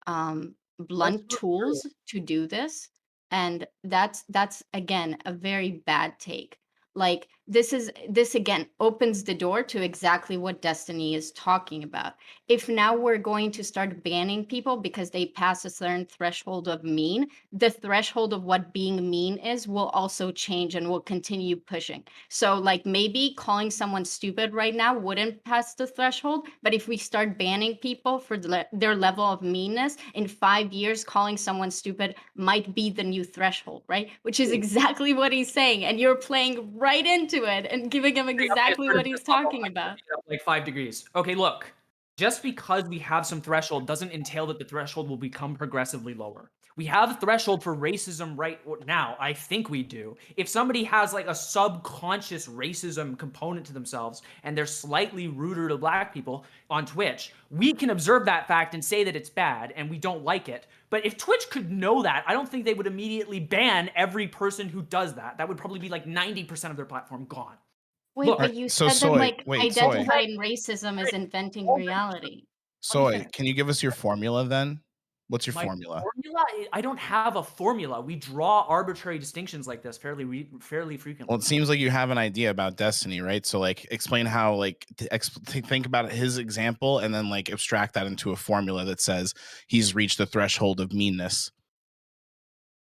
blunt tools to do this, and that's again a very bad take. Like this again opens the door to exactly what Destiny is talking about. If now we're going to start banning people because they pass a certain threshold of mean, the threshold of what being mean is will also change and will continue pushing. So like maybe calling someone stupid right now wouldn't pass the threshold, but if we start banning people for their level of meanness, in 5 years calling someone stupid might be the new threshold, right? Which is exactly what he's saying, and you're playing right into it and giving him exactly what he's talking about. Like 5 degrees. Okay, look. Just because we have some threshold doesn't entail that the threshold will become progressively lower. We have a threshold for racism right now. I think we do. If somebody has like a subconscious racism component to themselves and they're slightly ruder to black people on Twitch, we can observe that fact and say that it's bad and we don't like it. But if Twitch could know that, I don't think they would immediately ban every person who does that. That would probably be like 90% of their platform gone. Wait, Look, but you so said that Soy, like wait, Soy. identifying racism is inventing reality. Soy, can you give us your formula then? What's your formula? I don't have a formula. We draw arbitrary distinctions like this fairly frequently. Well, it seems like you have an idea about Destiny, right? So like explain how like think about his example and then like abstract that into a formula that says he's reached the threshold of meanness.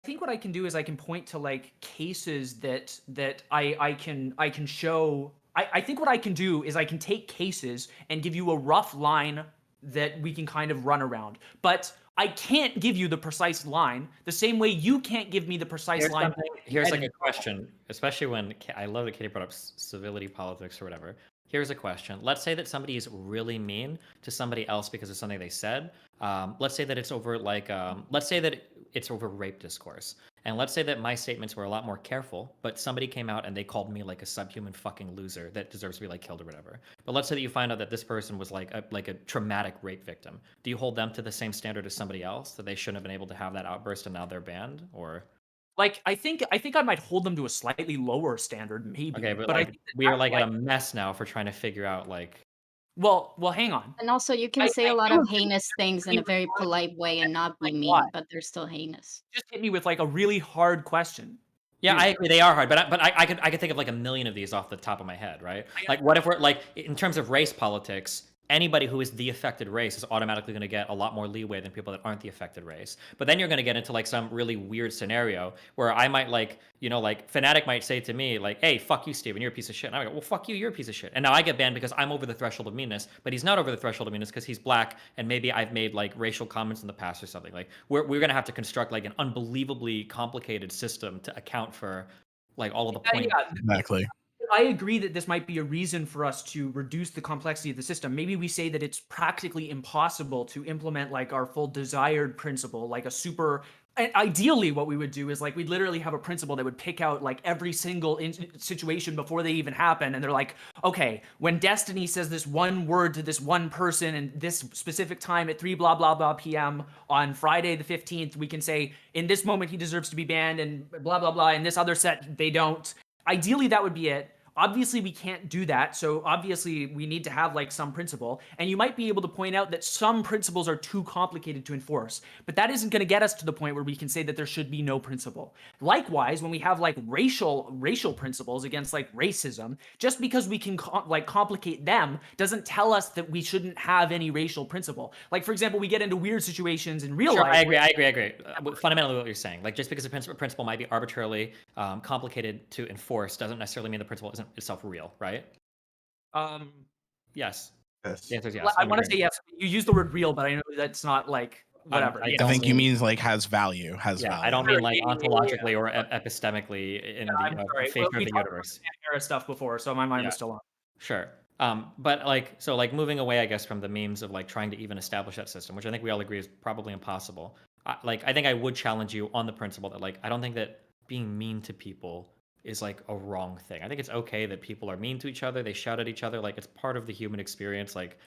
I think what I can do is I can point to like cases that I can show. I think what I can do is I can take cases and give you a rough line that we can kind of run around. But I can't give you the precise line the same way you can't give me the precise line. Here's like a question, especially when I love that Katie brought up civility politics or whatever. Here's a question. Let's say that somebody is really mean to somebody else because of something they said. Let's say that it's over like, let's say that it's over rape discourse. And let's say that my statements were a lot more careful, but somebody came out and they called me like a subhuman fucking loser that deserves to be like killed or whatever. But let's say that you find out that this person was like a traumatic rape victim. Do you hold them to the same standard as somebody else, that they shouldn't have been able to have that outburst and now they're banned? Or like I think I might hold them to a slightly lower standard, maybe. okay, but like, I think we are like in a mess now for trying to figure out like. Well, hang on. And also, you can say a lot of heinous things in a very polite way and not be mean, but they're still heinous. Just hit me with like a really hard question. Yeah, I agree, they are hard, but I could think of like a million of these off the top of my head, right? Like, what if we're like in terms of race politics? anybody who is the affected race is automatically going to get a lot more leeway than people that aren't the affected race. But then you're going to get into like some really weird scenario where I might like, you know, like Fanatiq might say to me like, hey, fuck you, Steven, you're a piece of shit. And I go, well, fuck you, you're a piece of shit. And now I get banned because I'm over the threshold of meanness, but he's not over the threshold of meanness because he's black and maybe I've made like racial comments in the past or something. Like we're going to have to construct like an unbelievably complicated system to account for like all of the points. Exactly. I agree that this might be a reason for us to reduce the complexity of the system. Maybe we say that it's practically impossible to implement like our full desired principle, like a super. And ideally, what we would do is like we'd literally have a principle that would pick out like every single situation before they even happen, and they're like, okay, when Destiny says this one word to this one person and this specific time at 3 blah blah blah p.m. on Friday the 15th, we can say in this moment he deserves to be banned, and blah blah blah. In this other set they don't. Ideally, that would be it. Obviously, we can't do that, so obviously we need to have like some principle. And you might be able to point out that some principles are too complicated to enforce, but that isn't going to get us to the point where we can say that there should be no principle. Likewise, when we have like racial principles against like racism, just because we can complicate them doesn't tell us that we shouldn't have any racial principle. Like for example, we get into weird situations in real life. I agree. Fundamentally, what you're saying, like just because a principle might be arbitrarily complicated to enforce, doesn't necessarily mean the principle isn't itself real, right? Yes. Yes. The answer is yes. I want to say yes. You use the word real, but I know that's not like whatever. I think you mean like has value. Value. I don't mean like ontologically or epistemically in the face of the universe. Era stuff before, so my mind was still on. Sure. But like moving away, I guess, from the memes of like trying to even establish that system, which I think we all agree is probably impossible. I think I would challenge you on the principle that like I don't think that being mean to people is like a wrong thing. I think it's okay that people are mean to each other. They shout at each other. Like it's part of the human experience. Like,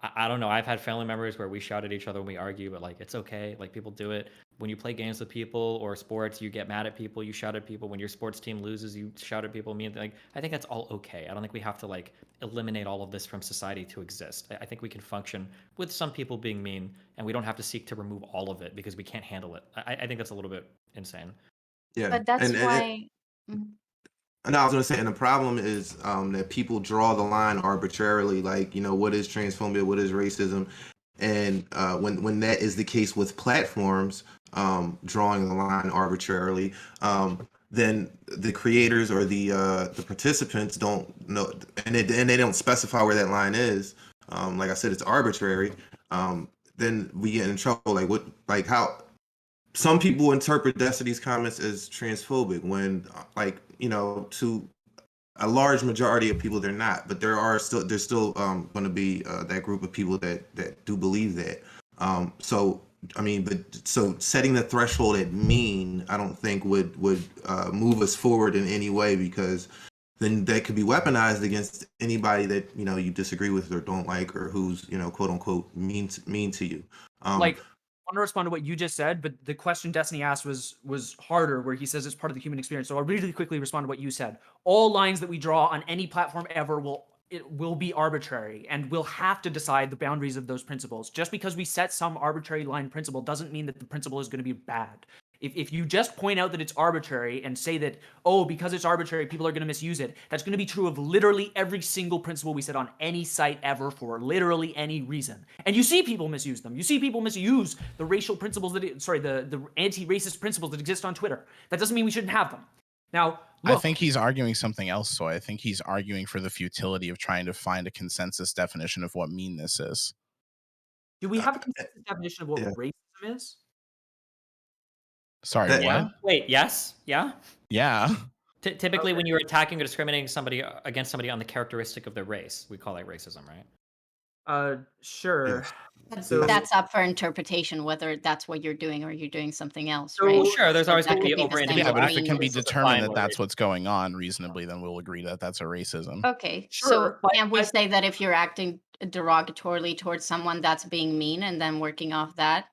I don't know. I've had family members where we shout at each other when we argue, but like, it's okay. Like people do it. When you play games with people or sports, you get mad at people, you shout at people. When your sports team loses, you shout at people. Like, I think that's all okay. I don't think we have to like eliminate all of this from society to exist. I think we can function with some people being mean and we don't have to seek to remove all of it because we can't handle it. I think that's a little bit insane. Yeah. But that's why. And I was going to say, and the problem is that people draw the line arbitrarily, like, you know, what is transphobia, what is racism? And when that is the case with platforms drawing the line arbitrarily, then the creators or the participants don't know, and they don't specify where that line is. Like I said, it's arbitrary. Then we get in trouble. How some people interpret Destiny's comments as transphobic when, like, you know, to a large majority of people they're not, but there's still going to be that group of people that do believe that. So setting the threshold at mean, I don't think would move us forward in any way, because then that could be weaponized against anybody that, you know, you disagree with or don't like, or who's, you know, quote unquote mean to you. I want to respond to what you just said, but the question Destiny asked was harder, where he says it's part of the human experience. So I'll really quickly respond to what you said. All lines that we draw on any platform ever will be arbitrary, and we'll have to decide the boundaries of those principles. Just because we set some arbitrary line principle doesn't mean that the principle is going to be bad. If you just point out that it's arbitrary and say that, oh, because it's arbitrary, people are going to misuse it, that's going to be true of literally every single principle we set on any site ever for literally any reason. And you see people misuse them. You see people misuse the racial principles the anti-racist principles that exist on Twitter. That doesn't mean we shouldn't have them. Now, look, I think he's arguing something else. So I think he's arguing for the futility of trying to find a consensus definition of what meanness is. Do we have a consensus definition of what racism is? Sorry, what? Wait, yes? Yeah? Yeah. Typically, when you're attacking or discriminating against somebody on the characteristic of their race, we call that racism, right? Sure. So that's up for interpretation, whether that's what you're doing or you're doing something else, So- right? Well, sure, there's always that going to be could be the over same Yeah, but if way. it can be It's a determined fine that that's what's going on reasonably, then we'll agree that that's a racism. Okay, Sure, so but can we say that if you're acting derogatorily towards someone, that's being mean, and then working off that?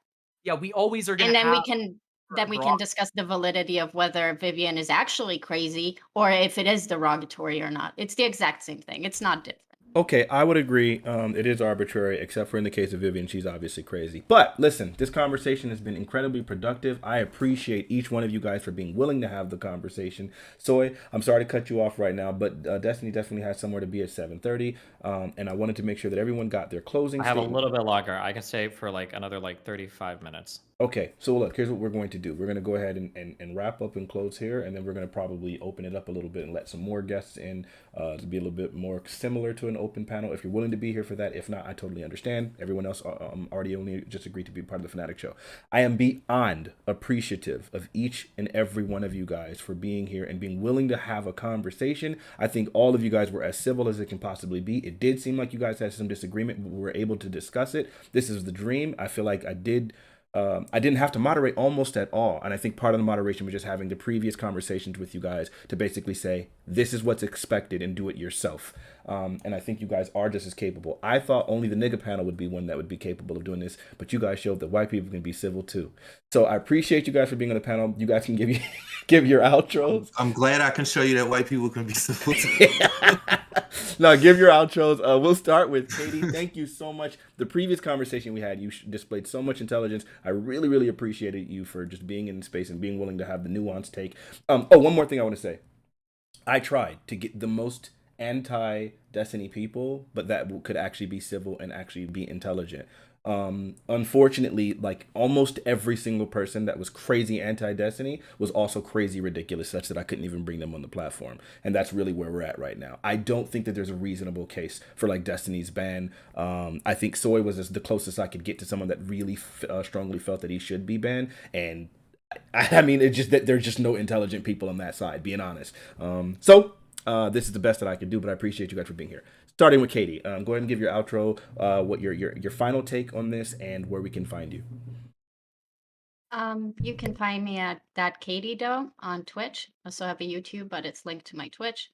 Yeah, we always are going And to then have... we can discuss the validity of whether Vivian is actually crazy or if it is derogatory or not. It's the exact same thing. It's not different. Okay, I would agree. It is arbitrary, except for in the case of Vivian. She's obviously crazy. But listen, this conversation has been incredibly productive. I appreciate each one of you guys for being willing to have the conversation. Soy, I'm sorry to cut you off right now, but Destiny definitely has somewhere to be at 7:30, and I wanted to make sure that everyone got their closing I have a statement. little bit longer. I can stay for like another like 35 minutes. Okay, so look, here's what we're going to do. We're going to go ahead and wrap up and close here, and then we're going to probably open it up a little bit and let some more guests in to be a little bit more similar to an open panel. If you're willing to be here for that, if not, I totally understand. Everyone else already only just agreed to be part of the Fanatiq show. I am beyond appreciative of each and every one of you guys for being here and being willing to have a conversation. I think all of you guys were as civil as it can possibly be. It did seem like you guys had some disagreement, but we were able to discuss it. This is the dream. I feel like I didn't have to moderate almost at all. And I think part of the moderation was just having the previous conversations with you guys to basically say, this is what's expected and do it yourself. And I think you guys are just as capable. I thought only the nigga panel would be one that would be capable of doing this, but you guys showed that white people can be civil too. So I appreciate you guys for being on the panel. You guys can give your outros. I'm glad I can show you that white people can be civil too. No, give your outros. We'll start with Katie. Thank you so much. The previous conversation we had, you displayed so much intelligence. I really, really appreciated you for just being in space and being willing to have the nuanced take. One more thing I want to say. I tried to get the most anti-Destiny people, but that could actually be civil and actually be intelligent. Unfortunately, like almost every single person that was crazy anti-Destiny was also crazy ridiculous, such that I couldn't even bring them on the platform. And that's really where we're at right now. I don't think that there's a reasonable case for like Destiny's ban. I think Soy was the closest I could get to someone that really strongly felt that he should be banned. And I mean, it's just that there's just no intelligent people on that side, being honest. So this is the best that I can do, but I appreciate you guys for being here. Starting with Katie, go ahead and give your outro, what your final take on this, and where we can find you. You can find me at that Katie Doe on Twitch. I also have a YouTube, but it's linked to my Twitch.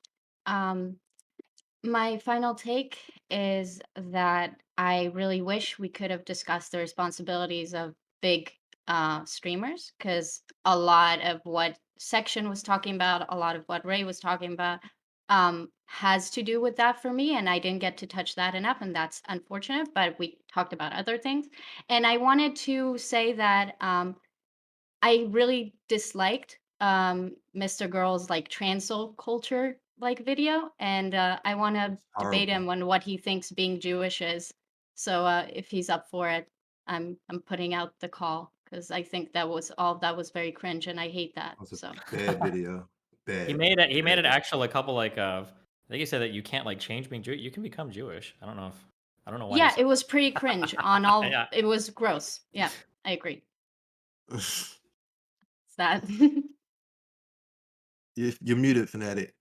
My final take is that I really wish we could have discussed the responsibilities of big streamers, because a lot of what Section was talking about, a lot of what Ray was talking about, has to do with that for me, and I didn't get to touch that enough, and that's unfortunate, but we talked about other things. And I wanted to say that I really disliked Mr. Girl's like transel culture like video, and I want to debate him on what he thinks being Jewish is. So if he's up for it, I'm putting out the call, because I think that was very cringe, and I hate that. That's a So bad video. Bad. He made it actual a couple like I think he said that you can't like change being Jewish. You can become Jewish. I don't know why. yeah, it was pretty cringe on all. Yeah. It was gross. Yeah, I agree. It's that. You're muted, Fanatiq.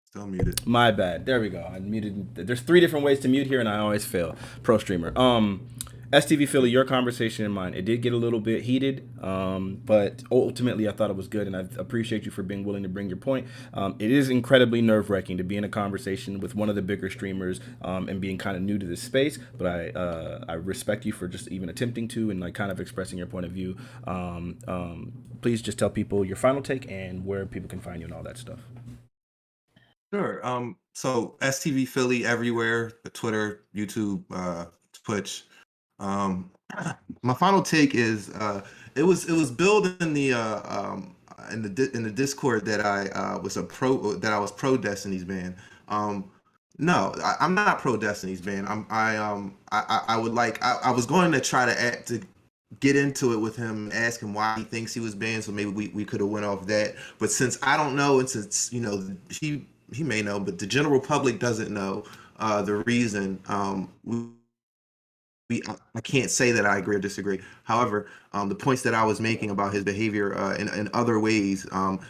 Still muted. My bad. There we go. I muted. There's 3 different ways to mute here, and I always fail. Pro streamer. STV Philly, your conversation and mine, it did get a little bit heated, but ultimately I thought it was good, and I appreciate you for being willing to bring your point. It is incredibly nerve-wracking to be in a conversation with one of the bigger streamers and being kind of new to this space, but I respect you for just even attempting to and like kind of expressing your point of view. Please just tell people your final take and where people can find you and all that stuff. Sure. So STV Philly everywhere, Twitter, YouTube, Twitch. My final take is it was billed in the Discord that I was pro Destiny's ban. No, I'm not pro Destiny's ban. I was going to try to get into it with him, ask him why he thinks he was banned, so maybe we could have went off that. But since I don't know, and since he may know, but the general public doesn't know the reason, I can't say that I agree or disagree. However, the points that I was making about his behavior in other ways, it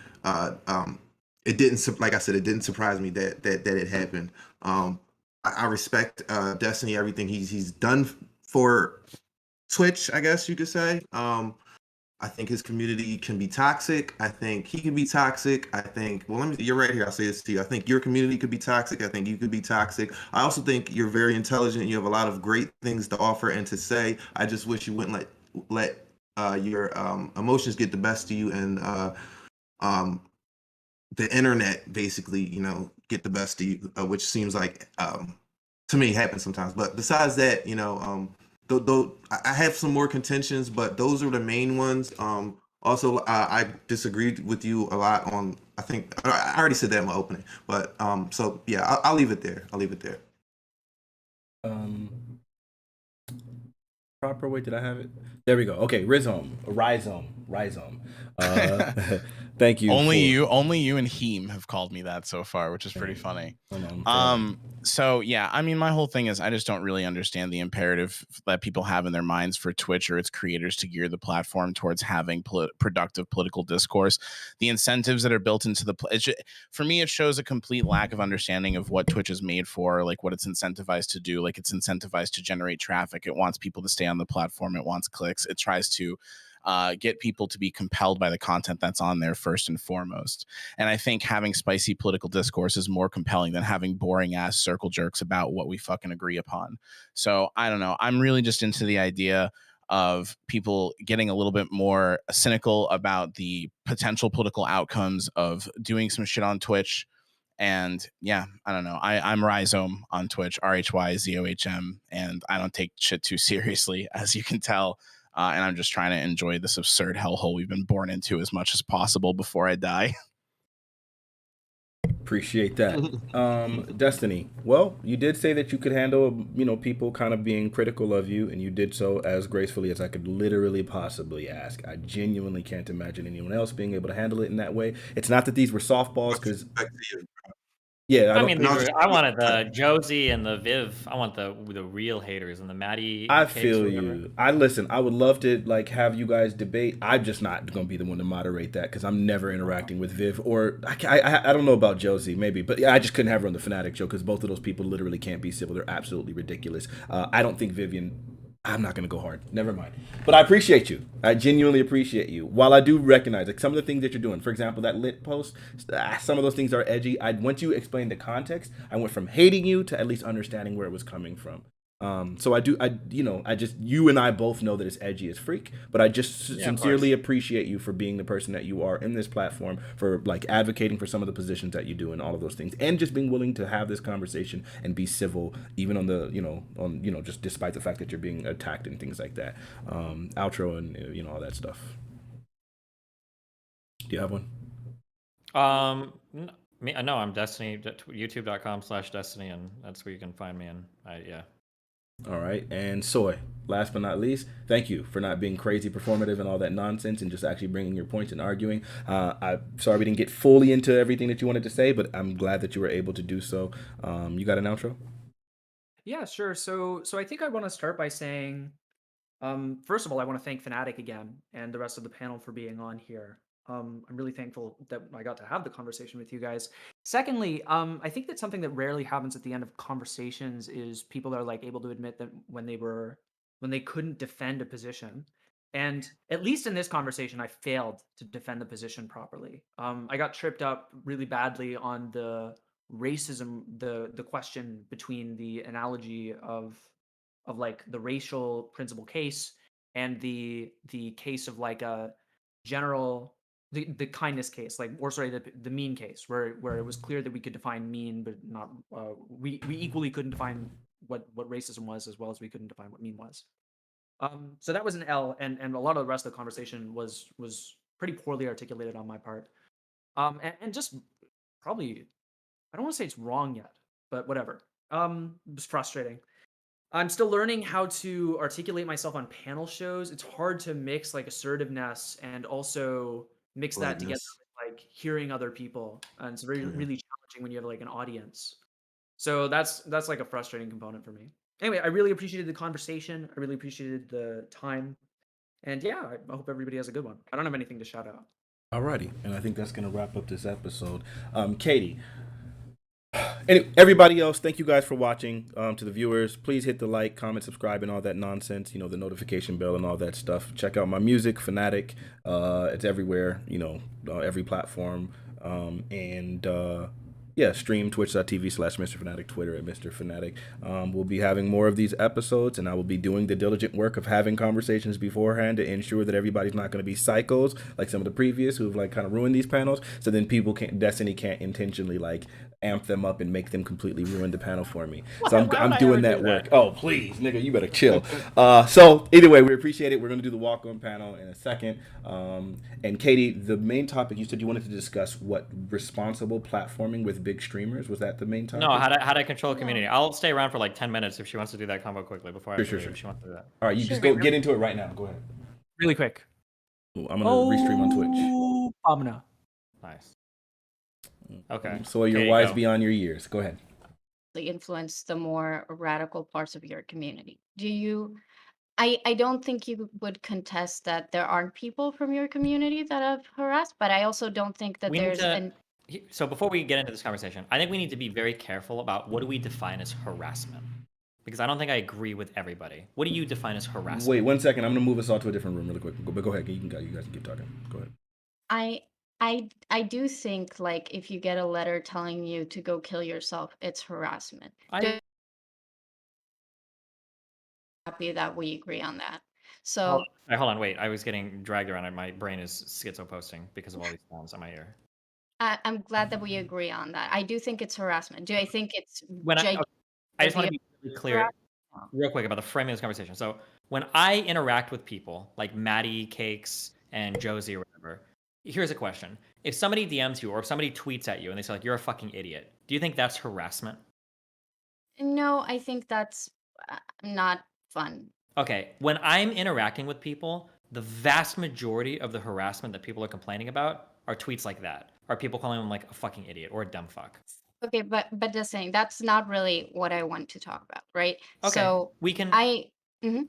didn't, like I said, it didn't surprise me that it happened. I respect Destiny, everything he's done for Twitch, I guess you could say. I think his community can be toxic. I think he can be toxic. I think, you're right here. I'll say this to you. I think your community could be toxic. I think you could be toxic. I also think you're very intelligent. You have a lot of great things to offer and to say. I just wish you wouldn't let your emotions get the best of you and the internet basically, get the best of you, which seems like to me happens sometimes. But besides that, though I have some more contentions, but those are the main ones. Also, I disagreed with you a lot on. I think I already said that in my opening, but so yeah, I'll leave it there. I'll leave it there. Proper way, did I have it? There we go. Okay, Rhizome. Thank you. Only you and Heem have called me that so far, which is pretty funny. So yeah, I mean, my whole thing is I just don't really understand the imperative that people have in their minds for Twitch or its creators to gear the platform towards having productive political discourse. The incentives that are built into for me, it shows a complete lack of understanding of what Twitch is made for, like what it's incentivized to do. Like it's incentivized to generate traffic. It wants people to stay on the platform. It wants clicks. It tries to get people to be compelled by the content that's on there first and foremost. And I think having spicy political discourse is more compelling than having boring ass circle jerks about what we fucking agree upon. So I don't know. I'm really just into the idea of people getting a little bit more cynical about the potential political outcomes of doing some shit on Twitch. And yeah, I don't know. I'm Rhizome on Twitch, RHYZOHM, and I don't take shit too seriously, as you can tell. And I'm just trying to enjoy this absurd hellhole we've been born into as much as possible before I die. Appreciate that. Destiny, well, you did say that you could handle, people kind of being critical of you, and you did so as gracefully as I could literally possibly ask. I genuinely can't imagine anyone else being able to handle it in that way. It's not that these were softballs, because yeah, I wanted the Josie and the Viv. I want the real haters and the Maddie. I feel you. I would love to have you guys debate. I'm just not going to be the one to moderate that because I'm never interacting with Viv, or I don't know about Josie, maybe, but yeah, I just couldn't have her on the Fanatiq show because both of those people literally can't be civil. They're absolutely ridiculous. I don't think Vivian. I'm not going to go hard. Never mind. But I appreciate you. I genuinely appreciate you. While I do recognize some of the things that you're doing, for example, that lit post, some of those things are edgy. Once you explained the context, I went from hating you to at least understanding where it was coming from. So you and I both know that it's edgy as freak, but I just sincerely appreciate you for being the person that you are in this platform, for advocating for some of the positions that you do and all of those things, and just being willing to have this conversation and be civil, even on the, just despite the fact that you're being attacked and things like that. Outro and, all that stuff. Do you have one? No, I'm Destiny, youtube.com/Destiny, and that's where you can find me. And All right, and Soy, last but not least, thank you for not being crazy performative and all that nonsense and just actually bringing your points and arguing. I'm sorry we didn't get fully into everything that you wanted to say, but I'm glad that you were able to do so. You got an outro? Yeah, sure. So I think I want to start by saying, first of all, I want to thank Fanatiq again and the rest of the panel for being on here. I'm really thankful that I got to have the conversation with you guys. Secondly, I think that something that rarely happens at the end of conversations is people are able to admit that when they couldn't defend a position. And at least in this conversation, I failed to defend the position properly. I got tripped up really badly on the racism, the question between the analogy of the racial principal case and the case of a general the kindness case, the mean case, where it was clear that we could define mean, but not we equally couldn't define what racism was as well as we couldn't define what mean was. So that was an L, and a lot of the rest of the conversation was pretty poorly articulated on my part. And just probably, I don't want to say it's wrong yet, but whatever. It was frustrating. I'm still learning how to articulate myself on panel shows. It's hard to mix assertiveness and also mix that together with hearing other people, and it's really challenging when you have an audience. So that's a frustrating component for me. Anyway, I really appreciated the conversation. I really appreciated the time, and yeah, I hope everybody has a good one. I don't have anything to shout out. Alrighty, and I think that's gonna wrap up this episode. Katie. And everybody else, thank you guys for watching. To the viewers, please hit the like, comment, subscribe, and all that nonsense. The notification bell and all that stuff. Check out my music, Fanatiq. It's everywhere. Every platform. yeah, stream twitch.tv/Mr. Fanatiq, Twitter at Mr. Fanatiq. We'll be having more of these episodes, and I will be doing the diligent work of having conversations beforehand to ensure that everybody's not going to be psychos like some of the previous who've like kind of ruined these panels. So then people can't, Destiny can't intentionally like amp them up and make them completely ruin the panel for me. So I'm doing that work. Oh, please, nigga, you better chill. So either way, we appreciate it. We're going to do the walk-on panel in a second. And Katie, the main topic, you said you wanted to discuss what responsible platforming with big streamers. Was that the main topic? No, how to control a community. I'll stay around for like 10 minutes if she wants to do that combo quickly before I Sure. leave, if she wants to do that. All right, you just get into it right now. Go ahead. Really quick. Ooh, I'm going to restream on Twitch. Omna. Nice. Okay. So you're Katie, wise go. beyond your years. Go ahead. Influence the more radical parts of your community. I don't think you would contest that there aren't people from your community that have harassed, but I also don't think that We need there's to, so before we get into this conversation, I think we need to be very careful about what do we define as harassment, because I don't think I agree with everybody. What do you define as harassment? Wait 1 second. I'm going to move us all to a different room really quick. But go ahead. You guys can keep talking. Go ahead. I do think like if you get a letter telling you to go kill yourself, it's harassment. Happy that we agree on that. So hold on, wait. I was getting dragged around and my brain is schizo posting because of all these sounds in my ear. I'm glad that we agree on that. I do think it's harassment. Do I think it's I just want to be really clear real quick about the framing of this conversation. So when I interact with people like Maddie Cakes and Josie or whatever, here's a question. If somebody DMs you or if somebody tweets at you and they say like, you're a fucking idiot, do you think that's harassment? No, I think that's not fun. Okay, when I'm interacting with people, the vast majority of the harassment that people are complaining about are tweets like that. Are people calling them like a fucking idiot or a dumb fuck? Okay, but just saying that's not really what I want to talk about, right? Okay, so we can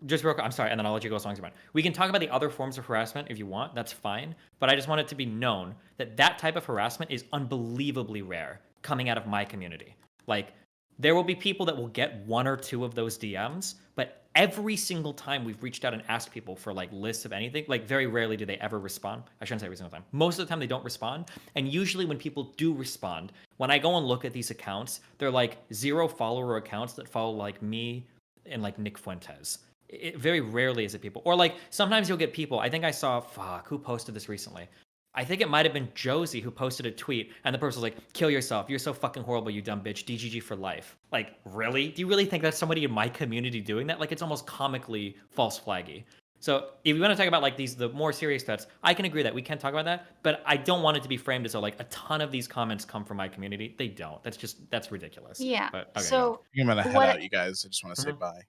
just real quick. I'm sorry, and then I'll let you go as long as you want. We can talk about the other forms of harassment if you want. That's fine. But I just want it to be known that that type of harassment is unbelievably rare coming out of my community. Like, there will be people that will get 1 or 2 of those DMs, but every single time we've reached out and asked people for like lists of anything, like very rarely do they ever respond. I shouldn't say every single time. Most of the time they don't respond. And usually when people do respond, when I go and look at these accounts, they're like 0 follower accounts that follow like me and like Nick Fuentes. It very rarely is it people. Or like sometimes you'll get people, I think I saw, who posted this recently? I think it might have been Josie who posted a tweet and the person was like, kill yourself. You're so fucking horrible, you dumb bitch. DGG for life. Like, really? Do you really think that's somebody in my community doing that? Like, it's almost comically false flaggy. So if we want to talk about like the more serious threats, I can agree that we can talk about that, but I don't want it to be framed as though like a ton of these comments come from my community. They don't. That's ridiculous. Yeah. But, okay, so I'm gonna head out, you guys. I just want to say bye.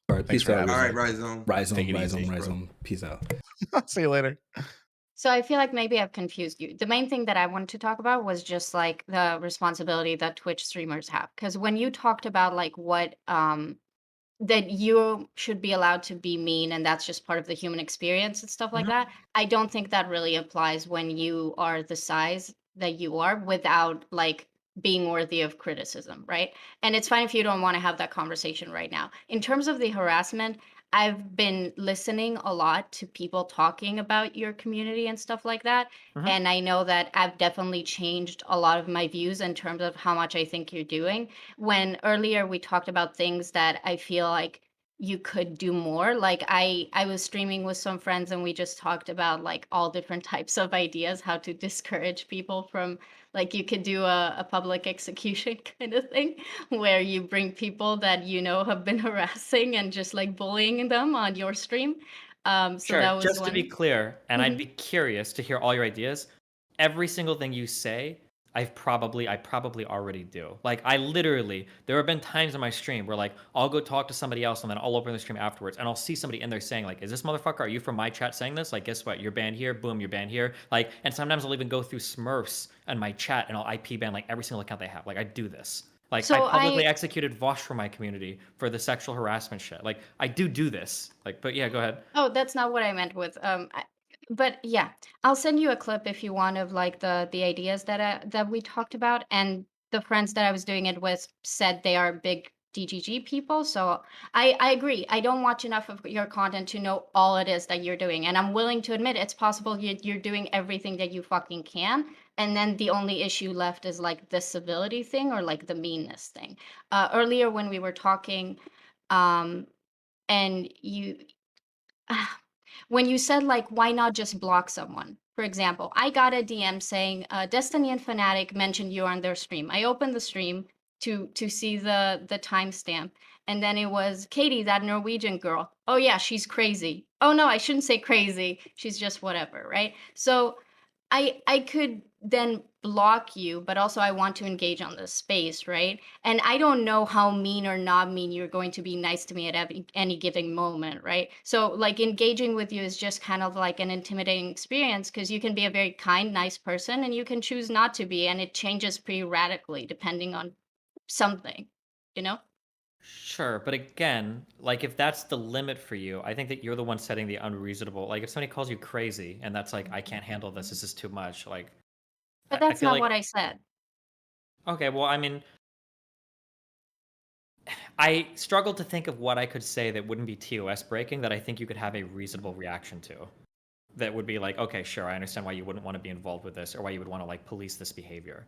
All right, peace out. All right, Rhizome. Rhizome. Peace out. See you later. So I feel like maybe I've confused you. The main thing that I wanted to talk about was just like the responsibility that Twitch streamers have. Because when you talked about like what that you should be allowed to be mean and that's just part of the human experience and stuff like that, I don't think that really applies when you are the size that you are without like being worthy of criticism, right? And it's fine if you don't want to have that conversation right now. In terms of the harassment, I've been listening a lot to people talking about your community and stuff like that. And I know that I've definitely changed a lot of my views in terms of how much I think you're doing. When earlier we talked about things that I feel like you could do more. Like I was streaming with some friends and we just talked about like all different types of ideas, how to discourage people from like you could do a public execution kind of thing where you bring people that you know have been harassing and just like bullying them on your stream. So sure. that was Just to be clear, and I'd be curious to hear all your ideas. Every single thing you say, I probably already do. Like I literally, there have been times in my stream where like I'll go talk to somebody else and then I'll open the stream afterwards and I'll see somebody in there saying like, is this motherfucker, are you from my chat saying this? Like, guess what? You're banned here. Boom, you're banned here. Like, and sometimes I'll even go through Smurfs in my chat and I'll IP ban like every single account they have. Like I do this. Like So I publicly executed Vosh for my community for the sexual harassment shit. Like I do this. Like, but yeah, go ahead. Oh, that's not what I meant with but yeah, I'll send you a clip if you want of like the ideas that we talked about. And the friends that I was doing it with said they are big DGG people. So I agree. I don't watch enough of your content to know all it is that you're doing. And I'm willing to admit it's possible you're doing everything that you fucking can. And then the only issue left is like the civility thing or like the meanness thing. Earlier when we were talking, um, and you when you said like why not just block someone, for example, I got a DM saying Destiny and Fanatic mentioned you on their stream. I opened the stream to see the timestamp, and then it was Katie, that Norwegian girl. Oh yeah, she's crazy. Oh no, I shouldn't say crazy, she's just whatever, right? So I could then block you, but also I want to engage on this space, right? And I don't know how mean or not mean you're going to be nice to me at any given moment, right? So like engaging with you is just kind of like an intimidating experience because you can be a very kind, nice person and you can choose not to be, and it changes pretty radically depending on something, you know? Sure, but again, like if that's the limit for you, I think that you're the one setting the unreasonable. Like if somebody calls you crazy and that's like, I can't handle this is too much. Like, But I that's feel not like, what I said. okay, well, I mean, I struggle to think of what I could say that wouldn't be TOS breaking that I think you could have a reasonable reaction to. That would be like, okay, sure, I understand why you wouldn't want to be involved with this or why you would want to like police this behavior.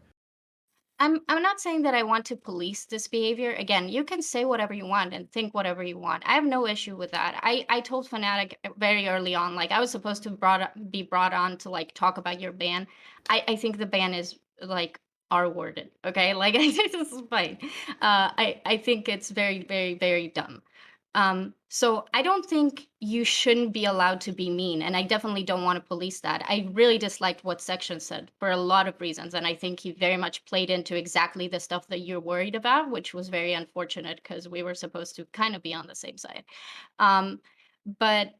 I'm not saying that I want to police this behavior. Again, you can say whatever you want and think whatever you want. I have no issue with that. I told Fanatic very early on, like I was supposed to be brought on to like talk about your ban. I think the ban is like R worded. Okay, like I think this is fine. I think it's very very very dumb. So I don't think you shouldn't be allowed to be mean, and I definitely don't want to police that. I really disliked what Section said for a lot of reasons, and I think he very much played into exactly the stuff that you're worried about, which was very unfortunate because we were supposed to kind of be on the same side. But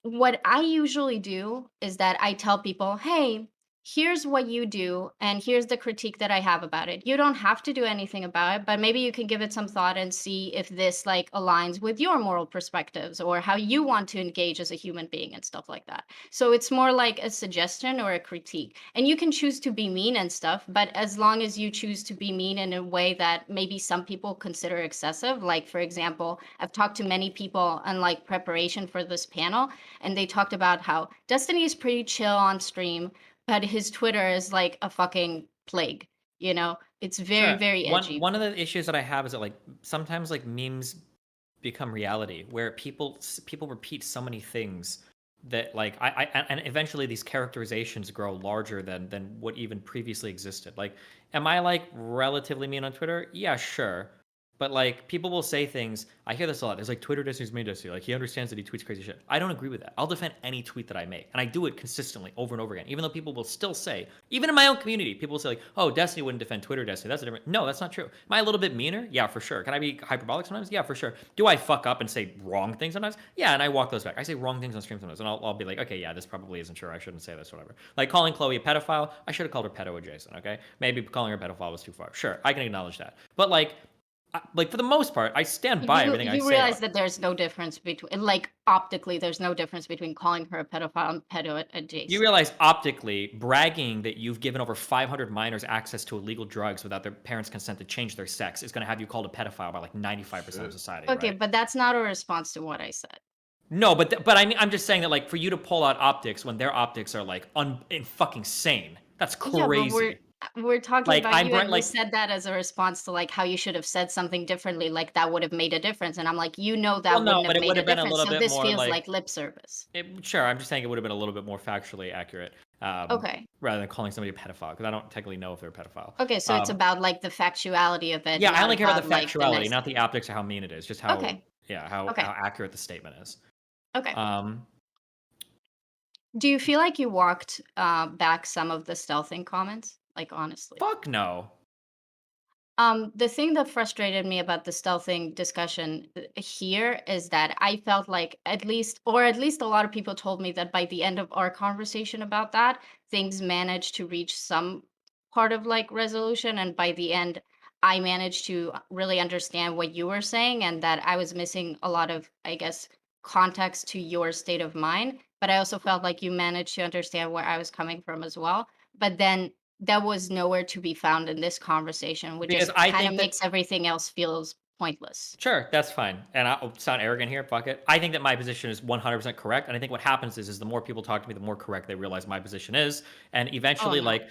what I usually do is that I tell people, hey, here's what you do, and here's the critique that I have about it. You don't have to do anything about it, but maybe you can give it some thought and see if this like aligns with your moral perspectives or how you want to engage as a human being and stuff like that. So it's more like a suggestion or a critique. And you can choose to be mean and stuff, but as long as you choose to be mean in a way that maybe some people consider excessive, like for example, I've talked to many people on like preparation for this panel, and they talked about how Destiny is pretty chill on stream, but his Twitter is like a fucking plague. You know, it's very, Sure. very edgy. One of the issues that I have is that like sometimes like memes become reality where people repeat so many things that like I and eventually these characterizations grow larger than what even previously existed. Like, am I like relatively mean on Twitter? Yeah, sure. But like people will say things. I hear this a lot. There's like Twitter Disney's made Disney. Like he understands that he tweets crazy shit. I don't agree with that. I'll defend any tweet that I make, and I do it consistently over and over again. Even though people will still say, even in my own community, people will say like, "Oh, Destiny wouldn't defend Twitter Destiny." That's a different. No, that's not true. Am I a little bit meaner? Yeah, for sure. Can I be hyperbolic sometimes? Yeah, for sure. Do I fuck up and say wrong things sometimes? Yeah, and I walk those back. I say wrong things on stream sometimes, and I'll be like, okay, yeah, this probably isn't true. I shouldn't say this, whatever. Like calling Chloe a pedophile. I should have called her pedo adjacent. Okay, maybe calling her a pedophile was too far. Sure, I can acknowledge that. But like for the most part, I stand by everything I say. You realize that there's no difference between, like, optically, there's no difference between calling her a pedophile and pedo adjacent. You realize optically, bragging that you've given over 500 minors access to illegal drugs without their parents' consent to change their sex is going to have you called a pedophile by like 95% of society. Okay, right? but that's not a response to what I said. No, but I mean, I'm just saying that like for you to pull out optics when their optics are like fucking sane, that's crazy. Yeah, but we're talking Like, about you, and like, you said that as a response to like how you should have said something differently, like that would have made a difference. And I'm like, you know, that well, no, wouldn't but have it would made a have been a difference. little So bit this more feels like like lip service. Sure, I'm just saying it would have been a little bit more factually accurate. Okay. Rather than calling somebody a pedophile, because I don't technically know if they're a pedophile. Okay, so it's about like the factuality of it. Yeah, I not only care about the like, factuality, nice not the things. optics or how mean it is. Just how Okay. how Okay. accurate the statement is. Okay. Do you feel like you walked back some of the stealthing comments? Like honestly. Fuck no. The thing that frustrated me about the stealthing discussion here is that I felt like at least a lot of people told me that by the end of our conversation about that, things managed to reach some part of like resolution. And by the end, I managed to really understand what you were saying and that I was missing a lot of, I guess, context to your state of mind. But I also felt like you managed to understand where I was coming from as well. But then that was nowhere to be found in this conversation, which Because just I kind of think that makes everything else feels pointless. Sure, that's fine. And I'll sound arrogant here, fuck it. I think that my position is 100% correct. And I think what happens is the more people talk to me, the more correct they realize my position is. And eventually, no. like,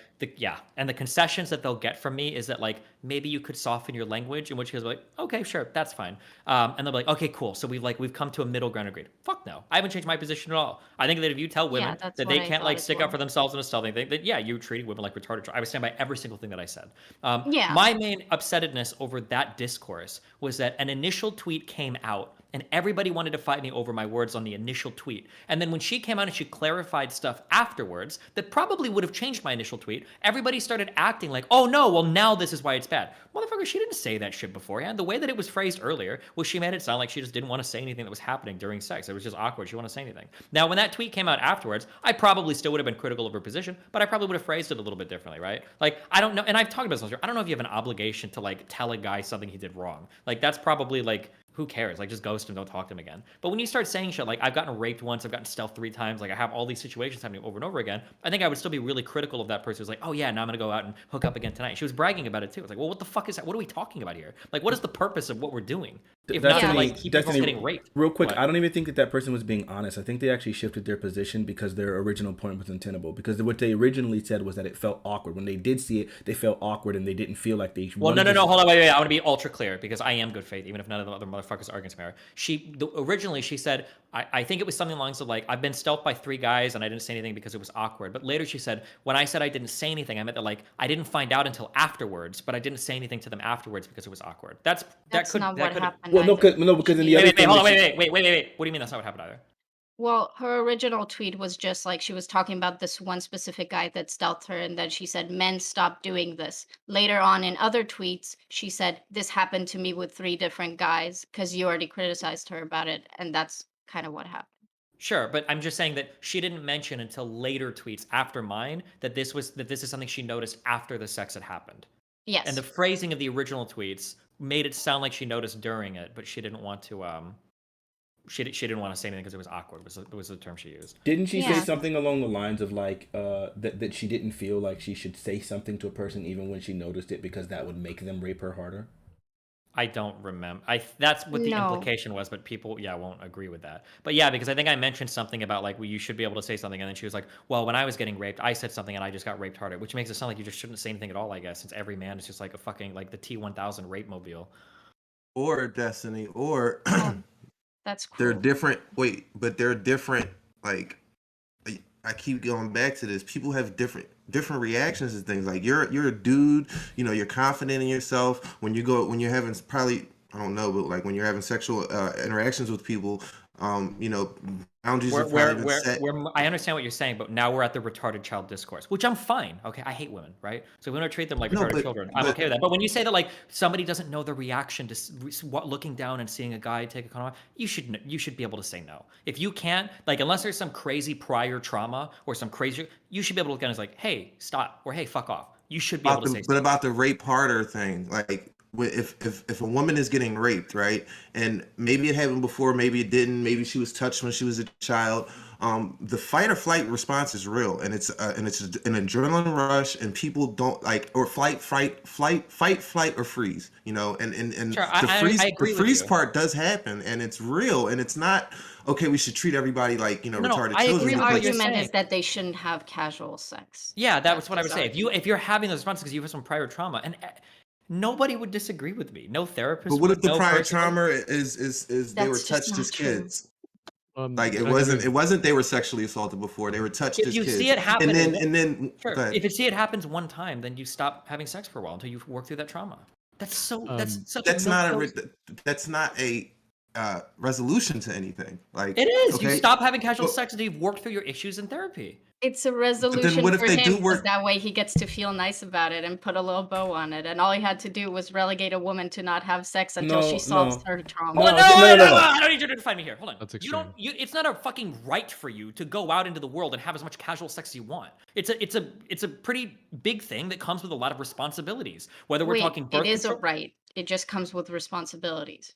and the concessions that they'll get from me is that, like, maybe you could soften your language, in which case, like, okay, sure, that's fine. And they'll be like, okay, cool. So we've come to a middle ground agreed. Fuck no. I haven't changed my position at all. I think that if you tell women that's that what they I can't, thought like, as stick well. up for themselves in a stealthing thing, that, yeah, you're treating women like retarded. I would stand by every single thing that I said. Yeah. My main upsetness over that discourse was that an initial tweet came out and everybody wanted to fight me over my words on the initial tweet. And then when she came out and she clarified stuff afterwards that probably would have changed my initial tweet, everybody started acting like, oh no, well now this is why it's bad. Motherfucker, she didn't say that shit beforehand. The way that it was phrased earlier was she made it sound like she just didn't want to say anything that was happening during sex. It was just awkward. She didn't want to say anything. Now, when that tweet came out afterwards, I probably still would have been critical of her position, but I probably would have phrased it a little bit differently, right? Like, I don't know, and I've talked about this, I don't know if you have an obligation to, like, tell a guy something he did wrong. Like, that's probably, like, who cares? Like, just ghost him, don't talk to him again. But when you start saying shit like, I've gotten raped once, I've gotten stealth 3 times, like, I have all these situations happening over and over again, I think I would still be really critical of that person who's like, oh yeah, now I'm gonna go out and hook up again tonight. She was bragging about it too. It's like, well, what the fuck is that? What are we talking about here? Like, what is the purpose of what we're doing? If not to, like, keep people from getting raped. Real quick, What? I don't even think that person was being honest. I think they actually shifted their position because their original point was untenable. Because what they originally said was that it felt awkward. When they did see it, they felt awkward and they didn't feel like they. Well, no, hold on, wait. I want to be ultra clear because I am good faith, even if none of the other motherfuckers are against me. Originally, she said, I think it was something along the lines of, like, I've been stealthed by 3 guys and I didn't say anything because it was awkward. But later she said, when I said I didn't say anything, I meant that, like, I didn't find out until afterwards, but I didn't say anything to them afterwards because it was awkward. That's not what happened. Well, no, because in the other wait, hold on, wait. What do you mean that's not what happened either? Well, her original tweet was just like she was talking about this one specific guy that stealthed her, and then she said, men stop doing this. Later on in other tweets, she said, this happened to me with 3 different guys because you already criticized her about it, and that's kind of what happened. Sure, but I'm just saying that she didn't mention until later tweets after mine that this is something she noticed after the sex had happened. Yes. And the phrasing of the original tweets made it sound like she noticed during it, but she didn't want to she didn't want to say anything because it was awkward. Was the term she used. Didn't she say something along the lines of, like, that she didn't feel like she should say something to a person even when she noticed it because that would make them rape her harder? I don't remember. That's what the implication was, but people, won't agree with that. But yeah, because I think I mentioned something about, like, well, you should be able to say something, and then she was like, well, when I was getting raped, I said something and I just got raped harder, which makes it sound like you just shouldn't say anything at all, I guess, since every man is just like a fucking, like, the T-1000 rape mobile. Or Destiny, or that's cool. they're different. Wait, but they're different. Like, I keep going back to this. People have different reactions to things. Like, you're a dude, you know, you're confident in yourself. When you're having, probably, I don't know, but like when you're having sexual interactions with people, you know, boundaries are probably been set. I understand what you're saying, but now we're at the retarded child discourse, which I'm fine. Okay, I hate women, right? So if we want to treat them like retarded children, I'm okay with that. But when you say that, like, somebody doesn't know the reaction to looking down and seeing a guy take a condom off, you should be able to say no. If you can't, like, unless there's some crazy prior trauma or some crazy, you should be able to look at it as like, hey, stop, or hey, fuck off. You should be able to say. But about the rape harder thing, like, if a woman is getting raped, right, and maybe it happened before, maybe it didn't, maybe she was touched when she was a child, the fight or flight response is real, and it's an adrenaline rush, and people don't like, or fight, flight, or freeze, you know, and sure, the freeze part does happen, and it's real, and it's not okay. We should treat everybody like, you know, retarded children. The argument is that they shouldn't have casual sex. Yeah, that's what I would say. If you're having those responses because you have some prior trauma, and nobody would disagree with me. No therapist. But what if the prior trauma is they were touched as kids? Like, it wasn't they were sexually assaulted before. They were touched as kids. If you see it happen, and then sure. If you see it happens one time, then you stop having sex for a while until you work through that trauma. That's not a resolution to anything. Like, it is. Okay? You stop having casual sex until you've worked through your issues in therapy. It's a resolution for him, because that way he gets to feel nice about it and put a little bow on it. And all he had to do was relegate a woman to not have sex until she solves her trauma. No, I don't need you to define me here. Hold on. That's extreme. It's not a fucking right for you to go out into the world and have as much casual sex as you want. It's a pretty big thing that comes with a lot of responsibilities. Whether we're talking birth it is control, a right. It just comes with responsibilities.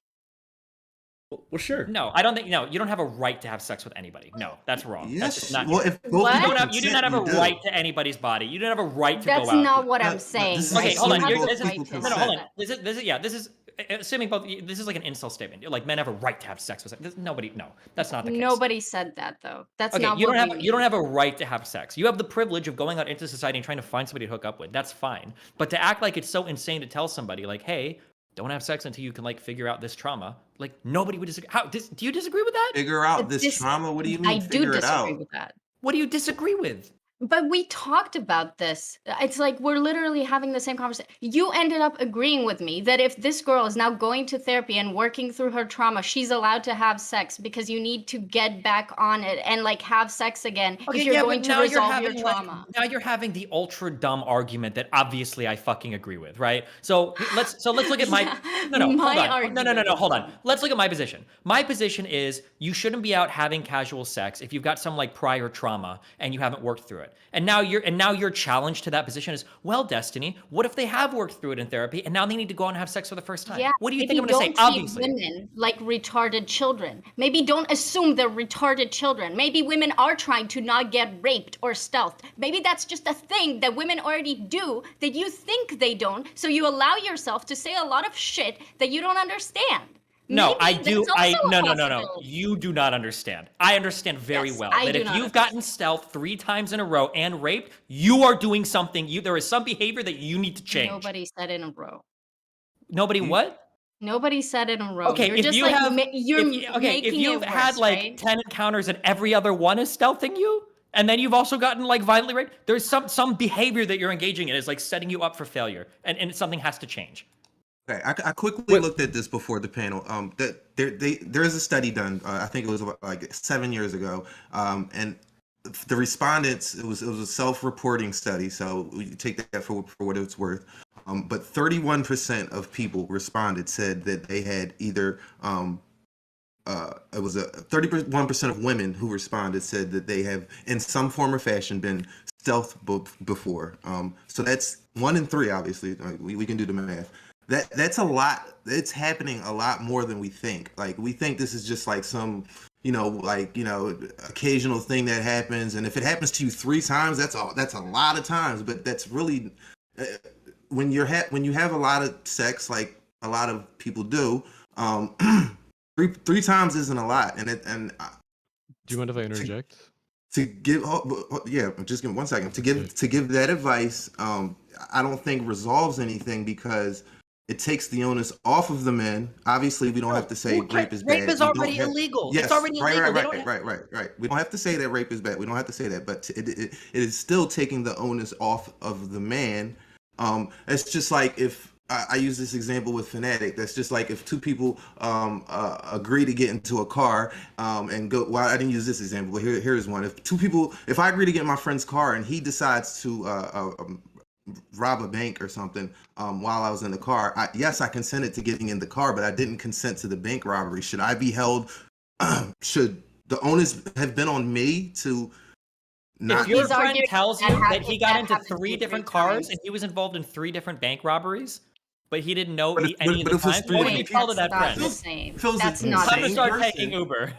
Well, sure. No, I don't think. No, you don't have a right to have sex with anybody. No, that's wrong. Yes. That's just not. Well, if you do not have a right to anybody's body. You don't have a right to That's go out. not what I'm saying. Okay, hold on. Hold on. This is assuming both, this is like an incel statement. Like men have a right to have sex with sex. Nobody, no, that's not the case. Nobody said that though. That's Okay, not you what don't we have mean. you don't have a right to have sex. You have the privilege of going out into society and trying to find somebody to hook up with. That's fine. But to act like it's so insane to tell somebody like, hey, don't have sex until you can like figure out this trauma. Like nobody would disagree. Do you disagree with that? Figure out But this trauma. What do you mean? I do Figure it disagree out. with that. What do you disagree with? But we talked about this. It's like we're literally having the same conversation. You ended up agreeing with me that if this girl is now going to therapy and working through her trauma, she's allowed to have sex because you need to get back on it and like have sex again if you're going to resolve your trauma. Now you're having the ultra dumb argument that obviously I fucking agree with, right? So let's look at my hold on. Let's look at my position. My position is you shouldn't be out having casual sex if you've got some like prior trauma and you haven't worked through it. And now your challenge to that position is, well, Destiny, what if they have worked through it in therapy and now they need to go out and have sex for the first time? Yeah, What do you maybe think I'm going to say? don't treat Obviously. women like retarded children. Maybe don't assume they're retarded children. Maybe women are trying to not get raped or stealthed. Maybe that's just a thing that women already do that you think they don't. So you allow yourself to say a lot of shit that you don't understand. No, Maybe I do. that's also a No. possibility. You do not understand. I understand very Yes, well I that do if not you've gotten stealth 3 times in a row and raped, you are doing something. There is some behavior that you need to change. Nobody said in a row. Nobody what? Nobody said it in a row. Okay, You're if just you like have, making if you've it had worse, like right? 10 encounters and every other one is stealthing you, and then you've also gotten like violently raped, there's some behavior that you're engaging in is like setting you up for failure, and something has to change. Okay, I quickly looked at this before the panel. That there is a study done. I think it was about, like 7 years ago. And the respondents, it was a self-reporting study, so we take that for what it's worth. But 31% of people responded said that they had either it was 31% of women who responded said that they have in some form or fashion been stealth before. So that's 1 in 3, obviously. We can do the math. That's a lot. It's happening a lot more than we think. Like we think this is just like some, occasional thing that happens. And if it happens to you 3 times, that's a lot of times. But that's really when you have a lot of sex, like a lot of people do. Three times isn't a lot. And do you mind if I interject? To give, just give me 1 second. To give that advice, I don't think resolves anything because it takes the onus off of the men. Obviously, we don't have to say rape is bad. Rape is already illegal. Yes, it's already illegal. Right. We don't have to say that rape is bad. We don't have to say that, but it is still taking the onus off of the man. It's just like if I use this example with Fanatiq. That's just like if 2 people agree to get into a car and go. Well, I didn't use this example, but here's one. If I agree to get in my friend's car and he decides to rob a bank or something while I was in the car, yes, I consented to getting in the car, but I didn't consent to the bank robbery. Should I be held? Should the onus have been on me to? If your friend tells you that he got into 3 different cars and he was involved in 3 different bank robberies, but he didn't know any of the time, what would you tell to that friend? That's not Time to start taking Uber.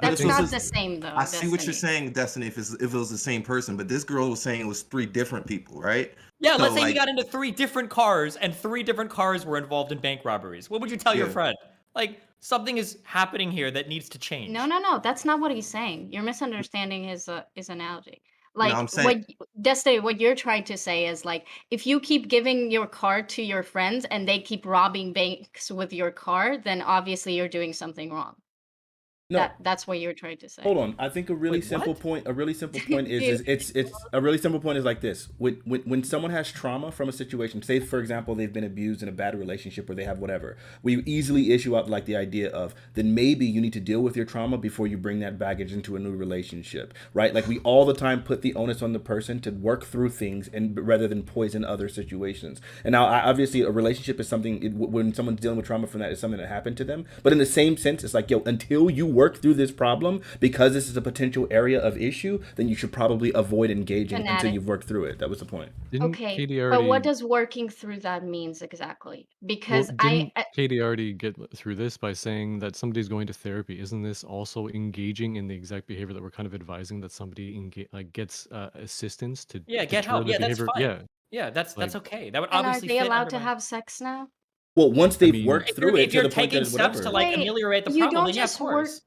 That's not the same, though. I see what you're saying, Destiny. If it was the same person, but this girl was saying it was 3 different people, right? Yeah, let's say you got into 3 different cars, and 3 different cars were involved in bank robberies. What would you tell your friend? Like, something is happening here that needs to change. No. That's not what he's saying. You're misunderstanding his analogy. Like, I'm saying, Destiny, what you're trying to say is like, if you keep giving your car to your friends and they keep robbing banks with your car, then obviously you're doing something wrong. No, that's what you're trying to say. Hold on. I think a really simple point. A really simple point is it's a really simple point is like this. When someone has trauma from a situation, say for example they've been abused in a bad relationship or they have whatever, we easily issue out like the idea of then maybe you need to deal with your trauma before you bring that baggage into a new relationship, right? Like we all the time put the onus on the person to work through things and rather than poison other situations. And now obviously a relationship is something when someone's dealing with trauma from that is something that happened to them. But in the same sense, it's like until you work through this problem, because this is a potential area of issue, then you should probably avoid engaging until you've worked through it. That was the point. But what does working through that means exactly? Because Katie already get through this by saying that somebody's going to therapy. Isn't this also engaging in the exact behavior that we're kind of advising that somebody gets assistance to get help? the Yeah, that's behavior? fine. Yeah, that's okay. That would obviously. Are they allowed to have sex now? Well, once they've mean, worked If you're, through it if to you're the point that taking it's steps whatever. to like Wait, ameliorate the you problem, don't then yeah, of just work. course.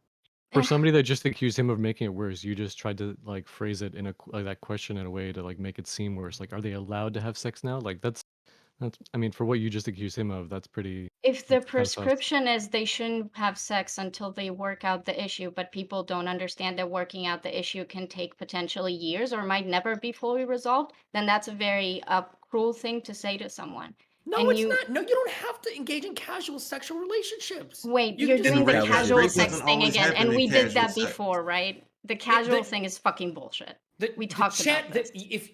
for somebody that just accused him of making it worse, you just tried to like phrase it in like that question in a way to like make it seem worse. Like, are they allowed to have sex now? Like that's I mean, for what you just accused him of, that's pretty. If the That's kind of sus. prescription is they shouldn't have sex until they work out the issue, but people don't understand that working out the issue can take potentially years or might never be fully resolved, then that's a very cruel thing to say to someone. No, And it's you not. No, you don't have to engage in casual sexual relationships. wait, You you're can just doing the rape doesn't- casual rape sex doesn't thing always again, happen and in we did casual that sex. before, right? The casual the- thing is fucking bullshit. The- We the talked chan- about the- this. If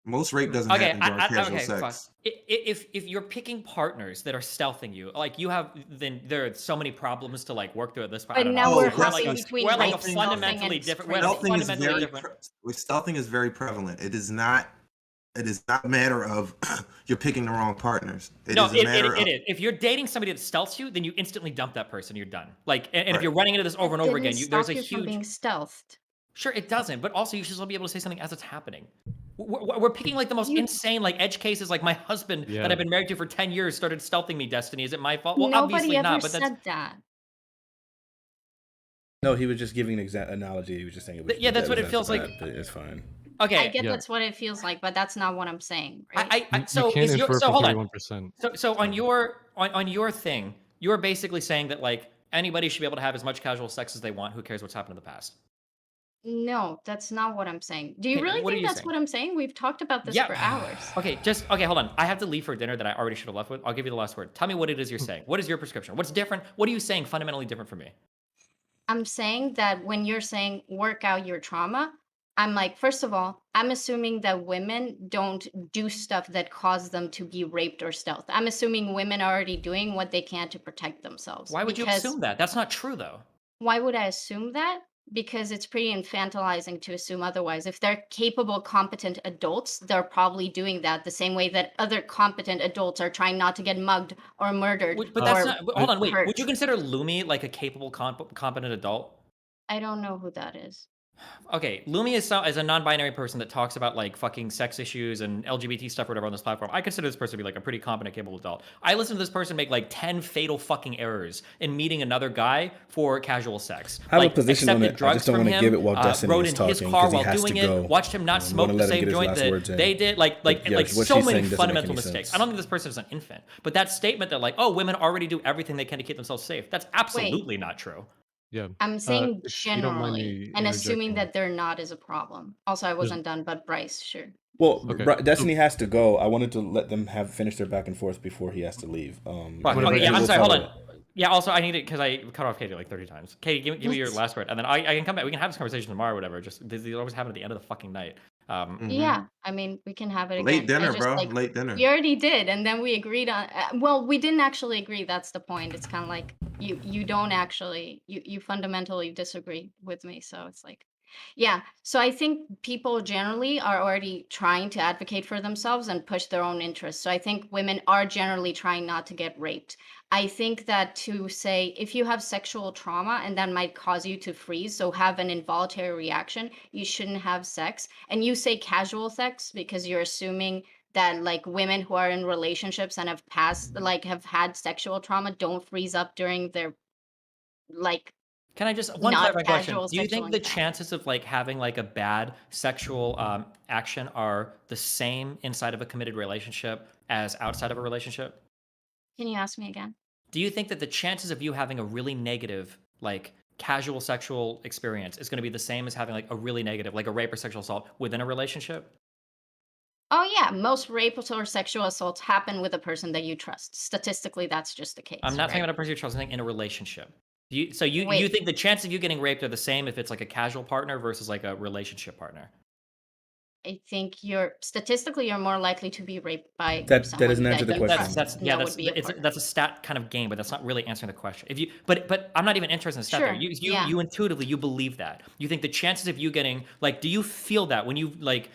Most rape doesn't okay, happen during casual okay, fine. sex. If you're picking partners that are stealthing you, like you have, then there are so many problems to like work through at this point. I But don't now know. we're that's- hopping that's- between we're like a stealthing fundamentally and different. We're at a Stealthing is fundamentally very different. stealthing is very prevalent. It is not a matter of you're picking the wrong partners. It is a matter of is. If you're dating somebody that stealths you, then you instantly dump that person. You're done. Like, and if Right. you're running into this over and over Didn't again, stop there's a you from being huge. stealthed. Sure, it doesn't. But also, you should still be able to say something as it's happening. We're picking like the most insane like edge cases. Like my husband Yeah. that I've been married to for 10 years started stealthing me. Destiny, is it my fault? Well, Nobody obviously ever not. But that's said that. No, he was just giving an analogy. He was just saying it was. Yeah, that's that what was it feels like. bad, but it's fine. okay. I get Yeah. that's what it feels like, but that's not what I'm saying, right? So you can't is your infer so from hold on. 31%. So on your thing, you're basically saying that like anybody should be able to have as much casual sex as they want. Who cares what's happened in the past? No, that's not what I'm saying. Do you Okay, really what are think you that's saying? what I'm saying? We've talked about this Yeah. for hours. Okay, hold on. I have to leave for dinner that I already should have left with. I'll give you the last word. Tell me what it is you're saying. What is your prescription? What's different? What are you saying fundamentally different from me? I'm saying that when you're saying work out your trauma, I'm like, first of all, I'm assuming that women don't do stuff that cause them to be raped or stealth. I'm assuming women are already doing what they can to protect themselves. Why would you Because- assume that? That's not true though. Why would I assume that? Because it's pretty infantilizing to assume otherwise. If they're capable, competent adults, they're probably doing that the same way that other competent adults are trying not to get mugged or murdered. But that's or not. Hold on, wait. hurt. Would you consider Lumi like a capable, competent adult? I don't know who that is. Okay, Lumi is a non-binary person that talks about like fucking sex issues and LGBT stuff or whatever on this platform. I consider this person to be like a pretty competent, capable adult. I listen to this person make like 10 fatal fucking errors in meeting another guy for casual sex. I have a like, position on accepted it. I drugs just don't from want to him, give it while Destiny rode is in his talking car because he while has doing to it, go. watched him not smoke wanna the let him same get his joint last that words in. they did. Like yeah, what so she's many saying doesn't make fundamental any mistakes. sense. I don't think this person is an infant, but that statement that like, oh, women already do everything they can to keep themselves safe. That's absolutely not true. Yeah. I'm saying if you don't mind generally, me and assuming interjecting. that they're not is a problem. Also, I wasn't done, but Bryce, sure. Well, Okay. Destiny has to go. I wanted to let them finish their back and forth before he has to leave. Fuck, Whatever, okay, yeah, we'll I'm sorry. Hold follow on. Yeah. Also, I need it because I cut off Katie like 30 times. Katie, give me your last word, and then I can come back. We can have this conversation tomorrow or whatever. Just these always happen at the end of the fucking night. Yeah, I mean, we can have it again. Late dinner, I just, bro. like, Late dinner. We already did, and then we agreed on. Well, we didn't actually agree. That's the point. It's kind of like you don't actually you fundamentally disagree with me. So it's like, yeah. So I think people generally are already trying to advocate for themselves and push their own interests. So I think women are generally trying not to get raped. I think that to say if you have sexual trauma and that might cause you to freeze, so have an involuntary reaction, you shouldn't have sex. And you say casual sex because you're assuming that like women who are in relationships and have have had sexual trauma don't freeze up during their like Can I just one not clarifying question? casual Do you think sexual the encounter. chances of like having like a bad sexual action are the same inside of a committed relationship as outside of a relationship? Can you ask me again? Do you think that the chances of you having a really negative like casual sexual experience is going to be the same as having like a really negative like a rape or sexual assault within a relationship? Oh yeah, most rape or sexual assaults happen with a person that you trust. Statistically, that's just the case. I'm not talking right? about a person you're trusting in a relationship. You Wait. think the chances of you getting raped are the same if it's like a casual partner versus like a relationship partner? I think you're more likely to be raped by That someone doesn't answer the you question. trust. That would be a partner. That's a stat kind of game, but that's not really answering the question. If you but I'm not even interested in the stat there. Sure, You yeah. you intuitively you believe that. You think the chances of you getting like do you feel that when you like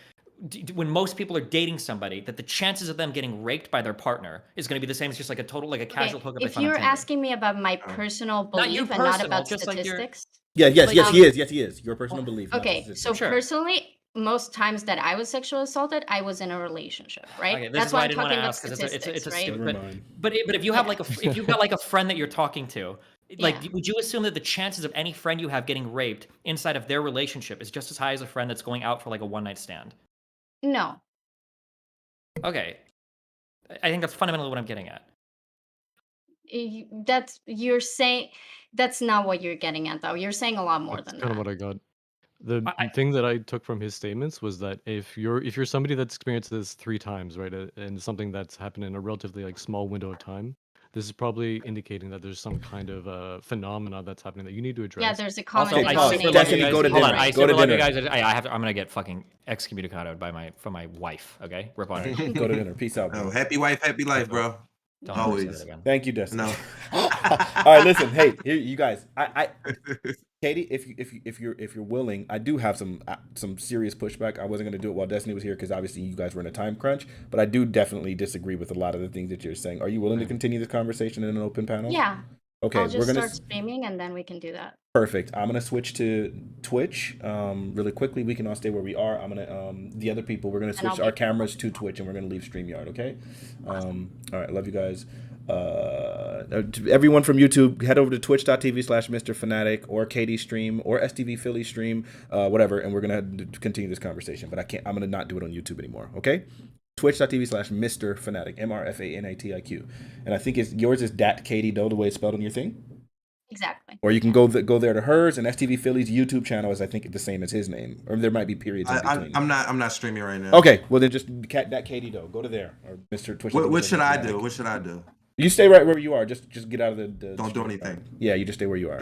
when most people are dating somebody that the chances of them getting raped by their partner is going to be the same as just like a total like a casual hookup they If find on you're Tinder? asking me about my personal Not your belief and not personal, about just like your- statistics. Yes, Like, he is. Yes, he is. Your personal belief. not Okay, statistics. so Sure. personally, most times that I was sexually assaulted, I was in a relationship, right? Okay, this That's is why why I I'm didn't want to talking about ask because it's a statistics, right? stupid. Never mind. But if you have Yeah. like if you've got like a friend that you're talking to, like Yeah. would you assume that the chances of any friend you have getting raped inside of their relationship is just as high as a friend that's going out for like a one night stand? No. Okay, I think that's fundamentally what I'm getting at. You're saying that's not what you're getting at, though. You're saying a lot more That's than kind of that. what I got. The I, thing that I took from his statements was that if you're somebody that's experienced this 3 times, right, and something that's happened in a relatively like small window of time, this is probably indicating that there's some kind of phenomena that's happening that you need to Yeah, address. there's a common Also, Hey, I pause. super denominator. love you Destiny, guys. go to Hold on, dinner. I Go to super love you dinner. guys. I'm gonna get fucking excommunicated from my wife. Okay, rip on her. Go to dinner. Peace out, Oh, bro. happy wife, happy life, bro. Don't ever say Always. that again. Thank you, Destiny. No. All right, listen. Hey, here, you guys. Katie, if you're willing, I do have some serious pushback. I wasn't going to do it while Destiny was here because obviously you guys were in a time crunch. But I do definitely disagree with a lot of the things that you're saying. Are you willing to continue this conversation in an open panel? Yeah. Okay, I'll we're just gonna start streaming and then we can do that. perfect. I'm gonna switch to Twitch really quickly. We can all stay where we are. I'm gonna the other people. We're gonna And I'll switch our make- cameras to Twitch and we're gonna leave StreamYard. Okay. All right. Love you guys. To everyone from YouTube, head over to twitch.tv/Mr. Fanatiq or Katie stream or STV Philly stream, whatever, and we're gonna continue this conversation. But I'm gonna not do it on YouTube anymore. Okay. Twitch.tv/Mr. Fanatiq, MrFanatiq, and I think yours is Dat Katie Doe, the way it's spelled on your thing. Exactly. Or you can go there to hers, and STV Philly's YouTube channel is I think the same as his name, or there might be periods in between. I'm not streaming right now. Okay, well then just Dat Katie Doe, go to there or Mr. Twitch. What should I do? What should I do? You stay right where you are. Just get out of the Don't do anything. Yeah, you just stay where you are.